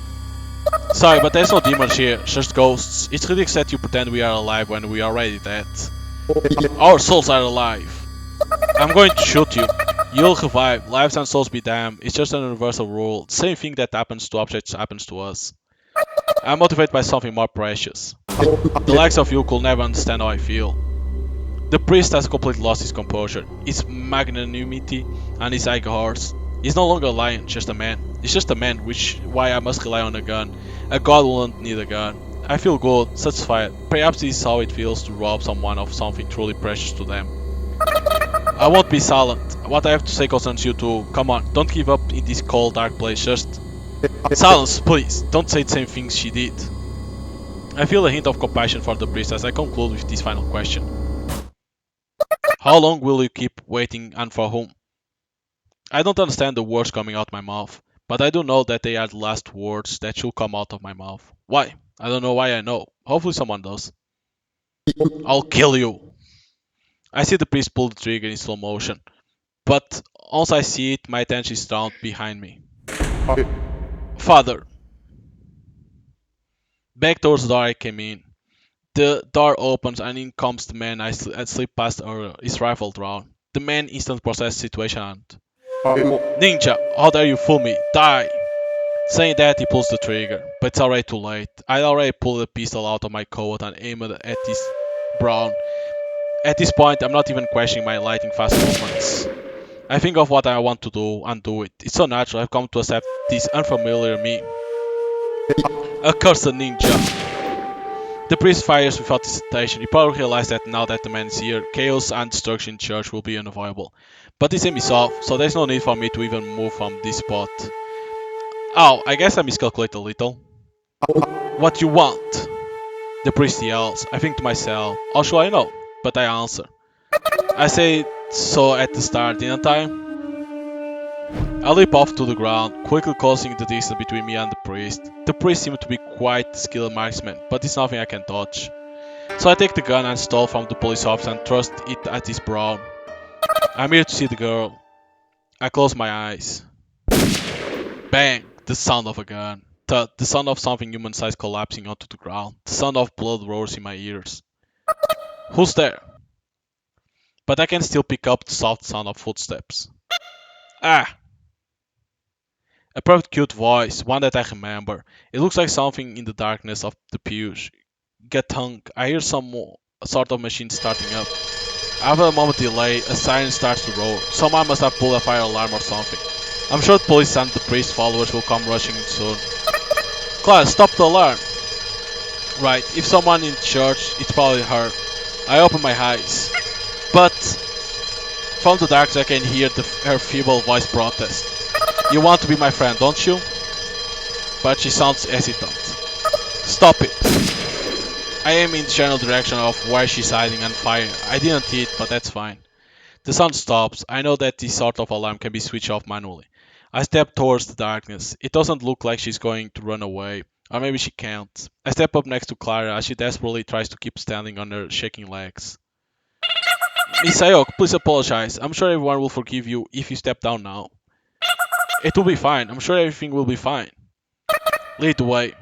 A: Sorry, but there's no demons here, just ghosts. It's ridiculous that you pretend we are alive when we are already dead. Our souls are alive. I'm going to shoot you. You'll revive. Lives and souls be damned. It's just an universal rule. The same thing that happens to objects happens to us. I'm motivated by something more precious. The likes of you could never understand how I feel. The priest has completely lost his composure, his magnanimity, and his high horse. He's no longer a lion, just a man. He's just a man, which why I must rely on a gun. A god wouldn't need a gun. I feel good, satisfied. Perhaps this is how it feels to rob someone of something truly precious to them. I won't be silent. What I have to say concerns you too. Come on, don't give up in this cold, dark place. Just silence, please. Don't say the same things she did. I feel a hint of compassion for the priest as I conclude with this final question. How long will you keep waiting and for whom? I don't understand the words coming out my mouth, but I do know that they are the last words that should come out of my mouth. Why? I don't know why I know. Hopefully someone does. I'll kill you. I see the priest pull the trigger in slow motion, but once I see it, my attention is drawn behind me. Father. Back towards the door I came in. The door opens and in comes the man I slipped past earlier, his rifle drawn. The man instantly processes the situation and... Ninja, how dare you fool me? Die! Saying that, he pulls the trigger, but it's already too late. I already pulled a pistol out of my coat and aimed it at his brown. At this point, I'm not even questioning my lightning fast movements. I think of what I want to do and do it. It's so natural, I've come to accept this unfamiliar me. Accursed ninja. The priest fires without hesitation. He probably realized that now that the man is here, chaos and destruction in church will be unavoidable. But his aim is off, so there's no need for me to even move from this spot. Oh, I guess I miscalculated a little. What you want? The priest yells. I think to myself, how should I know? But I answer. I say so at the start, didn't I? I leap off to the ground, quickly closing the distance between me and the priest. The priest seemed to be quite a skilled marksman, but it's nothing I can touch. So I take the gun and stole from the police officer and thrust it at his brow. I'm here to see the girl. I close my eyes. Bang! The sound of a gun. The sound of something human-sized collapsing onto the ground. The sound of blood roars in my ears. Who's there? But I can still pick up the soft sound of footsteps. Ah! A perfect cute voice, one that I remember. It looks like something in the darkness of the pews. Gatung, I hear some sort of machine starting up. After a moment delay, a siren starts to roar. Someone must have pulled a fire alarm or something. I'm sure the police and the priest followers will come rushing in soon. Class, stop the alarm! Right, if someone in church, it's probably her. I open my eyes. But from the darkness I can hear her feeble voice protest. You want to be my friend, don't you? But she sounds hesitant. Stop it. I aim in the general direction of where she's hiding and fire. I didn't hit, but that's fine. The sound stops. I know that this sort of alarm can be switched off manually. I step towards the darkness. It doesn't look like she's going to run away. Or maybe she can't. I step up next to Clara as she desperately tries to keep standing on her shaking legs. Miss Ayok, please apologize. I'm sure everyone will forgive you if you step down now. It will be fine. I'm sure everything will be fine. Lead the way.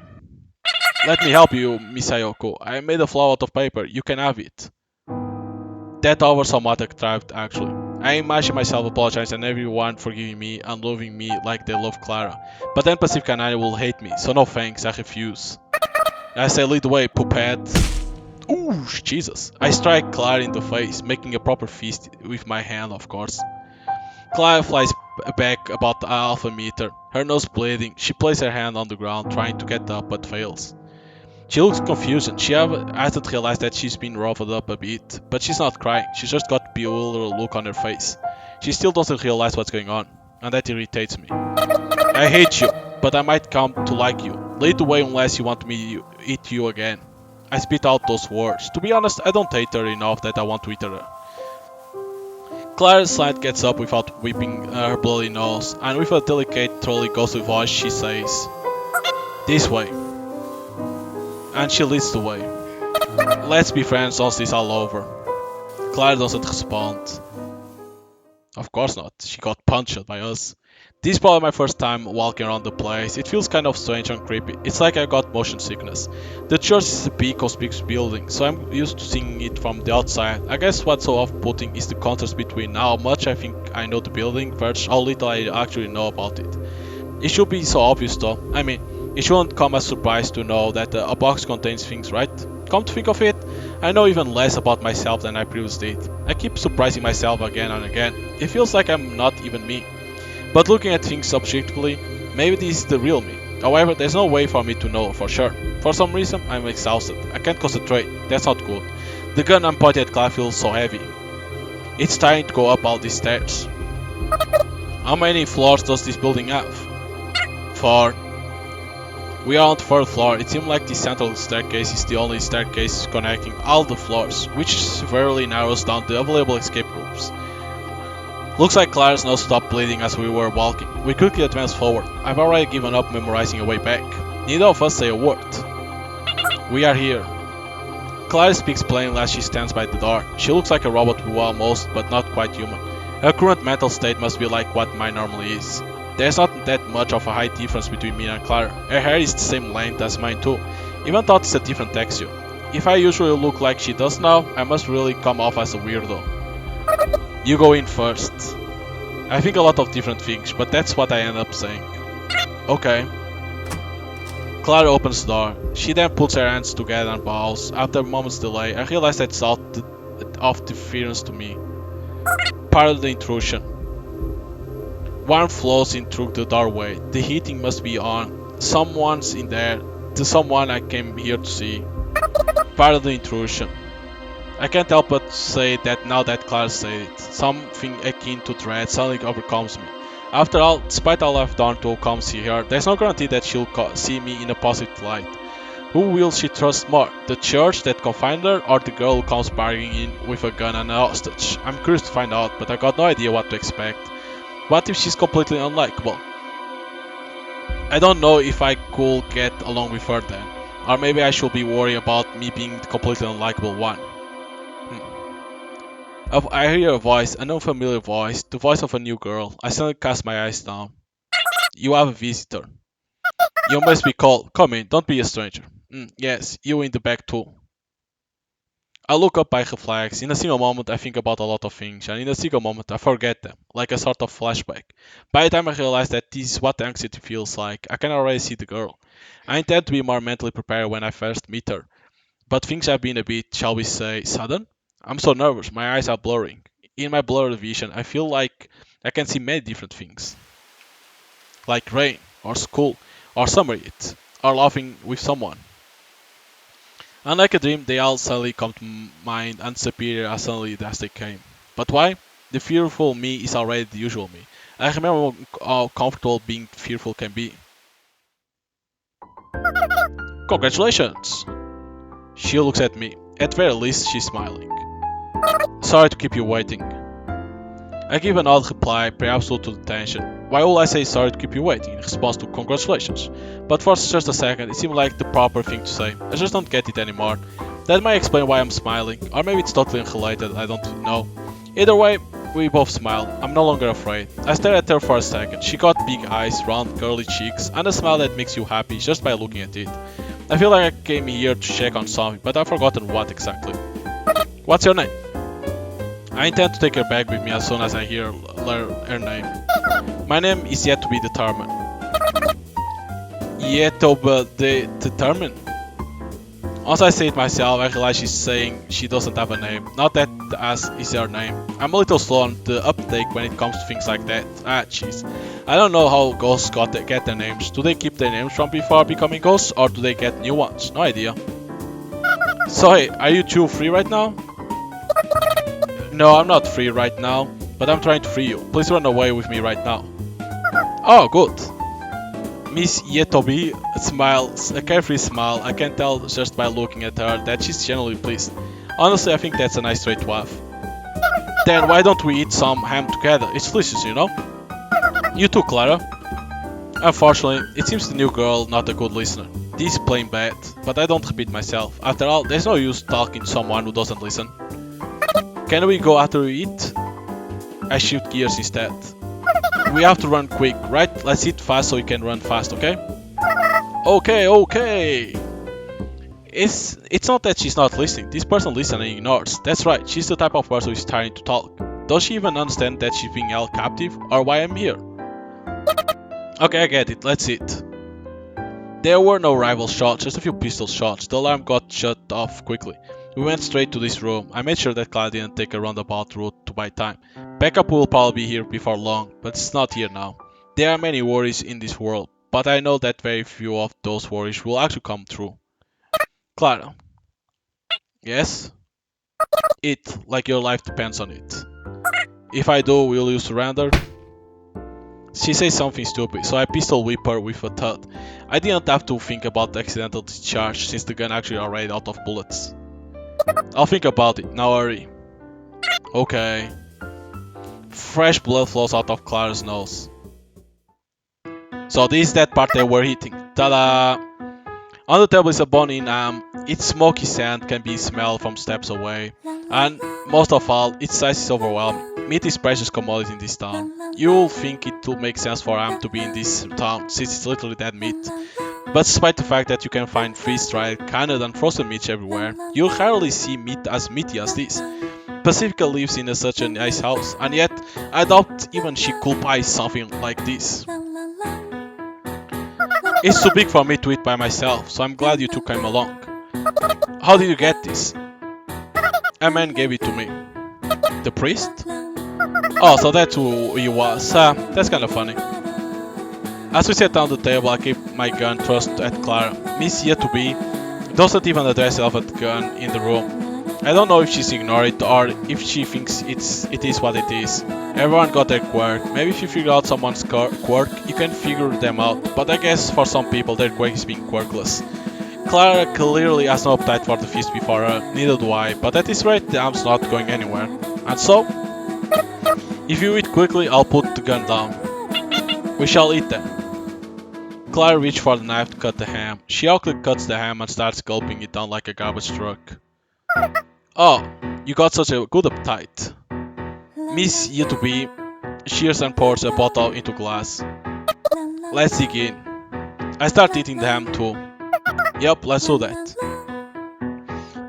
A: Let me help you, Miss Ayoko. I made a flower out of paper. You can have it. That hour somewhat contrived, actually. I imagine myself apologizing and everyone forgiving me and loving me like they love Clara. But then Pacific and I will hate me, so no thanks, I refuse. I say lead the way, poophead. Ooh, Jesus. I strike Clara in the face, making a proper fist with my hand, of course. Clara flies back about half a meter, her nose bleeding. She places her hand on the ground, trying to get up, but fails. She looks confused. She hasn't realized that she's been roughed up a bit, but she's not crying. She's just got a bewildered look on her face. She still doesn't realize what's going on, and that irritates me. I hate you, but I might come to like you. Lead the way unless you want me to eat you again. I spit out those words. To be honest, I don't hate her enough that I want to eat her. Clara's slide gets up without wiping her bloody nose, and with a delicate, truly ghostly voice she says, "This way." And she leads the way. Let's be friends once this is all over. Clara doesn't respond. Of course not, she got punched by us. This is probably my first time walking around the place. It feels kind of strange and creepy. It's like I got motion sickness. The church is a big conspicuous building, so I'm used to seeing it from the outside. I guess what's so off-putting is the contrast between how much I think I know the building versus how little I actually know about it. It should be so obvious though. I mean, it shouldn't come as a surprise to know that a box contains things, right? Come to think of it, I know even less about myself than I previously did. I keep surprising myself again and again. It feels like I'm not even me. But looking at things objectively, maybe this is the real me. However, there's no way for me to know for sure. For some reason, I'm exhausted. I can't concentrate. That's not good. The gun I'm pointing at Clive feels so heavy. It's trying to go up all these stairs. How many floors does this building have? 4. We are on the 3rd floor. It seems like the central staircase is the only staircase connecting all the floors, which severely narrows down the available escape routes. Looks like Clara's nose stopped bleeding as we were walking. We quickly advanced forward. I've already given up memorizing a way back. Neither of us say a word. We are here. Clara speaks plainly as she stands by the door. She looks like a robot who almost, but not quite human. Her current mental state must be like what mine normally is. There's not that much of a height difference between me and Clara. Her hair is the same length as mine too, even though it's a different texture. If I usually look like she does now, I must really come off as a weirdo. You go in first. I think a lot of different things, but that's what I end up saying. Okay. Clara opens the door. She then puts her hands together and bows. After a moment's delay, I realize that's out of deference to me. Part of the intrusion. Warmth flows in through the doorway. The heating must be on. Someone's in there. The someone I came here to see. Part of the intrusion. I can't help but say that now that Clara said it. Something akin to dread suddenly overcomes me. After all, despite all I've done to come see her, there's no guarantee that she'll see me in a positive light. Who will she trust more? The church that confined her, or the girl who comes barging in with a gun and a hostage? I'm curious to find out, but I got no idea what to expect. What if she's completely unlikable? I don't know if I could get along with her then. Or maybe I should be worried about me being the completely unlikable one. I hear a voice, an unfamiliar voice, the voice of a new girl. I suddenly cast my eyes down. You have a visitor. You must be called. Come in, don't be a stranger. Yes, you in the back too. I look up by reflex. In a single moment I think about a lot of things, and in a single moment I forget them, like a sort of flashback. By the time I realize that this is what the anxiety feels like, I can already see the girl. I intend to be more mentally prepared when I first meet her. But things have been a bit, shall we say, sudden? I'm so nervous, my eyes are blurring. In my blurred vision, I feel like I can see many different things. Like rain, or school, or summer heat, or laughing with someone. Unlike a dream, they all suddenly come to mind and disappear as suddenly as they came. But why? The fearful me is already the usual me. I remember how comfortable being fearful can be. Congratulations! She looks at me. At very least, she's smiling. Sorry to keep you waiting. I give an odd reply, perhaps due to the tension. Why would I say sorry to keep you waiting in response to congratulations? But for just a second, it seemed like the proper thing to say. I just don't get it anymore. That might explain why I'm smiling, or maybe it's totally unrelated, I don't know. Either way, we both smile. I'm no longer afraid. I stare at her for a second. She got big eyes, round, curly cheeks, and a smile that makes you happy just by looking at it. I feel like I came here to check on something, but I've forgotten what exactly. What's your name? I intend to take her back with me as soon as I hear her name. My name is yet to be determined. Yet to be determined? Once I say it myself, I realize she's saying she doesn't have a name. Not that as is her name. I'm a little slow on the uptake when it comes to things like that. Jeez. I don't know how ghosts get their names. Do they keep their names from before becoming ghosts, or do they get new ones? No idea. So hey, are you two free right now? No, I'm not free right now, but I'm trying to free you. Please run away with me right now. Oh, good. Miss Yetobi smiles, a carefree smile. I can tell just by looking at her that she's genuinely pleased. Honestly, I think that's a nice trait to have. Then why don't we eat some ham together? It's delicious, you know? You too, Clara. Unfortunately, it seems the new girl not a good listener. This is plain bad, but I don't repeat myself. After all, there's no use talking to someone who doesn't listen. Can we go after we eat? I shift gears instead. We have to run quick, right? Let's hit fast so we can run fast, okay? Okay. It's not that she's not listening. This person listens and ignores. That's right, she's the type of person who's trying to talk. Does she even understand that she's being held captive, or why I'm here? Okay, I get it, let's hit. There were no rival shots, just a few pistol shots. The alarm got shut off quickly. We went straight to this room. I made sure that Clara didn't take a roundabout route to buy time. Backup will probably be here before long, but it's not here now. There are many worries in this world, but I know that very few of those worries will actually come true. Clara. Yes? It, like your life depends on it. If I do, will you surrender? She says something stupid, so I pistol whip her with a thud. I didn't have to think about the accidental discharge since the gun actually already out of bullets. I'll think about it, now hurry. Okay. Fresh blood flows out of Clara's nose. So this is that part they were hitting. Ta-da! On the table is a bone in ham. Its smoky scent can be smelled from steps away. And most of all, its size is overwhelming. Meat is precious commodity in this town. You'll think it would make sense for ham to be in this town, since it's literally dead meat. But despite the fact that you can find freeze-dried, canned and frozen meats everywhere, you'll hardly see meat as meaty as this. Pacifica lives in such a nice house, and yet I doubt even she could buy something like this. It's too big for me to eat by myself, so I'm glad you two came along. How did you get this? A man gave it to me. The priest? Oh, so that's who he was. That's kind of funny. As we sat down at the table, I keep my gun thrust at Clara. Miss yet to be doesn't even address the elephant gun in the room. I don't know if she's ignoring it or if she thinks it is what it is. Everyone got their quirk. Maybe if you figure out someone's quirk, you can figure them out. But I guess for some people, their quirk is being quirkless. Clara clearly has no appetite for the feast before her, neither do I. But at this rate, the arm's not going anywhere. And so, if you eat quickly, I'll put the gun down. We shall eat then. Clara reached for the knife to cut the ham. She awkwardly cuts the ham and starts gulping it down like a garbage truck. Oh, you got such a good appetite. Miss Yutubi shears and pours a bottle into glass. Let's dig in. I start eating the ham too. Yup, let's do that.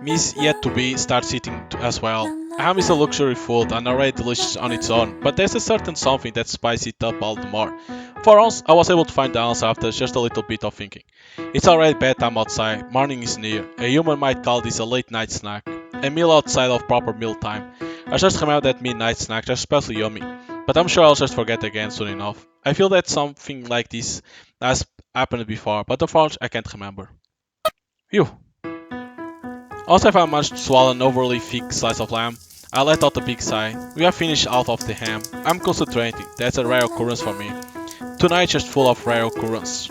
A: Miss Yutubi starts eating as well. Ham is a luxury food and already delicious on its own, but there's a certain something that spices it up all the more. For once, I was able to find the answer after just a little bit of thinking. It's already bedtime outside, morning is near. A human might call this a late night snack. A meal outside of proper mealtime. I just remember that midnight snacks are especially yummy, but I'm sure I'll just forget again soon enough. I feel that something like this has happened before, but unfortunately I can't remember. Phew. Once I've managed to swallow an overly thick slice of lamb, I let out a big sigh. We have finished half of the ham. I'm concentrating, that's a rare occurrence for me. Tonight's just full of rare occurrence.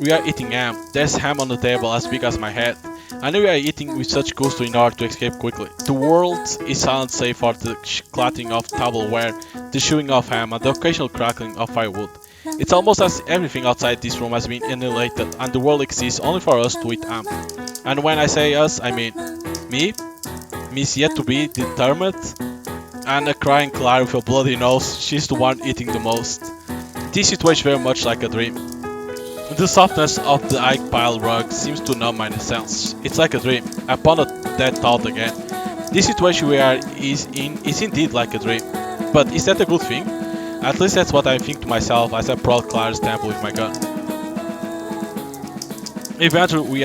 A: We are eating ham. There's ham on the table as big as my head. And we are eating with such gusto in order to escape quickly. The world is silent save for the clattering of tableware, the chewing of ham, and the occasional crackling of firewood. It's almost as if everything outside this room has been annihilated, and the world exists only for us to eat ham. And when I say us, I mean me, Miss yet to be determined, and a crying Clara with a bloody nose. She's the one eating the most. This situation very much like a dream. The softness of the egg pile rug seems to numb my sense. It's like a dream. I pondered that thought again. This situation we are is indeed like a dream. But is that a good thing? At least that's what I think to myself as I prod Clara's temple with my gun. Eventually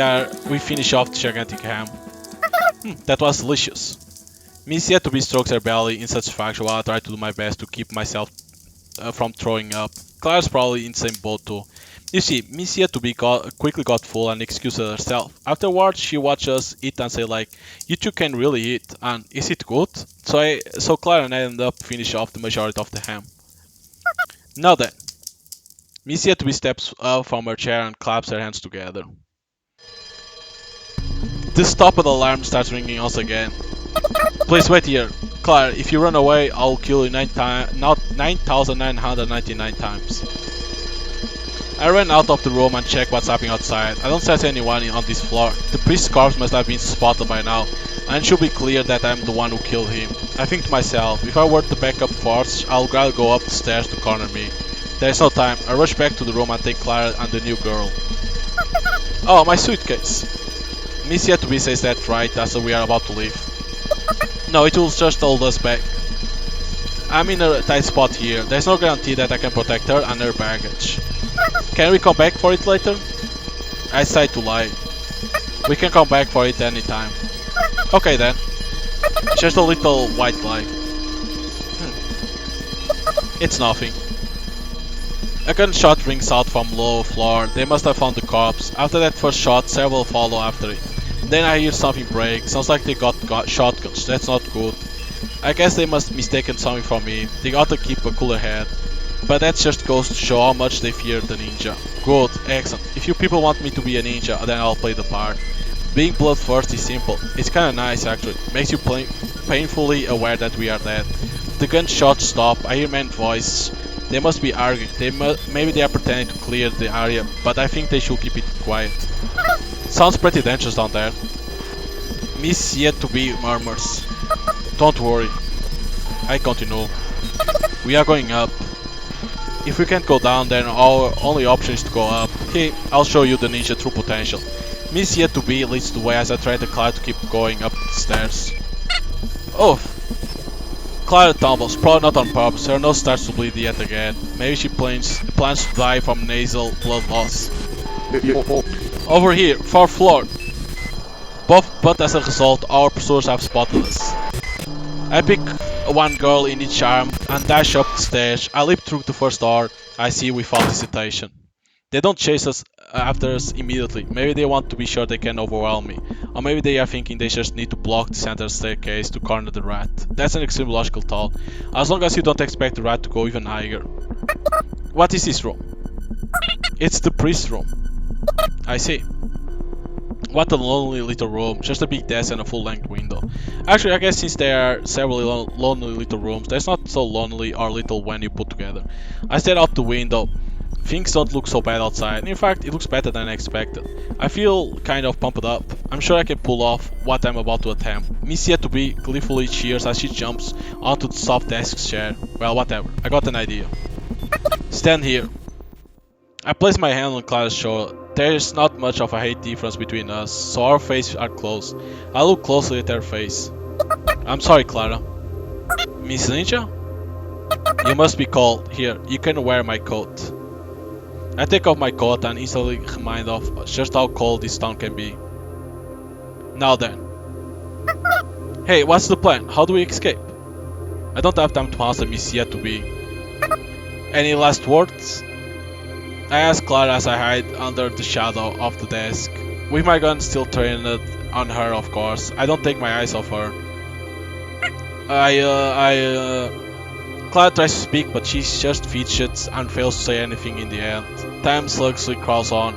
A: we finish off the gigantic ham. That was delicious. Miss yet to be strokes her belly in satisfaction while I try to do my best to keep myself from throwing up. Clara's probably in the same boat too. You see, Miss yet to be quickly got full and excused herself. Afterwards, she watched us eat and say like, "You two can really eat, and is it good?" So Clara and I ended up finish off the majority of the ham. Now then, Miss yet to be steps up from her chair and claps her hands together. The stop of the alarm starts ringing once again. Please wait here. Clara, if you run away, I'll kill you 9,999 times. I ran out of the room and checked what's happening outside. I don't sense anyone on this floor. The priest's corpse must have been spotted by now. And it should be clear that I'm the one who killed him. I think to myself, if I were the backup force, I'll rather go up the stairs to corner me. There's no time. I rush back to the room and take Clara and the new girl. Oh, my suitcase. Miss yet to be says that right as we are about to leave. No, it will just hold us back. I'm in a tight spot here. There's no guarantee that I can protect her and her baggage. Can we come back for it later? I decide to lie. We can come back for it anytime. Okay then. Just a little white lie. It's nothing. A gunshot rings out from low floor. They must have found the corpse. After that first shot, several follow after it. Then I hear something break. Sounds like they got shotguns. That's not good. I guess they must mistaken something from me. They gotta keep a cooler head. But that just goes to show how much they fear the ninja. Good, excellent. If you people want me to be a ninja, then I'll play the part. Being bloodthirsty is simple. It's kinda nice actually. Makes you painfully aware that we are dead. The gunshots stop. I hear men's voice. They must be arguing. Maybe they are pretending to clear the area, but I think they should keep it quiet. Sounds pretty dangerous down there. Miss yet to be murmurs. Don't worry. I continue. We are going up. If we can't go down, then our only option is to go up. Hey, I'll show you the ninja true potential. Miss yet to be leads the way as I try to climb to keep going up the stairs. Oh! Clara tumbles, probably not on purpose. Her nose starts to bleed yet again. Maybe she plans to die from nasal blood loss. Over here, 4th floor. But as a result, our pursuers have spotted us. I pick one girl in each arm and dash up the stairs. I leap through the first door I see without hesitation. They don't chase us after us immediately. Maybe they want to be sure they can overwhelm me. Or maybe they are thinking they just need to block the center staircase to corner the rat. That's an extreme logical thought. As long as you don't expect the rat to go even higher. What is this room? It's the priest's room. I see. What a lonely little room, just a big desk and a full-length window. Actually, I guess since there are several lonely little rooms, that's not so lonely or little when you put together. I stare out the window. Things don't look so bad outside. In fact, it looks better than I expected. I feel kind of pumped up. I'm sure I can pull off what I'm about to attempt. Miss yet to be gleefully cheers as she jumps onto the soft desk chair. Well, whatever. I got an idea. Stand here. I place my hand on Clara's shoulder. There is not much of a height difference between us, so our faces are close. I look closely at her face. I'm sorry, Clara. Miss Ninja? You must be cold. Here, you can wear my coat. I take off my coat and instantly remind of just how cold this town can be. Now then. Hey, what's the plan? How do we escape? I don't have time to answer Miss yet to be. Any last words? I ask Clara as I hide under the shadow of the desk. With my gun still trained on her, of course. I don't take my eyes off her. Clara tries to speak, but she just fidgets and fails to say anything in the end. Time sluggishly crawls on.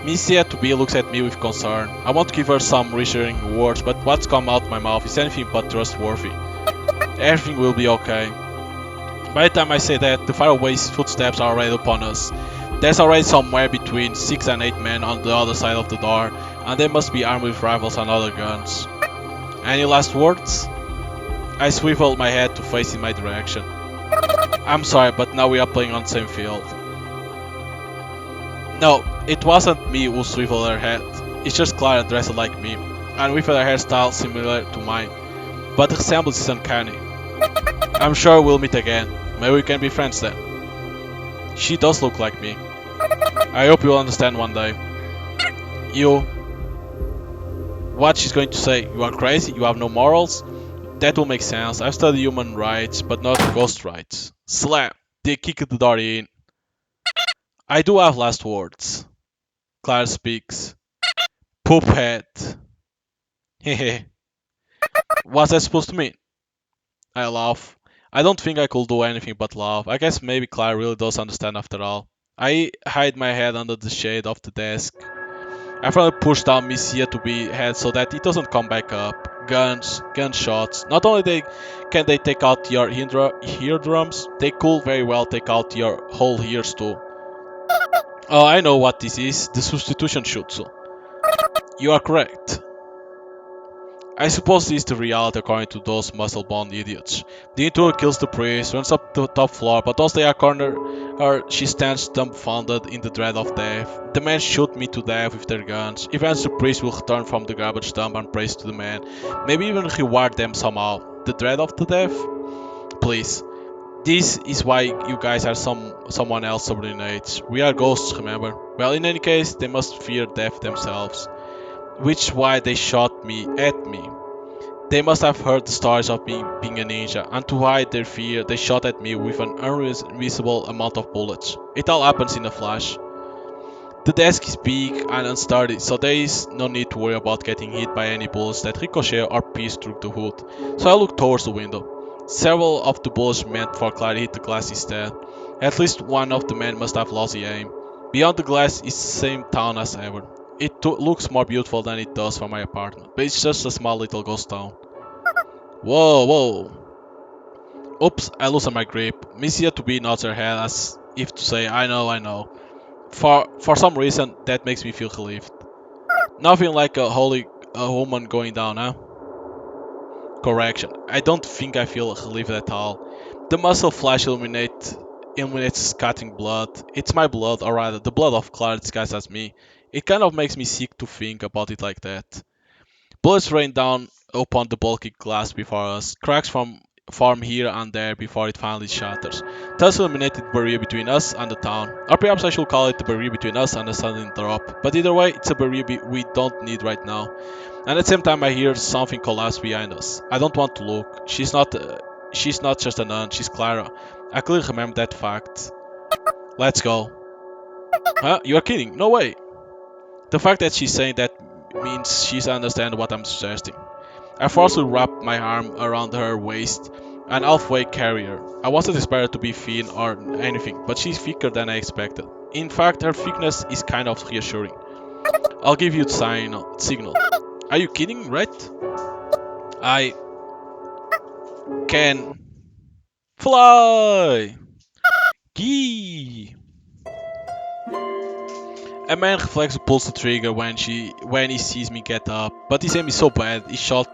A: Miss yet to be looks at me with concern. I want to give her some reassuring words, but what's come out my mouth is anything but trustworthy. Everything will be okay. By the time I say that, the faraway footsteps are already upon us. There's already somewhere between 6 and 8 men on the other side of the door, and they must be armed with rifles and other guns. Any last words? I swivel my head to face in my direction. I'm sorry, but now we are playing on the same field. No, it wasn't me who swiveled her head. It's just Clara dressed like me, and with her hairstyle similar to mine. But the resemblance is uncanny. I'm sure we'll meet again. Maybe we can be friends then. She does look like me. I hope you'll understand one day. You... What she's going to say? You are crazy? You have no morals? That will make sense. I've studied human rights, but not ghost rights. Slam! They kicked the door in. I do have last words. Clara speaks. Poop head. Hehe. What's that supposed to mean? I laugh. I don't think I could do anything but laugh. I guess maybe Clara really does understand after all. I hide my head under the shade of the desk. I finally push down Miss Yet to be head so that it doesn't come back up. Guns, gunshots. Not only can they take out your eardrums, they could very well take out your whole ears too. Oh, I know what this is. The substitution jutsu. You are correct. I suppose this is the reality according to those muscle-bound idiots. The intruder kills the priest, runs up to the top floor, but once they are cornered her, she stands dumbfounded in the dread of death. The men shoot me to death with their guns. Eventually the priest will return from the garbage dump and praise to the men. Maybe even reward them somehow. The dread of the death? Please. This is why you guys are someone else subordinates. We are ghosts, remember? Well, in any case, they must fear death themselves. Which is why they shot me at me. They must have heard the stories of me being a ninja, and to hide their fear, they shot at me with an unreasonable amount of bullets. It all happens in a flash. The desk is big and unsturdy, so there is no need to worry about getting hit by any bullets that ricochet or pierce through the hood. So I look towards the window. Several of the bullets meant for Clyde hit the glass instead. At least one of the men must have lousy aim. Beyond the glass is the same town as ever. It looks more beautiful than it does from my apartment, but it's just a small little ghost town. Whoa, whoa. Oops, I loosen my grip. Missy to be nods her head as if to say, I know, I know. For some reason, that makes me feel relieved. Nothing like a woman going down, huh? Correction, I don't think I feel relieved at all. The muzzle flash illuminates scattering blood. It's my blood, or rather, the blood of Clara disguised as me. It kind of makes me sick to think about it like that. Bullets rain down upon the bulky glass before us. Cracks form here and there before it finally shatters. Thus illuminated barrier between us and the town. Or perhaps I should call it the barrier between us and the sudden drop. But either way, it's a barrier we don't need right now. And at the same time I hear something collapse behind us. I don't want to look. She's not just a nun, she's Clara. I clearly remember that fact. Let's go. Huh? You are kidding? No way. The fact that she's saying that means she understands what I'm suggesting. I forcefully wrapped my arm around her waist and halfway carry her. I wasn't expected to be thin or anything, but she's thicker than I expected. In fact, her thickness is kind of reassuring. I'll give you the signal. Are you kidding, right? I can fly! Gee! A man reflexes pulls the trigger when he sees me get up, but his aim is so bad his shot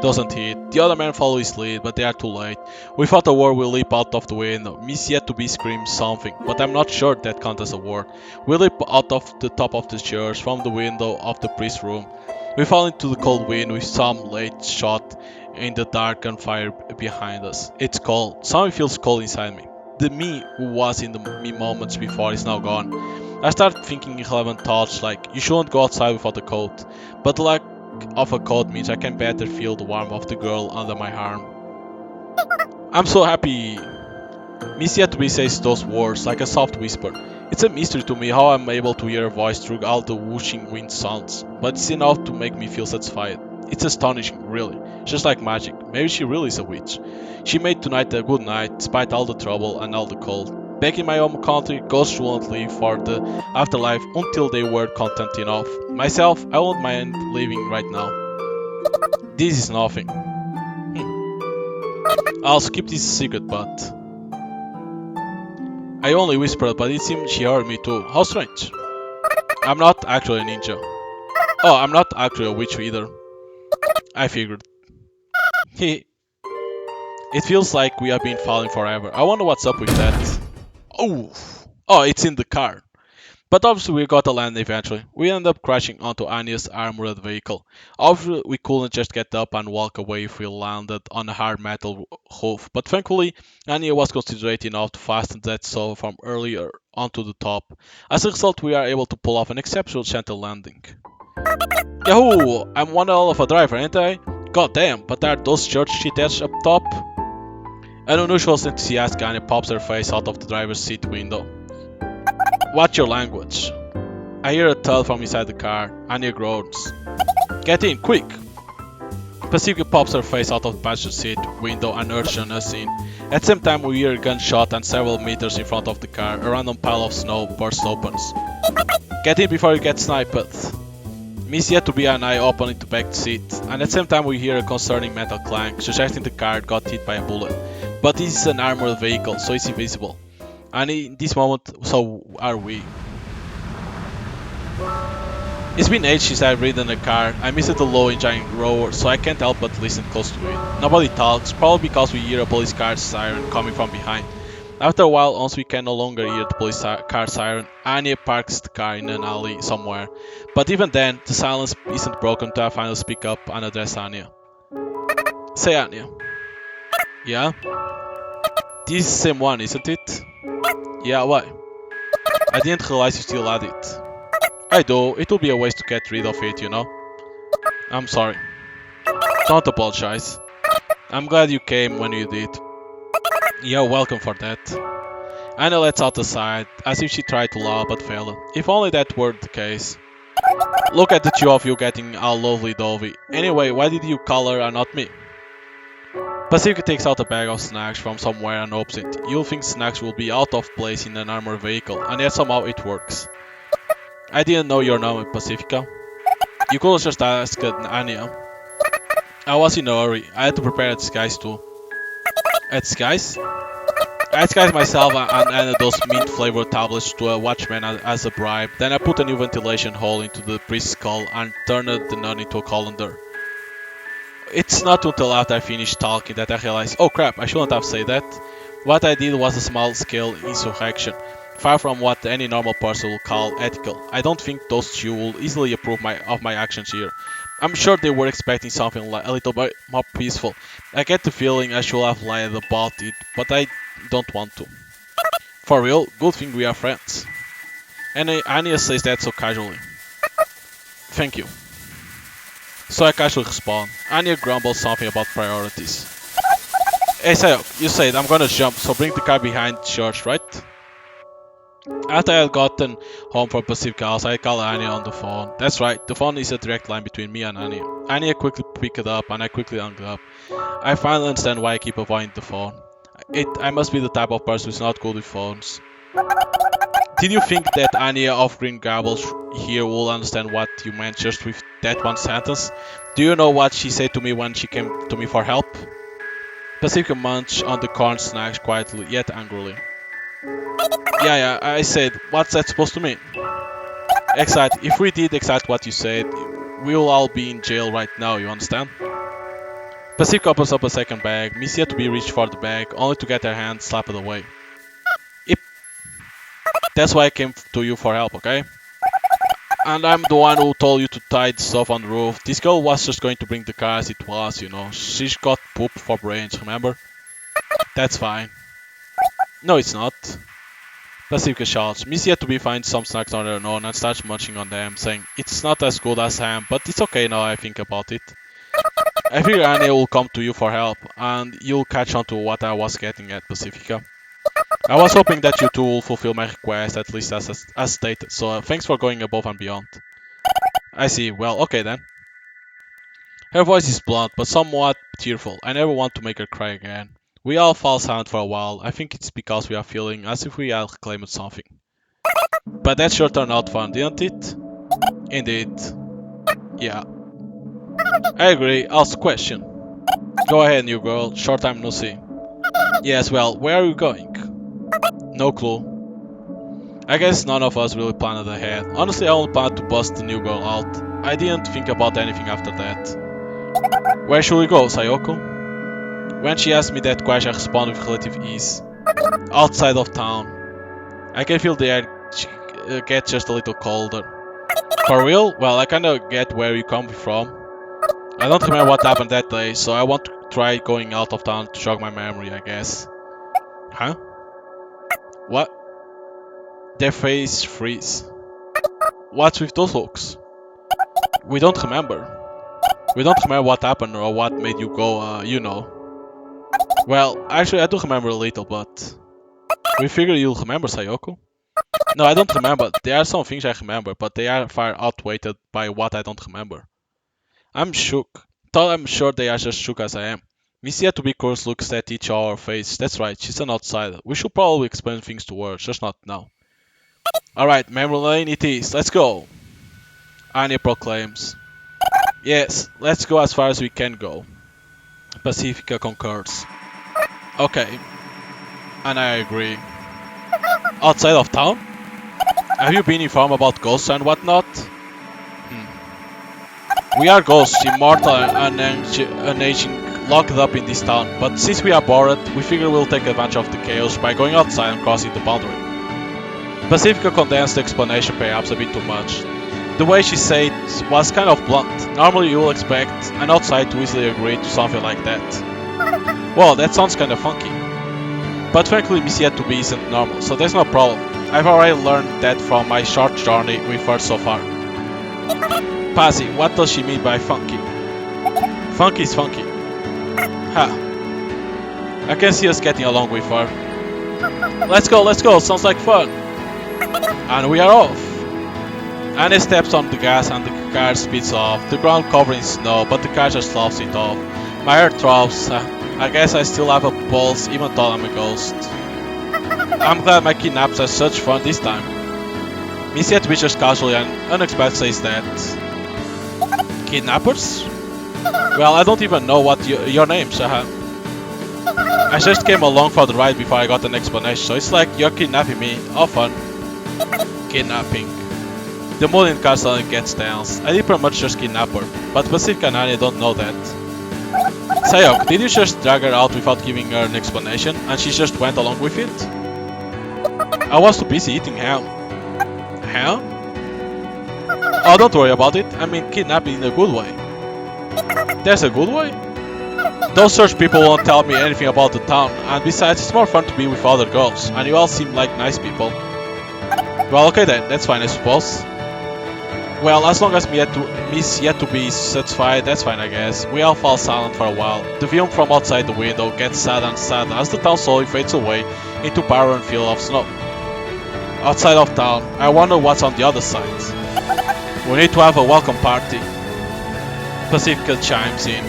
A: doesn't hit. The other men follow his lead, but they are too late. Without a word, we leap out of the window. Miss yet to be screams something, but I'm not sure that counts as a word. We leap out of the top of the church from the window of the priest's room. We fall into the cold wind with some late shot in the dark gunfire behind us. It's cold. Something feels cold inside me. The me who was in the me moments before is now gone. I start thinking irrelevant thoughts like, you shouldn't go outside without a coat. But the lack of a coat means I can better feel the warmth of the girl under my arm. I'm so happy. Miss Yetby says those words like a soft whisper. It's a mystery to me how I'm able to hear her voice through all the whooshing wind sounds, but it's enough to make me feel satisfied. It's astonishing, really. Just like magic. Maybe she really is a witch. She made tonight a good night, despite all the trouble and all the cold. Back in my home country, ghosts won't leave for the afterlife until they were content enough. Myself, I won't mind leaving right now. This is nothing. I'll keep this secret, but... I only whispered, but it seemed she heard me too. How strange. I'm not actually a ninja. Oh, I'm not actually a witch either. I figured. It feels like we have been falling forever. I wonder what's up with that. Oh, it's in the car. But obviously we got to land eventually. We ended up crashing onto Anya's armored vehicle. Obviously we couldn't just get up and walk away if we landed on a hard metal roof, but thankfully Anya was considerate enough to fasten that saw from earlier onto the top. As a result we are able to pull off an exceptional gentle landing. Yahoo! I'm one hell of a driver, ain't I? God damn, but are those church shitheads up top? An unusual enthusiastic Anya pops her face out of the driver's seat window. Watch your language. I hear a thud from inside the car. Anya groans. Get in, quick! Pacifica pops her face out of the passenger seat window and urges us in. At the same time we hear a gunshot and several meters in front of the car, a random pile of snow bursts opens. Get in before you get sniped. Miss Yetby and I open into the back seat, and at the same time we hear a concerning metal clank, suggesting the car got hit by a bullet. But this is an armored vehicle, so it's invisible. And in this moment, so are we. It's been ages since I've ridden a car. I miss the low engine roar, so I can't help but listen close to it. Nobody talks, probably because we hear a police car siren coming from behind. After a while, once we can no longer hear the police car siren, Anya parks the car in an alley somewhere. But even then, the silence isn't broken until I finally speak up and address Anya. Say Anya. Yeah? This is the same one, isn't it? Yeah, why? I didn't realize you still had it. I do, it would be a waste to get rid of it, you know? I'm sorry. Don't apologize. I'm glad you came when you did. You're welcome for that. Anna lets out a sigh, as if she tried to laugh but failed. If only that were the case. Look at the two of you getting all lovely-dovey. Anyway, why did you call her and not me? Pacifica takes out a bag of snacks from somewhere and opens it. You'll think snacks will be out of place in an armored vehicle, and yet somehow it works. I didn't know your name, Pacifica. You could have just asked Anya. I was in a hurry. I had to prepare a disguise too. A disguise? I disguised myself and added those mint-flavored tablets to a watchman as a bribe. Then I put a new ventilation hole into the priest's skull and turned the nun into a colander. It's not until after I finished talking that I realized, oh crap, I shouldn't have said that. What I did was a small-scale insurrection, far from what any normal person would call ethical. I don't think those two will easily approve of my actions here. I'm sure they were expecting something a little bit more peaceful. I get the feeling I should have lied about it, but I don't want to. For real, good thing we are friends. And Anya says that so casually. Thank you. So I casually respond. Anya grumbles something about priorities. Hey Sayok, you said I'm gonna jump, so bring the car behind church, right? After I had gotten home from Pacific House, I called Anya on the phone. That's right, the phone is a direct line between me and Anya. Anya quickly picked it up and I quickly hung up. I finally understand why I keep avoiding the phone. I must be the type of person who's not good with phones. Did you think that Anya of Green Gables here will understand what you meant just with that one sentence? Do you know what she said to me when she came to me for help? Pacifica munched on the corn snacks quietly, yet angrily. Yeah, I said, what's that supposed to mean? Exactly, if we did exactly what you said, we'll all be in jail right now, you understand? Pacifica opens up a second bag, Miss yet to be reached for the bag, only to get her hand slapped away. Yep, that's why I came to you for help, okay? And I'm the one who told you to tie the stuff on the roof. This girl was just going to bring the car as it was, you know. She's got poop for brains, remember? That's fine. No, it's not. Pacifica shouts. Miss yet to be finds some snacks on her own and starts munching on them, saying, it's not as good as ham, but it's okay now I think about it. I figure Anya will come to you for help, and you'll catch on to what I was getting at, Pacifica. I was hoping that you two will fulfill my request, at least as stated, so thanks for going above and beyond. I see, well, okay then. Her voice is blunt, but somewhat tearful. I never want to make her cry again. We all fall silent for a while. I think it's because we are feeling as if we had claimed something. But that sure turned out fun, didn't it? Indeed. Yeah. I agree. Ask question. Go ahead, new girl. Short time no see. Yes, well, where are you going? No clue. I guess none of us really planned ahead. Honestly, I only planned to bust the new girl out. I didn't think about anything after that. Where should we go, Sayoko? When she asked me that question, I responded with relative ease. Outside of town. I can feel the air get just a little colder. For real? Well, I kinda get where you come from. I don't remember what happened that day, so I want to try going out of town to jog my memory, I guess. Huh? What? Their face freeze. What's with those looks? We don't remember. We don't remember what happened or what made you go, you know. Well, actually I do remember a little, but... We figure you'll remember, Sayoko? No, I don't remember. There are some things I remember, but they are far outweighed by what I don't remember. I'm shook. Though I'm sure they are just shook as I am. Miss yet to be course looks at each our face. That's right, she's an outsider. We should probably explain things to her, just not now. Alright, memory lane it is. Let's go. Anya proclaims. Yes, let's go as far as we can go. Pacifica concurs. Okay. And I agree. Outside of town? Have you been informed about ghosts and whatnot? We are ghosts, immortal and unaging, locked up in this town, but since we are bored, we figure we'll take advantage of the chaos by going outside and crossing the boundary. Pacifica condensed the explanation perhaps a bit too much. The way she said it was kind of blunt. Normally you will expect an outsider to easily agree to something like that. Well, that sounds kinda funky. But frankly, Miss Yet to Be isn't normal, so there's no problem. I've already learned that from my short journey with her so far. Pazzi, what does she mean by funky? Funky is funky. Ha. I can see us getting along with her. Let's go, sounds like fun. And we are off. Annie steps on the gas and the car speeds off. The ground covered in snow, but the car just sloughs it off. My heart throbs. I guess I still have a pulse even though I'm a ghost. I'm glad my kidnaps are such fun this time. Miss Yet wishes casually and unexpectedly says that... Kidnappers? Well, I don't even know what your name, Shaha. I just came along for the ride before I got an explanation, so it's like you're kidnapping me. Oh fun. Kidnapping. The mood in car suddenly gets tense. I did pretty much just kidnap her, but Pacifica and Annie don't know that. Sayok, did you just drag her out without giving her an explanation, and she just went along with it? I was too busy eating ham. Ham? Oh, don't worry about it. I mean kidnapping in a good way. There's a good way? Those search people won't tell me anything about the town, and besides it's more fun to be with other girls, and you all seem like nice people. Well, okay then, that's fine I suppose. Well, as long as Miss Yet to Be satisfied, that's fine I guess. We all fall silent for a while. The view from outside the window gets sadder and sadder as the town slowly fades away into barren field of snow. Outside of town, I wonder what's on the other side. We need to have a welcome party. Pacifica chimes in.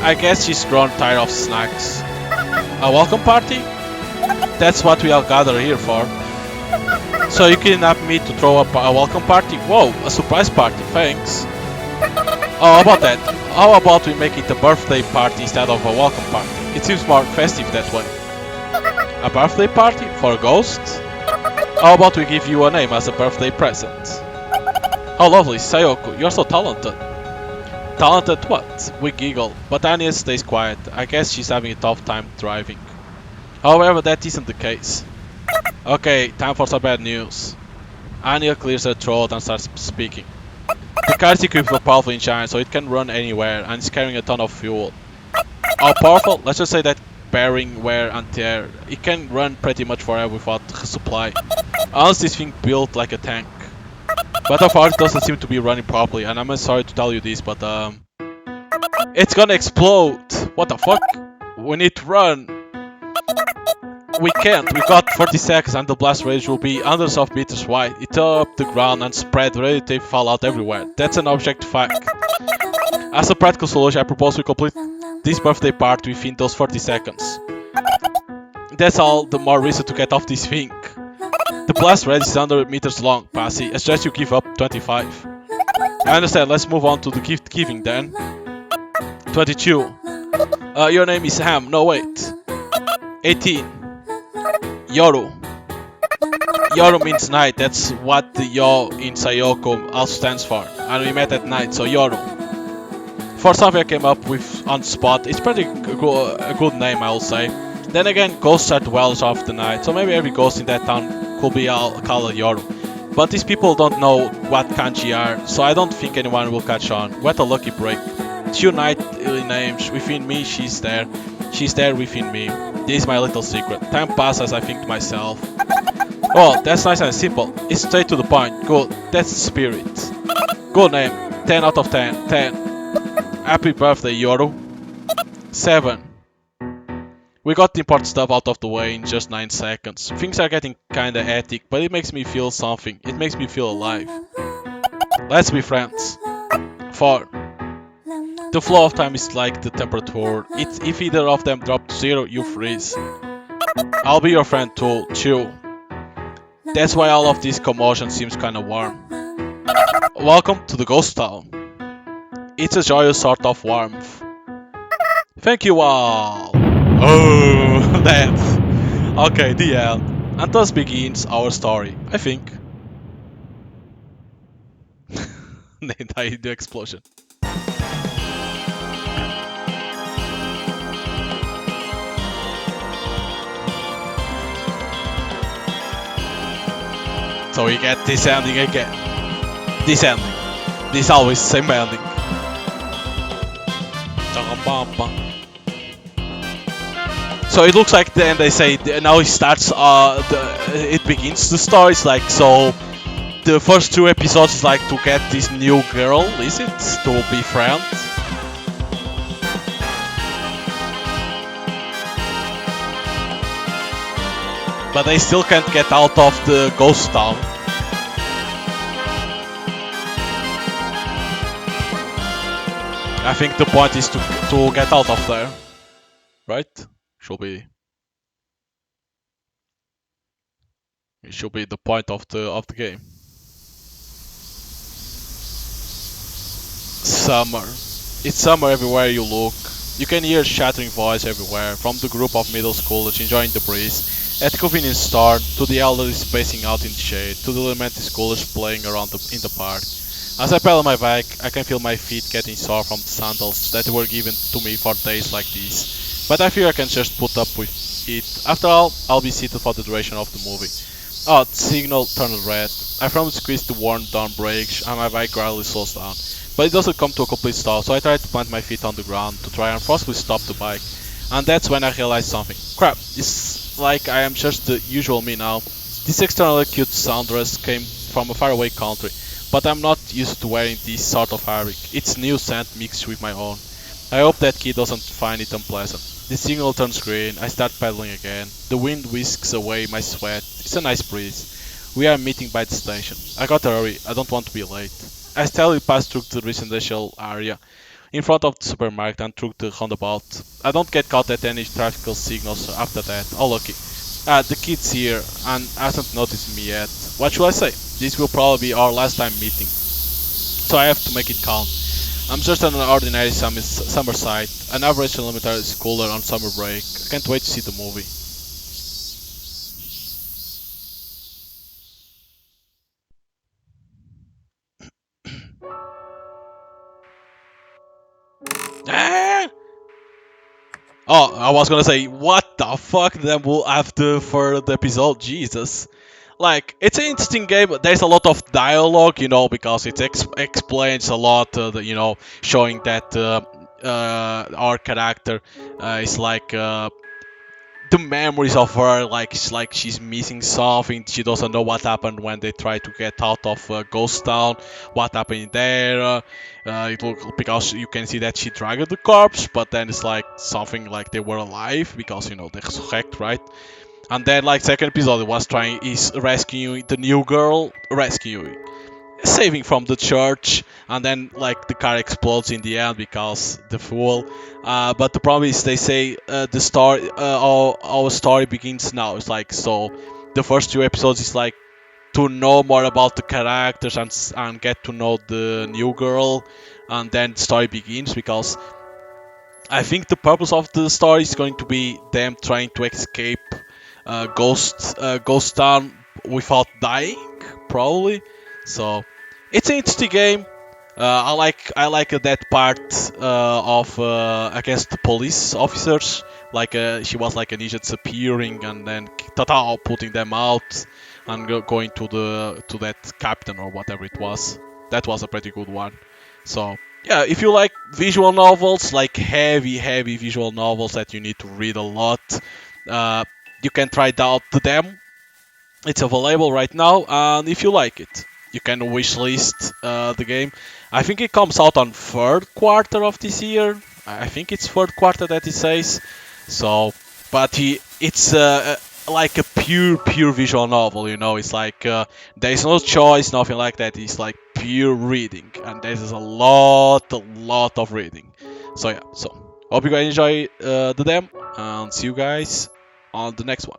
A: I guess she's grown tired of snacks. A welcome party? That's what we all gather here for. So you kidnapped me to throw up a welcome party? Whoa, a surprise party, thanks. Oh, how about that? How about we make it a birthday party instead of a welcome party? It seems more festive that way. A birthday party? For a ghost? How about we give you a name as a birthday present? Oh lovely, Sayoko, you're so talented. Talented what? We giggle, but Anya stays quiet. I guess she's having a tough time driving. However, that isn't the case. Okay, time for some bad news. Anya clears her throat and starts speaking. The car is equipped with a powerful engine, so it can run anywhere, and it's carrying a ton of fuel. How powerful? Let's just say that bearing wear and tear, it can run pretty much forever without supply. Unless this thing built like a tank. But so far it doesn't seem to be running properly, and I'm sorry to tell you this, but it's gonna explode! What the fuck? We need to run! We can't, we got 30 seconds and the blast radius will be hundreds of meters wide. It tore up the ground and spread radioactive fallout everywhere. That's an object fact. As a practical solution, I propose we complete this birthday party within those 30 seconds. That's all the more reason to get off this thing. The blast radius is 100 meters long, Passy. I suggest you give up 25. I understand, let's move on to the gift giving then. 22. Your name is Ham, no wait. 18. Yoru. Yoru means night, that's what the Yo in Sayoko also stands for. And we met at night, so Yoru. For something I came up with on the spot, it's pretty a good name I will say. Then again, ghosts are dwellers of the night, so maybe every ghost in that town could be called Yoru. But these people don't know what kanji are, so I don't think anyone will catch on. What a lucky break. Two knightly names, within me she's there within me. This is my little secret. Time passes, I think to myself. Oh, that's nice and simple. It's straight to the point. Good, that's the spirit. Good name. 10 out of 10. 10. Happy birthday, Yoru. 7. We got the important stuff out of the way in just 9 seconds. Things are getting kinda hectic, but it makes me feel something. It makes me feel alive. Let's be friends. 4. The flow of time is like the temperature. If either of them drop to 0, you freeze. I'll be your friend too. 2. That's why all of this commotion seems kinda warm. Welcome to the ghost town. It's a joyous sort of warmth. Thank you all. Oh, that. Okay, the end. And thus begins our story, I think. they die in the explosion. So we get this ending again. This ending. This always same ending. So it looks like then they say now it starts. It begins the story. It's like so. The first two episodes is like to get this new girl. Is it to be friends? But they still can't get out of the ghost town. I think the point is to get out of there, right? Should be. It should be the point of the game. Summer. It's summer everywhere you look. You can hear shattering voice everywhere, from the group of middle schoolers enjoying the breeze, at the convenience store, to the elderly spacing out in the shade, to the elementary schoolers playing around in the park. As I pedal my bike, I can feel my feet getting sore from the sandals that were given to me for days like these. But I fear I can just put up with it. After all, I'll be seated for the duration of the movie. Oh, the signal turned red. I firmly squeezed the worn down brakes and my bike gradually slows down. But it doesn't come to a complete stop, so I try to plant my feet on the ground to try and forcefully stop the bike. And that's when I realize something. Crap, it's like I am just the usual me now. This externally cute sundress came from a faraway country, but I'm not used to wearing this sort of fabric. It's new scent mixed with my own. I hope that kid doesn't find it unpleasant. The signal turns green, I start pedaling again. The wind whisks away my sweat. It's a nice breeze. We are meeting by the station. I gotta hurry, I don't want to be late. I steadily pass through the residential area, in front of the supermarket and through the roundabout. I don't get caught at any traffic signals after that. Oh lucky. The kid's here and hasn't noticed me yet. What should I say? This will probably be our last time meeting, so I have to make it count. I'm just an ordinary summer site, an average elementary schooler on summer break. I can't wait to see the movie. Ah! Oh, I was gonna say, what the fuck? Then we'll have the third episode. Jesus. Like, it's an interesting game. There's a lot of dialogue, because it explains a lot, showing that our character is like the memories of her, like she's missing something. She doesn't know what happened when they tried to get out of Ghost Town. What happened there? It look because you can see that she dragged the corpse, but then it's like something like they were alive because they resurrect, right? And then like second episode, it was trying is rescuing the new girl, rescuing saving from the church, and then like the car explodes in the end because the fool. But the problem is they say the story, our story begins now. It's like so, the first two episodes is like to know more about the characters and get to know the new girl, and then the story begins because I think the purpose of the story is going to be them trying to escape Ghost Town without dying, probably. So it's an interesting game. I like that part of I guess the police officers. Like she was like an agent appearing and then ta putting them out and going to that captain or whatever it was. That was a pretty good one. So yeah, if you like visual novels, like heavy visual novels that you need to read a lot, uh, you can try it out to them. It's available right now, and if you like it, you can wishlist the game. I think it comes out on third quarter of this year. I think it's third quarter that it says. So, but it's like a pure visual novel. It's like there's no choice, nothing like that. It's like pure reading, and there's a lot of reading. So yeah, so hope you guys enjoy the demo, and see you guys on the next one.